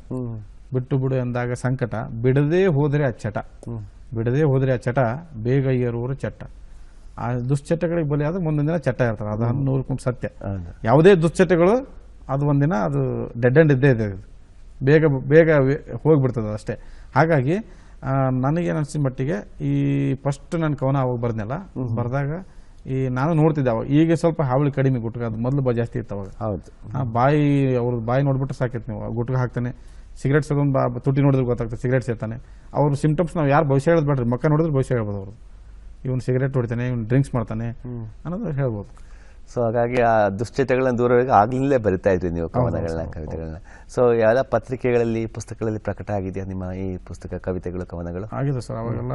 ಬಿಟ್ಟು ಬಿಡು ಎಂದಾಗ ಸಂಕಟ, ಬಿಡದೇ ಹೋದರೆ ಅಚ್ಚಟ, ಬಿಡದೇ ಹೋದರೆ ಆ ಚಟ, ಬೇಗ ಏರುವರು ಚಟ್ಟ. ಆ ದುಶ್ಚಟಗಳಿಗೆ ಬಲಿಯಾದ್ರೆ ಮುಂದಿನ ದಿನ ಚಟ್ಟ ಇರ್ತಾರೆ. ಅದು 100% ಸತ್ಯ. ಯಾವುದೇ ದುಶ್ಚಟಗಳು ಅದು ಒಂದಿನ ಅದು ಡೆಡ್ ಎಂಡ್ ಇದ್ದೇ ಇದೆ, ಬೇಗ ಹೋಗ್ಬಿಡ್ತದೆ ಅಷ್ಟೇ. ಹಾಗಾಗಿ ನನಗೇನು ಅನಿಸಿದ ಮಟ್ಟಿಗೆ ಈ ಫಸ್ಟ್ ನನ್ನ ಕವನ ಅವಾಗ ಬರ್ದ್ನಲ್ಲ, ಬರೆದಾಗ ಈ ನಾನು ನೋಡ್ತಿದ್ದೆ ಅವಾಗ. ಈಗ ಸ್ವಲ್ಪ ಹಾವಳಿ ಕಡಿಮೆ ಗುಟ್ಕ, ಅದು ಮೊದಲು ಜಾಸ್ತಿ ಇತ್ತು ಅವಾಗ. ಹೌದು. ಅವ್ರ ಬಾಯಿ ನೋಡ್ಬಿಟ್ರೆ ಸಾಕೈತೆ, ನೀವು ಗುಟ್ಕ ಹಾಕ್ತಾನೆ, ಸಿಗರೇಟ್ ಸದೊಂದು ತುಟಿ ನೋಡಿದ್ರೆ ಗೊತ್ತಾಗ್ತದೆ ಸಿಗರೇಟ್ ಸೇತಾನೆ. ಅವ್ರ ಸಿಂಪ್ಟಮ್ಸ್ ನಾವು ಯಾರು ಭವಿಷ್ಯ ಹೇಳೋದು ಬೇಡ್ರಿ, ಮಕ್ಕ ನೋಡಿದ್ರೆ ಭವಿಷ್ಯ ಹೇಳ್ಬೋದು ಅವರು. ಇವನು ಸಿಗರೇಟ್ ಹೊಡಿತಾನೆ, ಇವನು ಡ್ರಿಂಕ್ಸ್ ಮಾಡ್ತಾನೆ ಅನ್ನೋದು ಹೇಳ್ಬೋದು. ಸೊ ಹಾಗಾಗಿ ಆ ದುಶ್ಚಟಗಳನ್ನ ದೂರ ಆಗಲೇ ಬರಿತಾ ಇದ್ರಿ ನೀವು ಕವನಗಳನ್ನ, ಕವಿತೆಗಳನ್ನ. ಸೊ ಯಾವ ಪತ್ರಿಕೆಗಳಲ್ಲಿ, ಪುಸ್ತಕಗಳಲ್ಲಿ ಪ್ರಕಟ ಆಗಿದೆಯಾ ನಿಮ್ಮ ಈ ಪುಸ್ತಕ, ಕವಿತೆಗಳು, ಕವನಗಳು? ಆಗಿದೆ ಸರ್. ಅವಾಗೆಲ್ಲ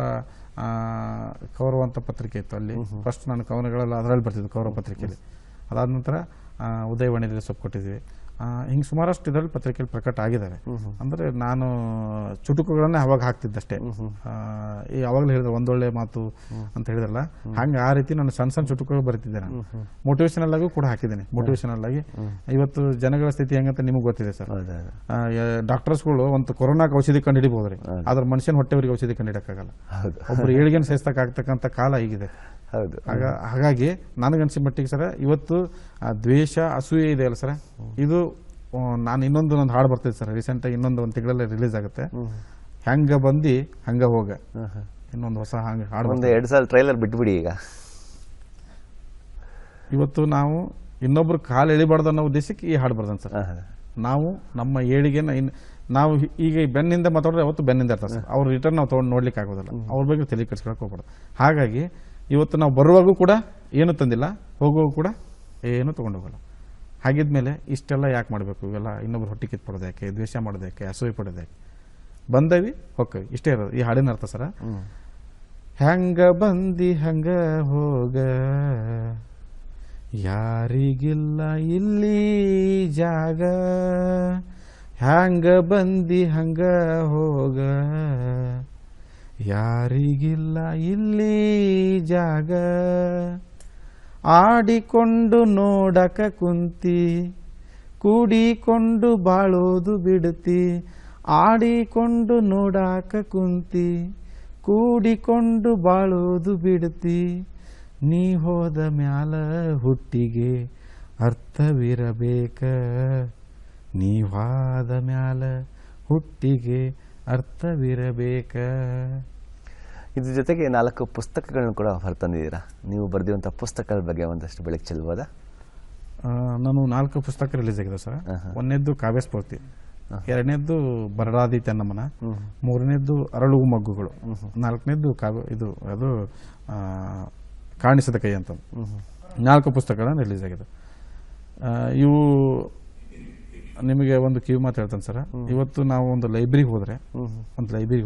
ಕೌರವ ಅಂತ ಪತ್ರಿಕೆ ಇತ್ತು, ಅಲ್ಲಿ ಫಸ್ಟ್ ನಾನು ಕವನಗಳೆಲ್ಲ ಅದರಲ್ಲಿ ಬರ್ತಿದ್ದೆ, ಕೌರವ ಪತ್ರಿಕೆಯಲ್ಲಿ. ಅದಾದ ನಂತರ ಉದಯವಾಣಿಯಲ್ಲಿ ಸ್ವಲ್ಪ ಕೊಟ್ಟಿದ್ವಿ. ಹಿಂಗೆ ಸುಮಾರಷ್ಟು ಇದರಲ್ಲಿ ಪತ್ರಿಕೆಯಲ್ಲಿ ಪ್ರಕಟ ಆಗಿದ್ದಾವೆ. ಅಂದರೆ ನಾನು ಚುಟುಕುಗಳನ್ನೇ ಅವಾಗ ಹಾಕ್ತಿದ್ದಷ್ಟೇ. ಈ ಅವಾಗಲೇ ಹೇಳಿದ್ರೆ ಒಂದೊಳ್ಳೆ ಮಾತು ಅಂತ ಹೇಳಿದ್ರಲ್ಲ, ಹಂಗೆ ಆ ರೀತಿ ನಾನು ಸಣ್ಣ ಸಣ್ಣ ಚುಟುಕುಗಳು ಬರೀತಿದ್ದೆ. ನಾನು ಮೋಟಿವೇಶನಲ್ ಆಗಿ ಕೂಡ ಹಾಕಿದ್ದೇನೆ. ಮೋಟಿವೇಶನಲ್ ಆಗಿ ಇವತ್ತು ಜನಗಳ ಸ್ಥಿತಿ ಹೆಂಗಂತ ನಿಮಗೆ ಗೊತ್ತಿದೆ ಸರ್. ಡಾಕ್ಟರ್ಸ್ಗಳು ಒಂದು ಕೊರೋನಾಕ್ಕೆ ಔಷಧಿ ಕಂಡು ಹಿಡಿಬಹುದ್ರಿ, ಆದ್ರೆ ಮನುಷ್ಯನ ಹೊಟ್ಟೆವರಿಗೆ ಔಷಧಿ ಕಂಡು ಹಿಡಿಯಕ್ಕಾಗಲ್ಲ. ಒಬ್ರು ಏಳಿಗೆನ ಸಹಿಸ್ತಕ್ಕಾಗ್ತಕ್ಕಂಥ ಕಾಲ ಈಗಿದೆ. ಹಾಗಾಗಿ ನನಗನ್ಸಿದ ಮಟ್ಟಿಗೆ ಸರ ಇವತ್ತು ದ್ವೇಷ, ಅಸೂಯೆ ಇದೆ ಅಲ್ಲ ಸರ, ಇದು ನಾನು ಇನ್ನೊಂದು ಹಾಡು ಬರ್ತಿದ್ದೆ ಸರ್ ರೀಸೆಂಟಾಗಿ, ಇನ್ನೊಂದು 1 ತಿಂಗಳಲ್ಲಿ ರಿಲೀಸ್ ಆಗುತ್ತೆ. ಹೆಂಗ ಬಂದಿ ಹಂಗ ಹೋಗ, ಇನ್ನೊಂದು ಹೊಸ ಹಾಗೆ ಹಾಡು. 2 ಸಾಲ ಟ್ರೈಲರ್ ಬಿಟ್ಬಿಡಿ. ಈಗ ಇವತ್ತು ನಾವು ಇನ್ನೊಬ್ರು ಕಾಲು ಎಳಿಬಾರ್ದು ಅನ್ನೋ ಉದ್ದೇಶಕ್ಕೆ ಈ ಹಾಡು ಬರ್ದಾನೆ ಸರ್. ನಾವು ನಮ್ಮ ಏಳಿಗೆನ ನಾವು ಈಗ ಬೆನ್ನಿಂದ ಮಾತಾಡಿದ್ರೆ ಅವತ್ತು ಬೆನ್ನಿಂದ ಇರ್ತಾರೆ ಸರ್. ಅವ್ರ ರಿಟರ್ನ್ ನಾವು ತೊಗೊಂಡು ನೋಡ್ಲಿಕ್ಕೆ ಆಗೋದಿಲ್ಲ, ಅವ್ರ ಬಗ್ಗೆ ತಲೆ ಕೆಡಿಸ್ಕೊಳಕ್ಕೆ ಹೋಗ್ಬಾರ್ದು. ಹಾಗಾಗಿ ಇವತ್ತು ನಾವು ಬರುವಾಗೂ ಕೂಡ ಏನು ತಂದಿಲ್ಲ, ಹೋಗುವಾಗ ಕೂಡ ಏನು ತೊಗೊಂಡು ಹೋಗಲ್ಲ. ಹಾಗಿದ್ಮೇಲೆ ಇಷ್ಟೆಲ್ಲ ಯಾಕೆ ಮಾಡಬೇಕು? ಇವೆಲ್ಲ ಇನ್ನೊಬ್ರು ಹೊಟ್ಟೆ ಕಿತ್ಪಡೋದು ಯಾಕೆ, ದ್ವೇಷ ಮಾಡೋದು ಯಾಕೆ, ಅಸೂಯೆ ಪಡೋದು ಯಾಕೆ? ಬಂದವಿ ಹೋಗ್ತೀವಿ, ಇಷ್ಟೇ ಇರೋದು ಈ ಹಾಡಿನ ಅರ್ಥ ಸರ. ಹೆಂಗ ಬಂದಿ ಹಂಗ ಹೋಗ, ಯಾರಿಗಿಲ್ಲ ಇಲ್ಲಿ ಜಾಗ, ಹ್ಯಾಂಗ ಬಂದಿ ಹಂಗ ಹೋಗ, ಯಾರಿಗಿಲ್ಲ ಇಲ್ಲಿ ಜಾಗ, ಆಡಿಕೊಂಡು ನೋಡಕ ಕುಂತಿ ಕೂಡಿಕೊಂಡು ಬಾಳೋದು ಬಿಡುತ್ತಿ ಆಡಿಕೊಂಡು ನೋಡಾಕ ಕುಂತಿ ಕೂಡಿಕೊಂಡು ಬಾಳೋದು ಬಿಡುತ್ತಿ ನೀ ಹೋದ ಮ್ಯಾಲ ಹುಟ್ಟಿಗೆ ಅರ್ಥವಿರಬೇಕ ನೀವಾದ ಮ್ಯಾಲ ಹುಟ್ಟಿಗೆ ಅರ್ಥವಿರಬೇಕ. ಇದ್ರ ಜೊತೆಗೆ 4 ಪುಸ್ತಕಗಳನ್ನು ಕೂಡ ಹೊರತಂದಿದ್ದೀರಾ. ನೀವು ಬರೆದಿರುವಂಥ ಪುಸ್ತಕಗಳ ಬಗ್ಗೆ ಒಂದಷ್ಟು ಬೆಳಕು ಚೆಲ್ಬೋದಾ? ನಾನು 4 ಪುಸ್ತಕ ರಿಲೀಸ್ ಆಗಿದೆ ಸರ್. ಒಂದನೇದ್ದು ಕಾವ್ಯಸ್ಫೂರ್ತಿ, ಎರಡನೇದ್ದು ಬರಡಾದಿ ಚೆನ್ನಮ್ಮನ, ಮೂರನೇದ್ದು ಅರಳುವು ಮಗ್ಗುಗಳು, ನಾಲ್ಕನೇದ್ದು ಅದು ಕಾಣಿಸದ ಕೈ ಅಂತ 4 ಪುಸ್ತಕಗಳನ್ನು ರಿಲೀಸ್ ಆಗಿದೆ. ಇವು ನಿಮಗೆ ಒಂದು ಕಿವಿ ಮಾತು ಹೇಳ್ತಾನೆ ಸರ್. ಇವತ್ತು ನಾವು ಒಂದು ಲೈಬ್ರರಿಗೆ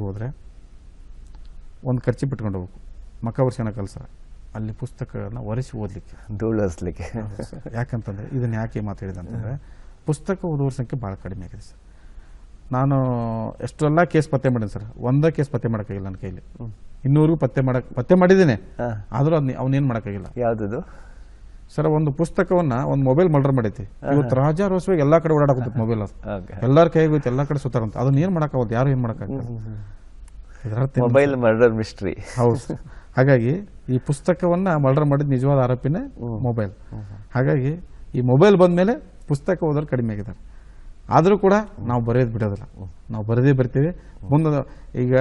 ಹೋದ್ರೆ ಒಂದು ಖರ್ಚು ಬಿಟ್ಕೊಂಡು ಹೋಗ್ಬೇಕು, ಮಕ್ಕ ವರ್ಷನ ಕಲ್ಸ ಅಲ್ಲಿ ಪುಸ್ತಕಗಳನ್ನ ಒರೆಸಿ ಓದಲಿಕ್ಕೆ, ಧೂಳು ಹರಿಸ್ಲಿಕ್ಕೆ. ಯಾಕಂತಂದ್ರೆ ಇದನ್ನ ಯಾಕೆ ಮಾತಾಡಿದೆ ಅಂತಂದ್ರೆ ಪುಸ್ತಕ ಓದುವರ ಸಂಖ್ಯೆ ಭಾಳ ಕಡಿಮೆ ಆಗಿದೆ ಸರ್. ನಾನು ಎಷ್ಟೆಲ್ಲ ಕೇಸ್ ಪತ್ತೆ ಮಾಡೀನಿ ಸರ್, ಒಂದೇ ಕೇಸ್ ಪತ್ತೆ ಮಾಡೋಕ್ಕಾಗಿಲ್ಲ ನನ್ನ ಕೈಲಿ. ಇನ್ನೂರಿಗೂ ಪತ್ತೆ ಮಾಡಿದ್ದೀನಿ, ಆದರೂ ಅವನೇನು ಮಾಡೋಕ್ಕಾಗಿಲ್ಲ. ಯಾವುದದು ಸರ್? ಒಂದು ಪುಸ್ತಕವನ್ನ ಒಂದು ಮೊಬೈಲ್ ಮರ್ಡರ್ ಮಾಡೈತಿ. ಇವತ್ತು ರಾಜಾರೋಸ್ವಾಗಿ ಎಲ್ಲಾ ಕಡೆ ಓಡಾಡಕತ್ತ ಮೊಬೈಲ್, ಅದು ಎಲ್ಲಾರ ಕೈಗೆ ಹೋಯ್ತು, ಎಲ್ಲಾ ಕಡೆ ಸುತ್ತಾರಂತ. ಅದನ್ನ ಏನ್ ಮಾಡಕ್ಕಾಗತ್ತೆ, ಯಾರು ಏನ್ ಮಾಡಕ್ಕಾಗಲ್ಲ. Mobile murder mystery. ಹೌದು. ಹಾಗಾಗಿ ಈ ಪುಸ್ತಕವನ್ನ ಮರ್ಡರ್ ಮಾಡಿದ ನಿಜವಾದ ಆರೋಪಿನೇ ಮೊಬೈಲ್. ಹಾಗಾಗಿ ಈ ಮೊಬೈಲ್ ಬಂದ್ಮೇಲೆ ಪುಸ್ತಕ ಓದೋರು ಕಡಿಮೆ ಆಗಿದ್ದಾರೆ. ಆದರೂ ಕೂಡ ನಾವು ಬರೆಯೋದು ಬಿಡೋದಿಲ್ಲ, ನಾವು ಬರೆದೇ ಬರ್ತೀವಿ. ಮುಂದೆ ಈಗ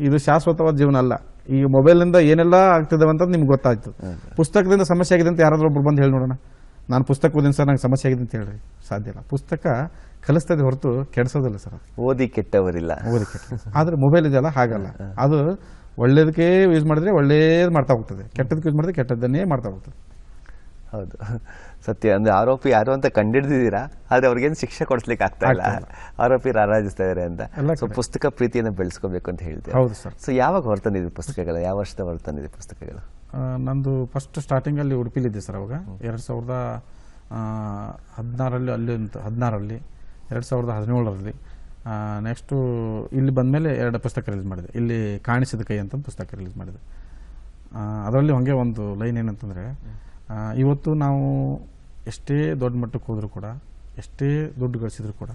ಇದು ಶಾಶ್ವತವಾದ ಜೀವನ ಅಲ್ಲ. ಈಗ ಮೊಬೈಲ್ನಿಂದ ಏನೆಲ್ಲ ಆಗ್ತಿದ್ದಾವೆ ಅಂತ ನಿಮ್ಗೆ ಗೊತ್ತಾಯ್ತು. ಪುಸ್ತಕದಿಂದ ಸಮಸ್ಯೆ ಆಗಿದೆ ಅಂತ ಯಾರಾದ್ರೂ ಒಬ್ರು ಬಂದು ಹೇಳಿ ನೋಡೋಣ, ನಾನು ಪುಸ್ತಕ ಓದಿನ ಸರ್ ನಂಗೆ ಸಮಸ್ಯೆ ಆಗಿದೆ ಅಂತ ಹೇಳ್ರಿ. ಸಾಧ್ಯ ಇಲ್ಲ. ಪುಸ್ತಕ ಕಲಿಸ್ತದೆ ಹೊರತು ಕೆಡಿಸೋದಿಲ್ಲ ಸರ್. ಓದಿ ಕೆಟ್ಟವರಿಲ್ಲ, ಓದಿ ಕೆಟ್ಟ. ಆದ್ರೆ ಮೊಬೈಲ್ ಇದೆಯಲ್ಲ ಹಾಗಲ್ಲ. ಅದು ಒಳ್ಳೇದಕ್ಕೆ ಯೂಸ್ ಮಾಡಿದ್ರೆ ಒಳ್ಳೇದು ಮಾಡ್ತಾ ಹೋಗ್ತದೆ, ಕೆಟ್ಟದಕ್ಕೆ ಯೂಸ್ ಮಾಡಿದ್ರೆ ಕೆಟ್ಟದ್ದನ್ನೇ ಮಾಡ್ತಾ ಹೋಗ್ತದೆ. ಹೌದು, ಸತ್ಯ. ಅಂದ್ರೆ ಆರೋಪಿ ಯಾರು ಅಂತ ಕಂಡಿಡ್ದಿದ್ದೀರಾ, ಆದ್ರೆ ಅವ್ರಿಗೇನು ಶಿಕ್ಷೆ ಕೊಡಿಸ್ಲಿಕ್ಕೆ ಆಗ್ತಾ ಇಲ್ಲ, ಆರೋಪಿ ರಾರಾಜಿಸ್ತಾ ಇದಾರೆ ಅಂತ. ಸೊ ಪುಸ್ತಕ ಪ್ರೀತಿಯನ್ನು ಬೆಳೆಸ್ಕೋಬೇಕು ಅಂತ ಹೇಳ್ತೀವಿ. ಹೌದು ಸರ್. ಸೊ ಯಾವಾಗ ಹೊರತಂದಿದ್ರಿ ಪುಸ್ತಕಗಳು, ಯಾವ ವರ್ಷದ ಹೊರತಂದಿದ್ರಿ ಪುಸ್ತಕಗಳು? ನಂದು ಫಸ್ಟ್ ಸ್ಟಾರ್ಟಿಂಗ್ ಅಲ್ಲಿ ಉಡುಪಿಲಿದ್ದೆ ಸರ್. ಅವಾಗ 2016ರಲ್ಲಿ, 2017ರಲ್ಲಿ. ನೆಕ್ಸ್ಟು ಇಲ್ಲಿ ಬಂದಮೇಲೆ 2 ಪುಸ್ತಕ ರಿಲೀಸ್ ಮಾಡಿದೆ. ಇಲ್ಲಿ ಕಾಣಿಸಿದ ಕೈ ಅಂತ ಪುಸ್ತಕ ರಿಲೀಸ್ ಮಾಡಿದೆ. ಅದರಲ್ಲಿ ಹಂಗೆ ಒಂದು ಲೈನ್ ಏನಂತಂದರೆ, ಇವತ್ತು ನಾವು ಎಷ್ಟೇ ದೊಡ್ಡ ಮಟ್ಟಕ್ಕೆ ಹೋದರೂ ಕೂಡ, ಎಷ್ಟೇ ದುಡ್ಡು ಗಳಿಸಿದ್ರು ಕೂಡ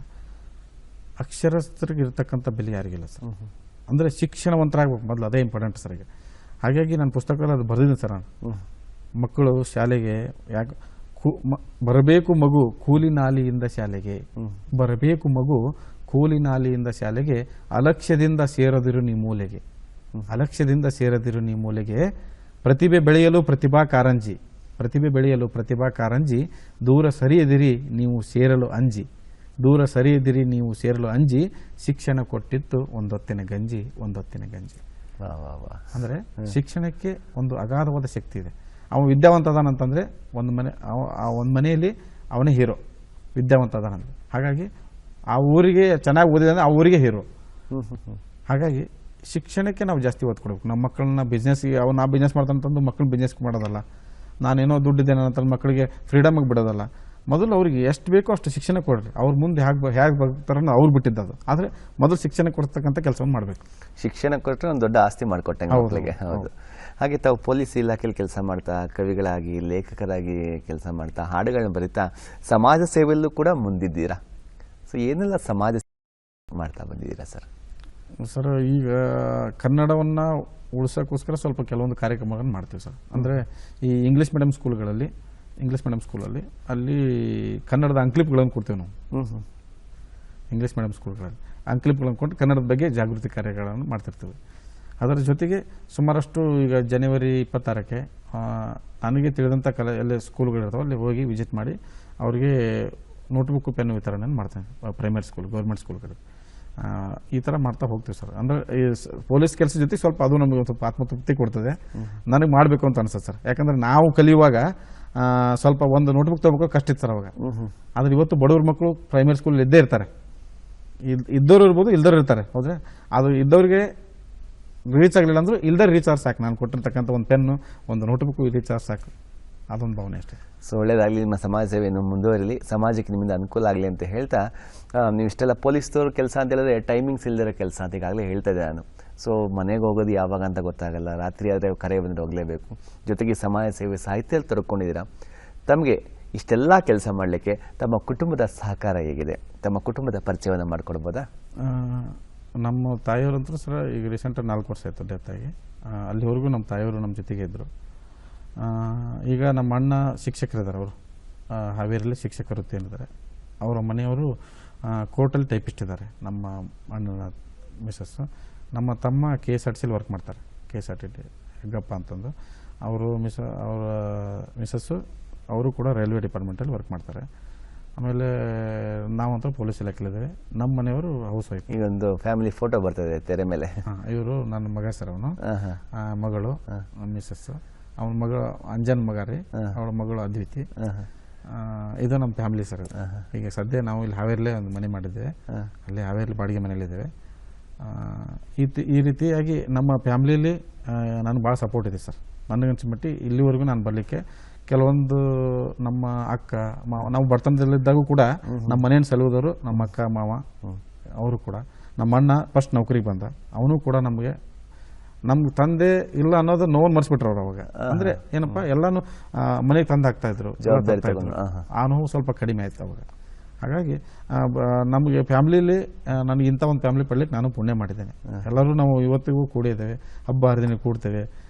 ಅಕ್ಷರಸ್ಥರಿಗೆ ಇರ್ತಕ್ಕಂಥ ಬೆಲೆ ಯಾರಿಗಿಲ್ಲ ಸರ್. ಅಂದರೆ ಶಿಕ್ಷಣವಂತರಾಗಬೇಕು ಮೊದಲು, ಅದೇ ಇಂಪಾರ್ಟೆಂಟ್ ಸರ್. ಈಗ ಹಾಗಾಗಿ ನನ್ನ ಪುಸ್ತಕದಲ್ಲಿ ಅದು ಬರೆದಿದ್ದೀನಿ ಸರ್. ನಾನು ಮಕ್ಕಳು ಶಾಲೆಗೆ ಯಾಕೆ ಬರಬೇಕು ಮಗು ಕೂಲಿ ನಾಲಿಯಿಂದ ಶಾಲೆಗೆ, ಬರಬೇಕು ಮಗು ಕೂಲಿ ನಾಲಿಯಿಂದ ಶಾಲೆಗೆ, ಅಲಕ್ಷ್ಯದಿಂದ ಸೇರದಿರು ನೀ ಮೂಲೆಗೆ, ಅಲಕ್ಷ್ಯದಿಂದ ಸೇರದಿರು ನೀ ಮೂಲೆಗೆ, ಪ್ರತಿಭೆ ಬೆಳೆಯಲು ಪ್ರತಿಭಾ ಕಾರಂಜಿ, ಪ್ರತಿಭೆ ಬೆಳೆಯಲು ಪ್ರತಿಭಾ ಕಾರಂಜಿ, ದೂರ ಸರಿಯದಿರಿ ನೀವು ಸೇರಲು ಅಂಜಿ, ದೂರ ಸರಿಯದಿರಿ ನೀವು ಸೇರಲು ಅಂಜಿ, ಶಿಕ್ಷಣ ಕೊಟ್ಟಿತ್ತು ಒಂದೊತ್ತಿನ ಗಂಜಿ, ಒಂದೊತ್ತಿನ ಗಂಜಿ. ಅಂದರೆ ಶಿಕ್ಷಣಕ್ಕೆ ಒಂದು ಅಗಾಧವಾದ ಶಕ್ತಿ ಇದೆ. ಅವ ವಿದ್ಯಾವಂತ ಅದಾನಂತಂದ್ರೆ ಒಂದು ಮನೆಯಲ್ಲಿ ಅವನೇ ಹೀರೋ, ವಿದ್ಯಾವಂತ ಅದಾನಂದ್ರೆ. ಹಾಗಾಗಿ ಆ ಊರಿಗೆ ಚೆನ್ನಾಗಿ ಓದಿದೆ ಅಂದ್ರೆ ಆ ಊರಿಗೆ ಹೀರೋ. ಹಾಗಾಗಿ ಶಿಕ್ಷಣಕ್ಕೆ ನಾವು ಜಾಸ್ತಿ ಒತ್ತು ಕೊಡಬೇಕು. ನಮ್ಮ ಮಕ್ಕಳನ್ನ ಬಿಸ್ನೆಸ್ಗೆ, ನಾ ಬಿಸ್ನೆಸ್ ಮಾಡ್ತಾನಂತಂದು ಮಕ್ಕಳು ಬಿಸ್ನೆಸ್ಗೆ ಮಾಡೋದಲ್ಲ, ನಾನೇನೋ ದುಡ್ಡಿದ್ದೇನೆ ಅಂತ ಮಕ್ಕಳಿಗೆ ಫ್ರೀಡಮ್ಗೆ ಬಿಡೋದಲ್ಲ. ಮೊದಲು ಅವ್ರಿಗೆ ಎಷ್ಟು ಬೇಕೋ ಅಷ್ಟು ಶಿಕ್ಷಣ ಕೊಡ್ರಿ. ಅವ್ರ ಮುಂದೆ ಹೇಗೆ ಬರ್ತಾರನ್ನ ಅವ್ರು ಬಿಟ್ಟಿದ್ದದು. ಆದರೆ ಮೊದಲು ಶಿಕ್ಷಣ ಕೊಡ್ತಕ್ಕಂಥ ಕೆಲಸವನ್ನು ಮಾಡಬೇಕು. ಶಿಕ್ಷಣ ಕೊಟ್ಟರೆ ಒಂದು ದೊಡ್ಡ ಆಸ್ತಿ ಮಾಡಿಕೊಟ್ಟಂಗೆ ಮಕ್ಕಳಿಗೆ. ಹೌದು. ಹಾಗೆ ತಾವು ಪೊಲೀಸ್ ಇಲಾಖೆಯಲ್ಲಿ ಕೆಲಸ ಮಾಡ್ತಾ, ಕವಿಗಳಾಗಿ, ಲೇಖಕರಾಗಿ ಕೆಲಸ ಮಾಡ್ತಾ, ಹಾಡುಗಳನ್ನ ಬರೀತಾ, ಸಮಾಜ ಸೇವೆಯಲ್ಲೂ ಕೂಡ ಮುಂದಿದ್ದೀರಾ. ಸೊ ಏನೆಲ್ಲ ಸಮಾಜ ಮಾಡ್ತಾ ಬಂದಿದ್ದೀರಾ ಸರ್? ಸರ್, ಈಗ ಕನ್ನಡವನ್ನು ಉಳಿಸೋಕ್ಕೋಸ್ಕರ ಸ್ವಲ್ಪ ಕೆಲವೊಂದು ಕಾರ್ಯಕ್ರಮಗಳನ್ನು ಮಾಡ್ತೀವಿ ಸರ್. ಅಂದರೆ ಈ ಇಂಗ್ಲೀಷ್ ಮೀಡಿಯಂ ಸ್ಕೂಲ್ಗಳಲ್ಲಿ ಅಲ್ಲಿ ಕನ್ನಡದ ಅಂಕ್ಲಿಪ್ಗಳನ್ನು ಕೊಡ್ತೀವಿ ನಾವು. ಇಂಗ್ಲೀಷ್ ಮೀಡಿಯಂ ಸ್ಕೂಲ್ಗಳಲ್ಲಿ ಅಂಕ್ಲಿಪ್ಗಳನ್ನು ಕೊಟ್ಟು ಕನ್ನಡದ ಬಗ್ಗೆ ಜಾಗೃತಿ ಕಾರ್ಯಗಳನ್ನು ಮಾಡ್ತಿರ್ತೀವಿ. ಅದರ ಜೊತೆಗೆ ಸುಮಾರಷ್ಟು ಈಗ ಜನವರಿ 26ಕ್ಕೆ ನನಗೆ ತಿಳಿದಂಥ ಎಲ್ಲ ಸ್ಕೂಲ್ಗಳಿರ್ತಾವೆ, ಅಲ್ಲಿ ಹೋಗಿ ವಿಸಿಟ್ ಮಾಡಿ ಅವರಿಗೆ ನೋಟ್ಬುಕ್ ಪೆನ್ ವಿತರಣೆಯನ್ನು ಮಾಡ್ತೇನೆ. ಪ್ರೈಮರಿ ಸ್ಕೂಲ್, ಗೌರ್ಮೆಂಟ್ ಸ್ಕೂಲ್ಗಳಿಗೆ ಈ ಥರ ಮಾಡ್ತಾ ಹೋಗ್ತೀವಿ ಸರ್. ಅಂದರೆ ಈ ಪೊಲೀಸ್ ಕೆಲಸ ಜೊತೆ ಸ್ವಲ್ಪ ಅದು ನಮಗೆ ಒಂದು ಸ್ವಲ್ಪ ಆತ್ಮತೃಪ್ತಿ ಕೊಡ್ತದೆ. ನನಗೆ ಮಾಡಬೇಕು ಅಂತ ಅನಿಸುತ್ತೆ ಸರ್. ಯಾಕಂದರೆ ನಾವು ಕಲಿಯುವಾಗ ಸ್ವಲ್ಪ ಒಂದು ನೋಟ್ಬುಕ್ ತೊಗೋಬೇಕು ಕಷ್ಟ ಇತ್ತು ಸರ್ ಅವಾಗ. ಆದರೆ ಇವತ್ತು ಬಡವ್ರ ಮಕ್ಕಳು ಪ್ರೈಮರಿ ಸ್ಕೂಲ್ ಇದ್ದೇ ಇರ್ತಾರೆ, ಇದ್ದವರು ಇರ್ಬೋದು, ಇಲ್ದವ್ರು ಇರ್ತಾರೆ. ಹೌದ್ರೆ ಅದು ಇದ್ದವ್ರಿಗೆ ರೀಚ್ ಆಗಲಿಲ್ಲ ಅಂದರೂ ಇಲ್ದರ್ ರೀಚ್ ಆದ್ರೆ ಸಾಕು. ನಾನು ಕೊಟ್ಟಿರ್ತಕ್ಕಂಥ ಒಂದು ಪೆನ್ನು, ಒಂದು ನೋಟ್ಬುಕ್ ರೀಚ್ ಆದ್ರೆ ಸಾಕು. ಅದೊಂದು ಭಾವನೆ ಅಷ್ಟೇ. ಸೊ ಒಳ್ಳೇದಾಗಲಿ, ನಿಮ್ಮ ಸಮಾಜ ಸೇವೆಯನ್ನು ಮುಂದುವರಿಲಿ, ಸಮಾಜಕ್ಕೆ ನಿಮ್ಮಿಂದ ಅನುಕೂಲ ಆಗಲಿ ಅಂತ ಹೇಳ್ತಾ, ನೀವು ಇಷ್ಟೆಲ್ಲ ಪೊಲೀಸ್ದವ್ರ ಕೆಲಸ ಅಂತ ಹೇಳಿದ್ರೆ ಟೈಮಿಂಗ್ಸ್ ಇಲ್ದಿರೋ ಕೆಲಸ ಅಂತ ಈಗಾಗಲೇ ಹೇಳ್ತಾ ಇದ್ದೆ ನಾನು. ಸೊ ಮನೆಗೆ ಹೋಗೋದು ಯಾವಾಗ ಅಂತ ಗೊತ್ತಾಗಲ್ಲ, ರಾತ್ರಿ ಆದರೆ ಕರೆ ಬಂದರೆ ಹೋಗಲೇಬೇಕು. ಜೊತೆಗೆ ಸಮಾಜ ಸೇವೆ ಸಾಹಿತ್ಯದಲ್ಲಿ ತೊಡ್ಕೊಂಡಿದ್ದೀರಾ. ತಮಗೆ ಇಷ್ಟೆಲ್ಲ ಕೆಲಸ ಮಾಡಲಿಕ್ಕೆ ತಮ್ಮ ಕುಟುಂಬದ ಸಹಕಾರ ಹೇಗಿದೆ? ತಮ್ಮ ಕುಟುಂಬದ ಪರಿಚಯವನ್ನು ಮಾಡಿಕೊಡ್ಬೋದಾ? ನಮ್ಮ ತಾಯಿಯವರಂತೂ ಸರ್ ಈಗ ರೀಸೆಂಟಾಗಿ 4 ವರ್ಷ ಆಯಿತು ಡೆತ್ ಆಗಿ. ಅಲ್ಲಿವರೆಗೂ ನಮ್ಮ ತಾಯಿಯವರು ನಮ್ಮ ಜೊತೆಗೆ ಇದ್ದರು. ಈಗ ನಮ್ಮ ಅಣ್ಣ ಶಿಕ್ಷಕರಿದ್ದಾರೆ. ಅವರು ಹಾವೇರಿಯಲ್ಲಿ ಶಿಕ್ಷಕ ವೃತ್ತಿಯಲ್ಲಿದ್ದಾರೆ. ಅವರ ಮನೆಯವರು ಕೋರ್ಟಲ್ಲಿ ಟೈಪಿಸ್ಟ್ ಇದ್ದಾರೆ, ನಮ್ಮ ಅಣ್ಣನ ಮಿಸಸ್ಸು. ನಮ್ಮ ತಮ್ಮ KSRTCಲಿ ವರ್ಕ್ ಮಾಡ್ತಾರೆ, KSRTC ಹೆಗ್ಗಪ್ಪ ಅಂತಂದು. ಅವರ ಮಿಸಸ್ಸು ಅವರು ಕೂಡ ರೈಲ್ವೆ ಡಿಪಾರ್ಟ್ಮೆಂಟಲ್ಲಿ ವರ್ಕ್ ಮಾಡ್ತಾರೆ. ಆಮೇಲೆ ನಾವಂತೂ ಪೊಲೀಸ್ ಇಲಾಖೆಲಿದ್ದೇವೆ. ನಮ್ಮ ಮನೆಯವರು ಹೌಸ್ ವೈಫ್. ಈಗ ಒಂದು ಫ್ಯಾಮಿಲಿ ಫೋಟೋ ಬರ್ತದೆ ತೆರೆ ಮೇಲೆ. ಇವರು ನನ್ನ ಮಗ ಸರ್, ಅವನು ಮಗಳು ಮಿಸಸ್ಸು, ಅವನ ಮಗಳು ಅಂಜನ್ ಮಗ ರೀ, ಅವಳ ಮಗಳು ಅದ್ವಿತಿ. ಇದು ನಮ್ಮ ಫ್ಯಾಮಿಲಿ ಸರ್. ಈಗ ಸದ್ಯ ನಾವು ಇಲ್ಲಿ ಹಾವೇರಿಲೇ ಒಂದು ಮನೆ ಮಾಡಿದ್ದೇವೆ, ಅಲ್ಲಿ ಹಾವೇರಿಲಿ ಬಾಡಿಗೆ ಮನೆಯಲ್ಲಿದ್ದೇವೆ. ಈ ರೀತಿಯಾಗಿ ನಮ್ಮ ಫ್ಯಾಮಿಲಿಯಲ್ಲಿ ನನಗೆ ಭಾಳ ಸಪೋರ್ಟ್ ಇದೆ ಸರ್. ನನಗನ್ಸಿದ ಮಟ್ಟಿಗೆ ಇಲ್ಲಿವರೆಗೂ ನಾನು ಬರಲಿಕ್ಕೆ ಕೆಲವೊಂದು ನಮ್ಮ ಅಕ್ಕ ಮಾವ, ನಾವು ಬರ್ತನದಲ್ಲಿದ್ದಾಗೂ ಕೂಡ ನಮ್ಮ ಮನೆಯನ್ನು ಸಲುವುದವರು ನಮ್ಮ ಅಕ್ಕ ಮಾವ ಅವರು ಕೂಡ. ನಮ್ಮ ಅಣ್ಣ ಫಸ್ಟ್ ನೌಕರಿಗೆ ಬಂದ, ಅವನು ಕೂಡ ನಮಗೆ ನಮ್ಗೆ ತಂದೆ ಇಲ್ಲ ಅನ್ನೋದು ನೋವನ್ನು ಮರ್ಸ್ಬಿಟ್ರು ಅವ್ರು. ಅವಾಗ ಅಂದರೆ ಏನಪ್ಪ ಎಲ್ಲಾನು ಮನೆಗೆ ತಂದು ಹಾಕ್ತಾ ಇದ್ರು, ಆ ನೋವು ಸ್ವಲ್ಪ ಕಡಿಮೆ ಆಯ್ತು ಅವಾಗ. ಹಾಗಾಗಿ ನಮಗೆ ಫ್ಯಾಮಿಲಿಲಿ ನನಗೆ ಇಂಥ ಒಂದು ಫ್ಯಾಮಿಲಿ ಪಡ್ಲಿಕ್ಕೆ ನಾನು ಪುಣ್ಯ ಮಾಡಿದ್ದೇನೆ. ಎಲ್ಲರೂ ನಾವು ಇವತ್ತಿಗೂ ಕೂಡಿದ್ದೇವೆ, ಹಬ್ಬ ಹರಿದಿನ ಕೂಡ್ತೇವೆ.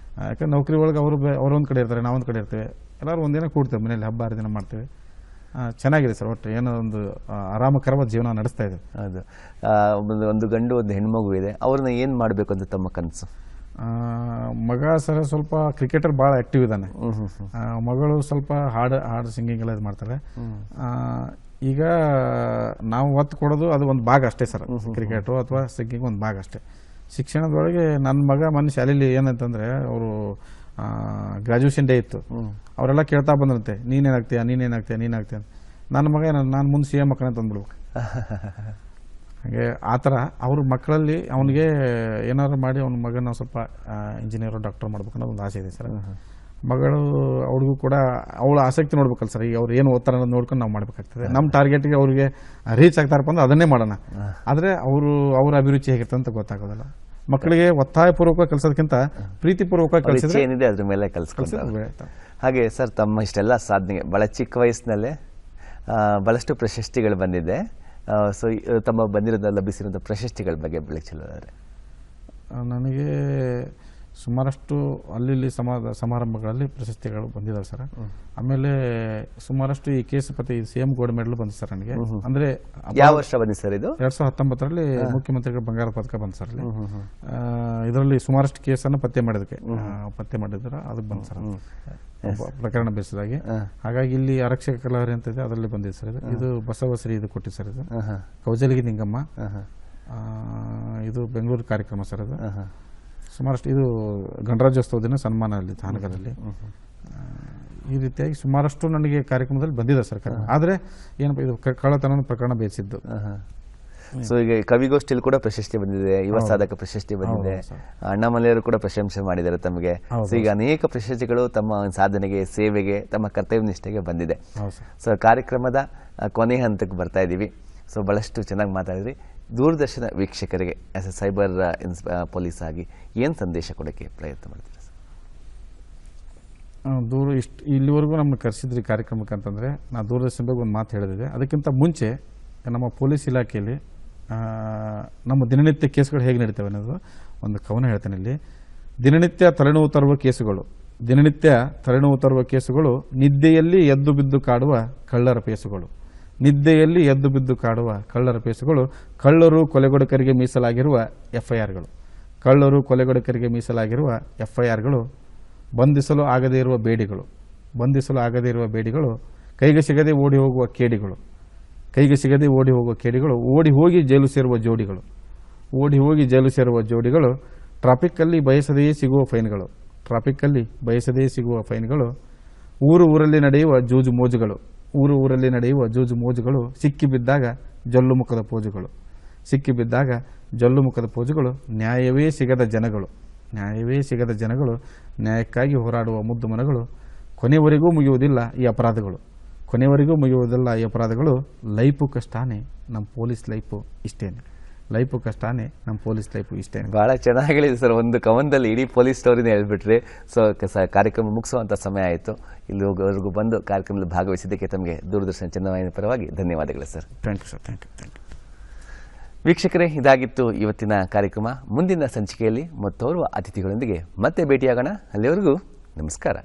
ಯಾಕಂದ್ರೆ ನೌಕರಿ ಒಳಗೆ ಅವರೊಂದು ಕಡೆ ಇರ್ತಾರೆ, ನಾವೊಂದು ಕಡೆ ಇರ್ತೇವೆ, ಎಲ್ಲರೂ ಒಂದಿನ ಕೂಡ್ತೇವೆ ಮನೇಲಿ, ಹಬ್ಬ ಹರಿದಿನ ಮಾಡ್ತೇವೆ. ಚೆನ್ನಾಗಿದೆ ಸರ್. ಒಟ್ಟು ಏನೋ ಒಂದು ಆರಾಮಕರವಾದ ಜೀವನ ನಡೆಸ್ತಾ ಇದೆ. ಹೌದು. ಒಂದು ಗಂಡು ಒಂದು ಹೆಣ್ಮಗು ಇದೆ, ಅವ್ರನ್ನ ಏನು ಮಾಡಬೇಕು ಅಂತ ತಮ್ಮ ಕನಸು? ಮಗ ಸರ್ ಸ್ವಲ್ಪ ಕ್ರಿಕೆಟರ್ ಭಾಳ ಆ್ಯಕ್ಟಿವ್ ಇದ್ದಾನೆ. ಮಗಳು ಸ್ವಲ್ಪ ಹಾಡು ಸಿಂಗಿಂಗ್ ಎಲ್ಲ ಇದು ಮಾಡ್ತಾರೆ. ಈಗ ನಾವು ಒತ್ತು ಕೊಡೋದು ಅದು ಒಂದು ಭಾಗ ಅಷ್ಟೇ ಸರ್, ಕ್ರಿಕೆಟು ಅಥವಾ ಸಿಂಗಿಂಗ್ ಒಂದು ಭಾಗ ಅಷ್ಟೇ. ಶಿಕ್ಷಣದೊಳಗೆ ನನ್ನ ಮಗ ಮೊನ್ನೆ ಶಾಲೆಯಲ್ಲಿ ಏನಂತಂದರೆ, ಅವರು ಗ್ರ್ಯಾಜುಯೇಷನ್ ಡೇ ಇತ್ತು, ಅವರೆಲ್ಲ ಕೇಳ್ತಾ ಬಂದ್ರಂತೆ, ನೀನೇನಾಗ್ತೀಯ ಅಂತ. ನನ್ನ ಮಗ ನಾನು ಮುಂದೆ CM ಮಕ್ಕಳ ಅಂತ ಅಂದ್ಬಿಡ್ಬೇಕು. ಹಾಗೆ ಆ ಥರ ಅವ್ರ ಮಕ್ಕಳಲ್ಲಿ ಅವನಿಗೆ ಏನಾದ್ರು ಮಾಡಿ ಅವ್ನ ಮಗನ ಸ್ವಲ್ಪ ಇಂಜಿನಿಯರು ಡಾಕ್ಟರ್ ಮಾಡ್ಬೇಕು ಅನ್ನೋದು ಒಂದು ಆಸೆ ಇದೆ ಸರ್. ಮಗಳು ಅವ್ರಿಗೂ ಕೂಡ ಅವಳ ಆಸಕ್ತಿ ನೋಡ್ಬೇಕಲ್ಲ ಸರ್. ಈಗ ಅವ್ರು ಏನು ಓದ್ತಾರೆ ಅನ್ನೋದು ನೋಡ್ಕೊಂಡು ನಾವು ಮಾಡಬೇಕಾಗ್ತದೆ. ನಮ್ಮ ಟಾರ್ಗೆಟ್ಗೆ ಅವ್ರಿಗೆ ರೀಚ್ ಆಗ್ತಾರಪ್ಪ ಅಂದ್ರೆ ಅದನ್ನೇ ಮಾಡೋಣ. ಆದರೆ ಅವ್ರ ಅಭಿರುಚಿ ಹೇಗಿರ್ತದೆ ಅಂತ ಗೊತ್ತಾಗೋದಿಲ್ಲ. ಮಕ್ಕಳಿಗೆ ಒತ್ತಾಯಪೂರ್ವಕ ಕಲಿಸೋದಕ್ಕಿಂತ ಪ್ರೀತಿಪೂರ್ವಕ ಕಲಿಸಿದ್ರೆ ಏನಿದೆ ಅದ್ರ ಮೇಲೆ ಕಲಿಸ್ತಾರೆ. ಹಾಗೆ ಸರ್, ತಮ್ಮ ಇಷ್ಟೆಲ್ಲ ಸಾಧನೆಗೆ ಭಾಳ ಚಿಕ್ಕ ವಯಸ್ಸಿನಲ್ಲೇ ಭಾಳಷ್ಟು ಪ್ರಶಸ್ತಿಗಳು ಬಂದಿದೆ. ಸೊ ತಮ್ಮ ಲಭಿಸಿರುವಂಥ ಪ್ರಶಸ್ತಿಗಳ ಬಗ್ಗೆ ಬೆಳಕು ಚೆಲ್ಲೋದಾದ್ರೆ? ನನಗೆ ಸುಮಾರಷ್ಟು ಅಲ್ಲಿ ಸಮಾರಂಭಗಳಲ್ಲಿ ಪ್ರಶಸ್ತಿಗಳು ಬಂದಿದ್ದಾವೆ ಸರ್. ಆಮೇಲೆ ಸುಮಾರಷ್ಟು ಈ ಕೇಸಪತಿ CM ಗೋಲ್ಡ್ ಮೆಡಲ್ ಬಂತು ಸರ್ ನನಗೆ. ಅಂದ್ರೆ ಯಾವ ವರ್ಷ ಬಂದಿದೆ ಸರ್ ಇದು? 2019ರಲ್ಲಿ ಮುಖ್ಯಮಂತ್ರಿಗಳ ಬಂಗಾರ ಪದಕ ಬಂತು ಸರ್. ಇದರಲ್ಲಿ ಸುಮಾರಷ್ಟು ಕೇಸನ್ನು ಪತ್ತೆ ಮಾಡಿದ್ರೆ ಅದಕ್ಕೆ ಬಂತು ಸರ್, ಪ್ರಕರಣ ಬೇಸದಾಗಿ. ಹಾಗಾಗಿ ಇಲ್ಲಿ ಆರಕ್ಷಕ ಕಲಾವರಿ ಅಂತ ಇದೆ, ಅದರಲ್ಲಿ ಬಂದಿದೆ ಸರ್. ಇದು ಬಸವಶ್ರೀ ಇದು ಕೊಟ್ಟಿದೆ ಸರ್. ಇದು ಕೌಜಲಗಿ ನಿಂಗಮ್ಮ, ಇದು ಬೆಂಗಳೂರು ಕಾರ್ಯಕ್ರಮ ಸರ್. ಅದು ಸುಮಾರಷ್ಟು ಇದು ಗಣರಾಜ್ಯೋತ್ಸವ ದಿನ ಸನ್ಮಾನ ಅಲ್ಲಿ ಹಾನಗಲಲ್ಲಿ. ಈ ರೀತಿಯಾಗಿ ಸುಮಾರಷ್ಟು ನನಗೆ ಕಾರ್ಯಕ್ರಮದಲ್ಲಿ ಬಂದಿದೆ ಸರ್. ಆದರೆ ಏನಪ್ಪ, ಇದು ಕಳ್ಳತನ ಪ್ರಕರಣ ಬೇಯಿಸಿದ್ದು. ಸೊ ಈಗ ಕವಿಗೋಷ್ಠಿಯಲ್ಲಿ ಕೂಡ ಪ್ರಶಸ್ತಿ ಬಂದಿದೆ, ಯುವ ಸಾಧಕ ಪ್ರಶಸ್ತಿ ಬಂದಿದೆ, ಅಣ್ಣಾಮಲೆಯವರು ಕೂಡ ಪ್ರಶಂಸೆ ಮಾಡಿದ್ದಾರೆ ತಮಗೆ. ಸೊ ಈಗ ಅನೇಕ ಪ್ರಶಸ್ತಿಗಳು ತಮ್ಮ ಸಾಧನೆಗೆ, ಸೇವೆಗೆ, ತಮ್ಮ ಕರ್ತವ್ಯ ನಿಷ್ಠೆಗೆ ಬಂದಿದೆ. ಸೊ ಕಾರ್ಯಕ್ರಮದ ಕೊನೆಯ ಹಂತಕ್ಕೆ ಬರ್ತಾ ಇದ್ದೀವಿ. ಸೊ ಭಾಳಷ್ಟು ಚೆನ್ನಾಗಿ ಮಾತಾಡಿದ್ರಿ. ದೂರದರ್ಶನ ವೀಕ್ಷಕರಿಗೆ ಆಸ್ ಎ ಸೈಬರ್ ಪೊಲೀಸ್ ಆಗಿ ಏನು ಸಂದೇಶ ಕೊಡೋಕ್ಕೆ ಪ್ರಯತ್ನ ಮಾಡ್ತೀರಾ ಸರ್? ಇಲ್ಲಿವರೆಗೂ ನಮ್ಮನ್ನು ಕರೆಸಿದ್ರಿ ಕಾರ್ಯಕ್ರಮಕ್ಕೆ ಅಂತಂದರೆ, ನಾನು ದೂರದರ್ಶನ ಬಗ್ಗೆ ಒಂದು ಮಾತು ಹೇಳಿದೆ. ಅದಕ್ಕಿಂತ ಮುಂಚೆ ನಮ್ಮ ಪೊಲೀಸ್ ಇಲಾಖೆಯಲ್ಲಿ ನಮ್ಮ ದಿನನಿತ್ಯ ಕೇಸುಗಳು ಹೇಗೆ ನಡೀತವೆ ಅನ್ನೋದು ಒಂದು ಕವನ ಹೇಳ್ತೇನೆ ಇಲ್ಲಿ. ದಿನನಿತ್ಯ ತಲೆನೋವು ತರುವ ಕೇಸುಗಳು, ನಿದ್ದೆಯಲ್ಲಿ ಎದ್ದು ಬಿದ್ದು ಕಾಡುವ ಕಳ್ಳರ ಕೇಸುಗಳು. ಕಳ್ಳರು ಕೊಲೆಗಡುಕರಿಗೆ ಮೀಸಲಾಗಿರುವ FIRಗಳು, ಬಂಧಿಸಲು ಆಗದೇ ಇರುವ ಬೇಡಿಗಳು, ಕೈಗೆ ಸಿಗದೆ ಓಡಿ ಹೋಗುವ ಕೇಡಿಗಳು, ಓಡಿ ಹೋಗಿ ಜೈಲು ಸೇರುವ ಜೋಡಿಗಳು, ಟ್ರಾಫಿಕ್ಕಲ್ಲಿ ಬಯಸದೆಯೇ ಸಿಗುವ ಫೈನ್ಗಳು, ಊರಲ್ಲಿ ನಡೆಯುವ ಜೂಜು ಮೋಜುಗಳು, ಸಿಕ್ಕಿಬಿದ್ದಾಗ ಜಲ್ಲು ಮುಖದ ಪೋಜುಗಳು, ನ್ಯಾಯವೇ ಸಿಗದ ಜನಗಳು, ನ್ಯಾಯಕ್ಕಾಗಿ ಹೋರಾಡುವ ಮುದ್ದು ಮನಗಳು, ಕೊನೆವರೆಗೂ ಮುಗಿಯುವುದಿಲ್ಲ ಈ ಅಪರಾಧಗಳು. ಲೈಫು ಕಷ್ಟಾನೆ, ನಮ್ಮ ಪೊಲೀಸ್ ಲೈಫು ಇಷ್ಟೇನೆ. ಲೈಫು ಕಷ್ಟನೇ, ನಮ್ಮ ಪೊಲೀಸ್ ಲೈಫು ಇಷ್ಟೇ. ಭಾಳ ಚೆನ್ನಾಗಿ ಹೇಳಿದೆ ಸರ್. ಒಂದು ಕವನದಲ್ಲಿ ಇಡೀ ಪೊಲೀಸ್ ಸ್ಟೋರಿನೇ ಹೇಳ್ಬಿಟ್ರಿ. ಸೊ ಕಾರ್ಯಕ್ರಮ ಮುಗಿಸುವಂಥ ಸಮಯ ಆಯಿತು. ಇಲ್ಲಿವರೆಗೂ ಬಂದು ಕಾರ್ಯಕ್ರಮದಲ್ಲಿ ಭಾಗವಹಿಸಿದ್ದಕ್ಕೆ ತಮಗೆ ದೂರದರ್ಶನ ಚಂದವಾಹಿನಿ ಪರವಾಗಿ ಧನ್ಯವಾದಗಳು sir. Thank you sir. Thank you. ವೀಕ್ಷಕರೇ, ಇದಾಗಿತ್ತು ಇವತ್ತಿನ ಕಾರ್ಯಕ್ರಮ. ಮುಂದಿನ ಸಂಚಿಕೆಯಲ್ಲಿ ಮತ್ತೋರ್ವ ಅತಿಥಿಗಳೊಂದಿಗೆ ಮತ್ತೆ ಭೇಟಿಯಾಗೋಣ. ಅಲ್ಲಿವರೆಗೂ ನಮಸ್ಕಾರ.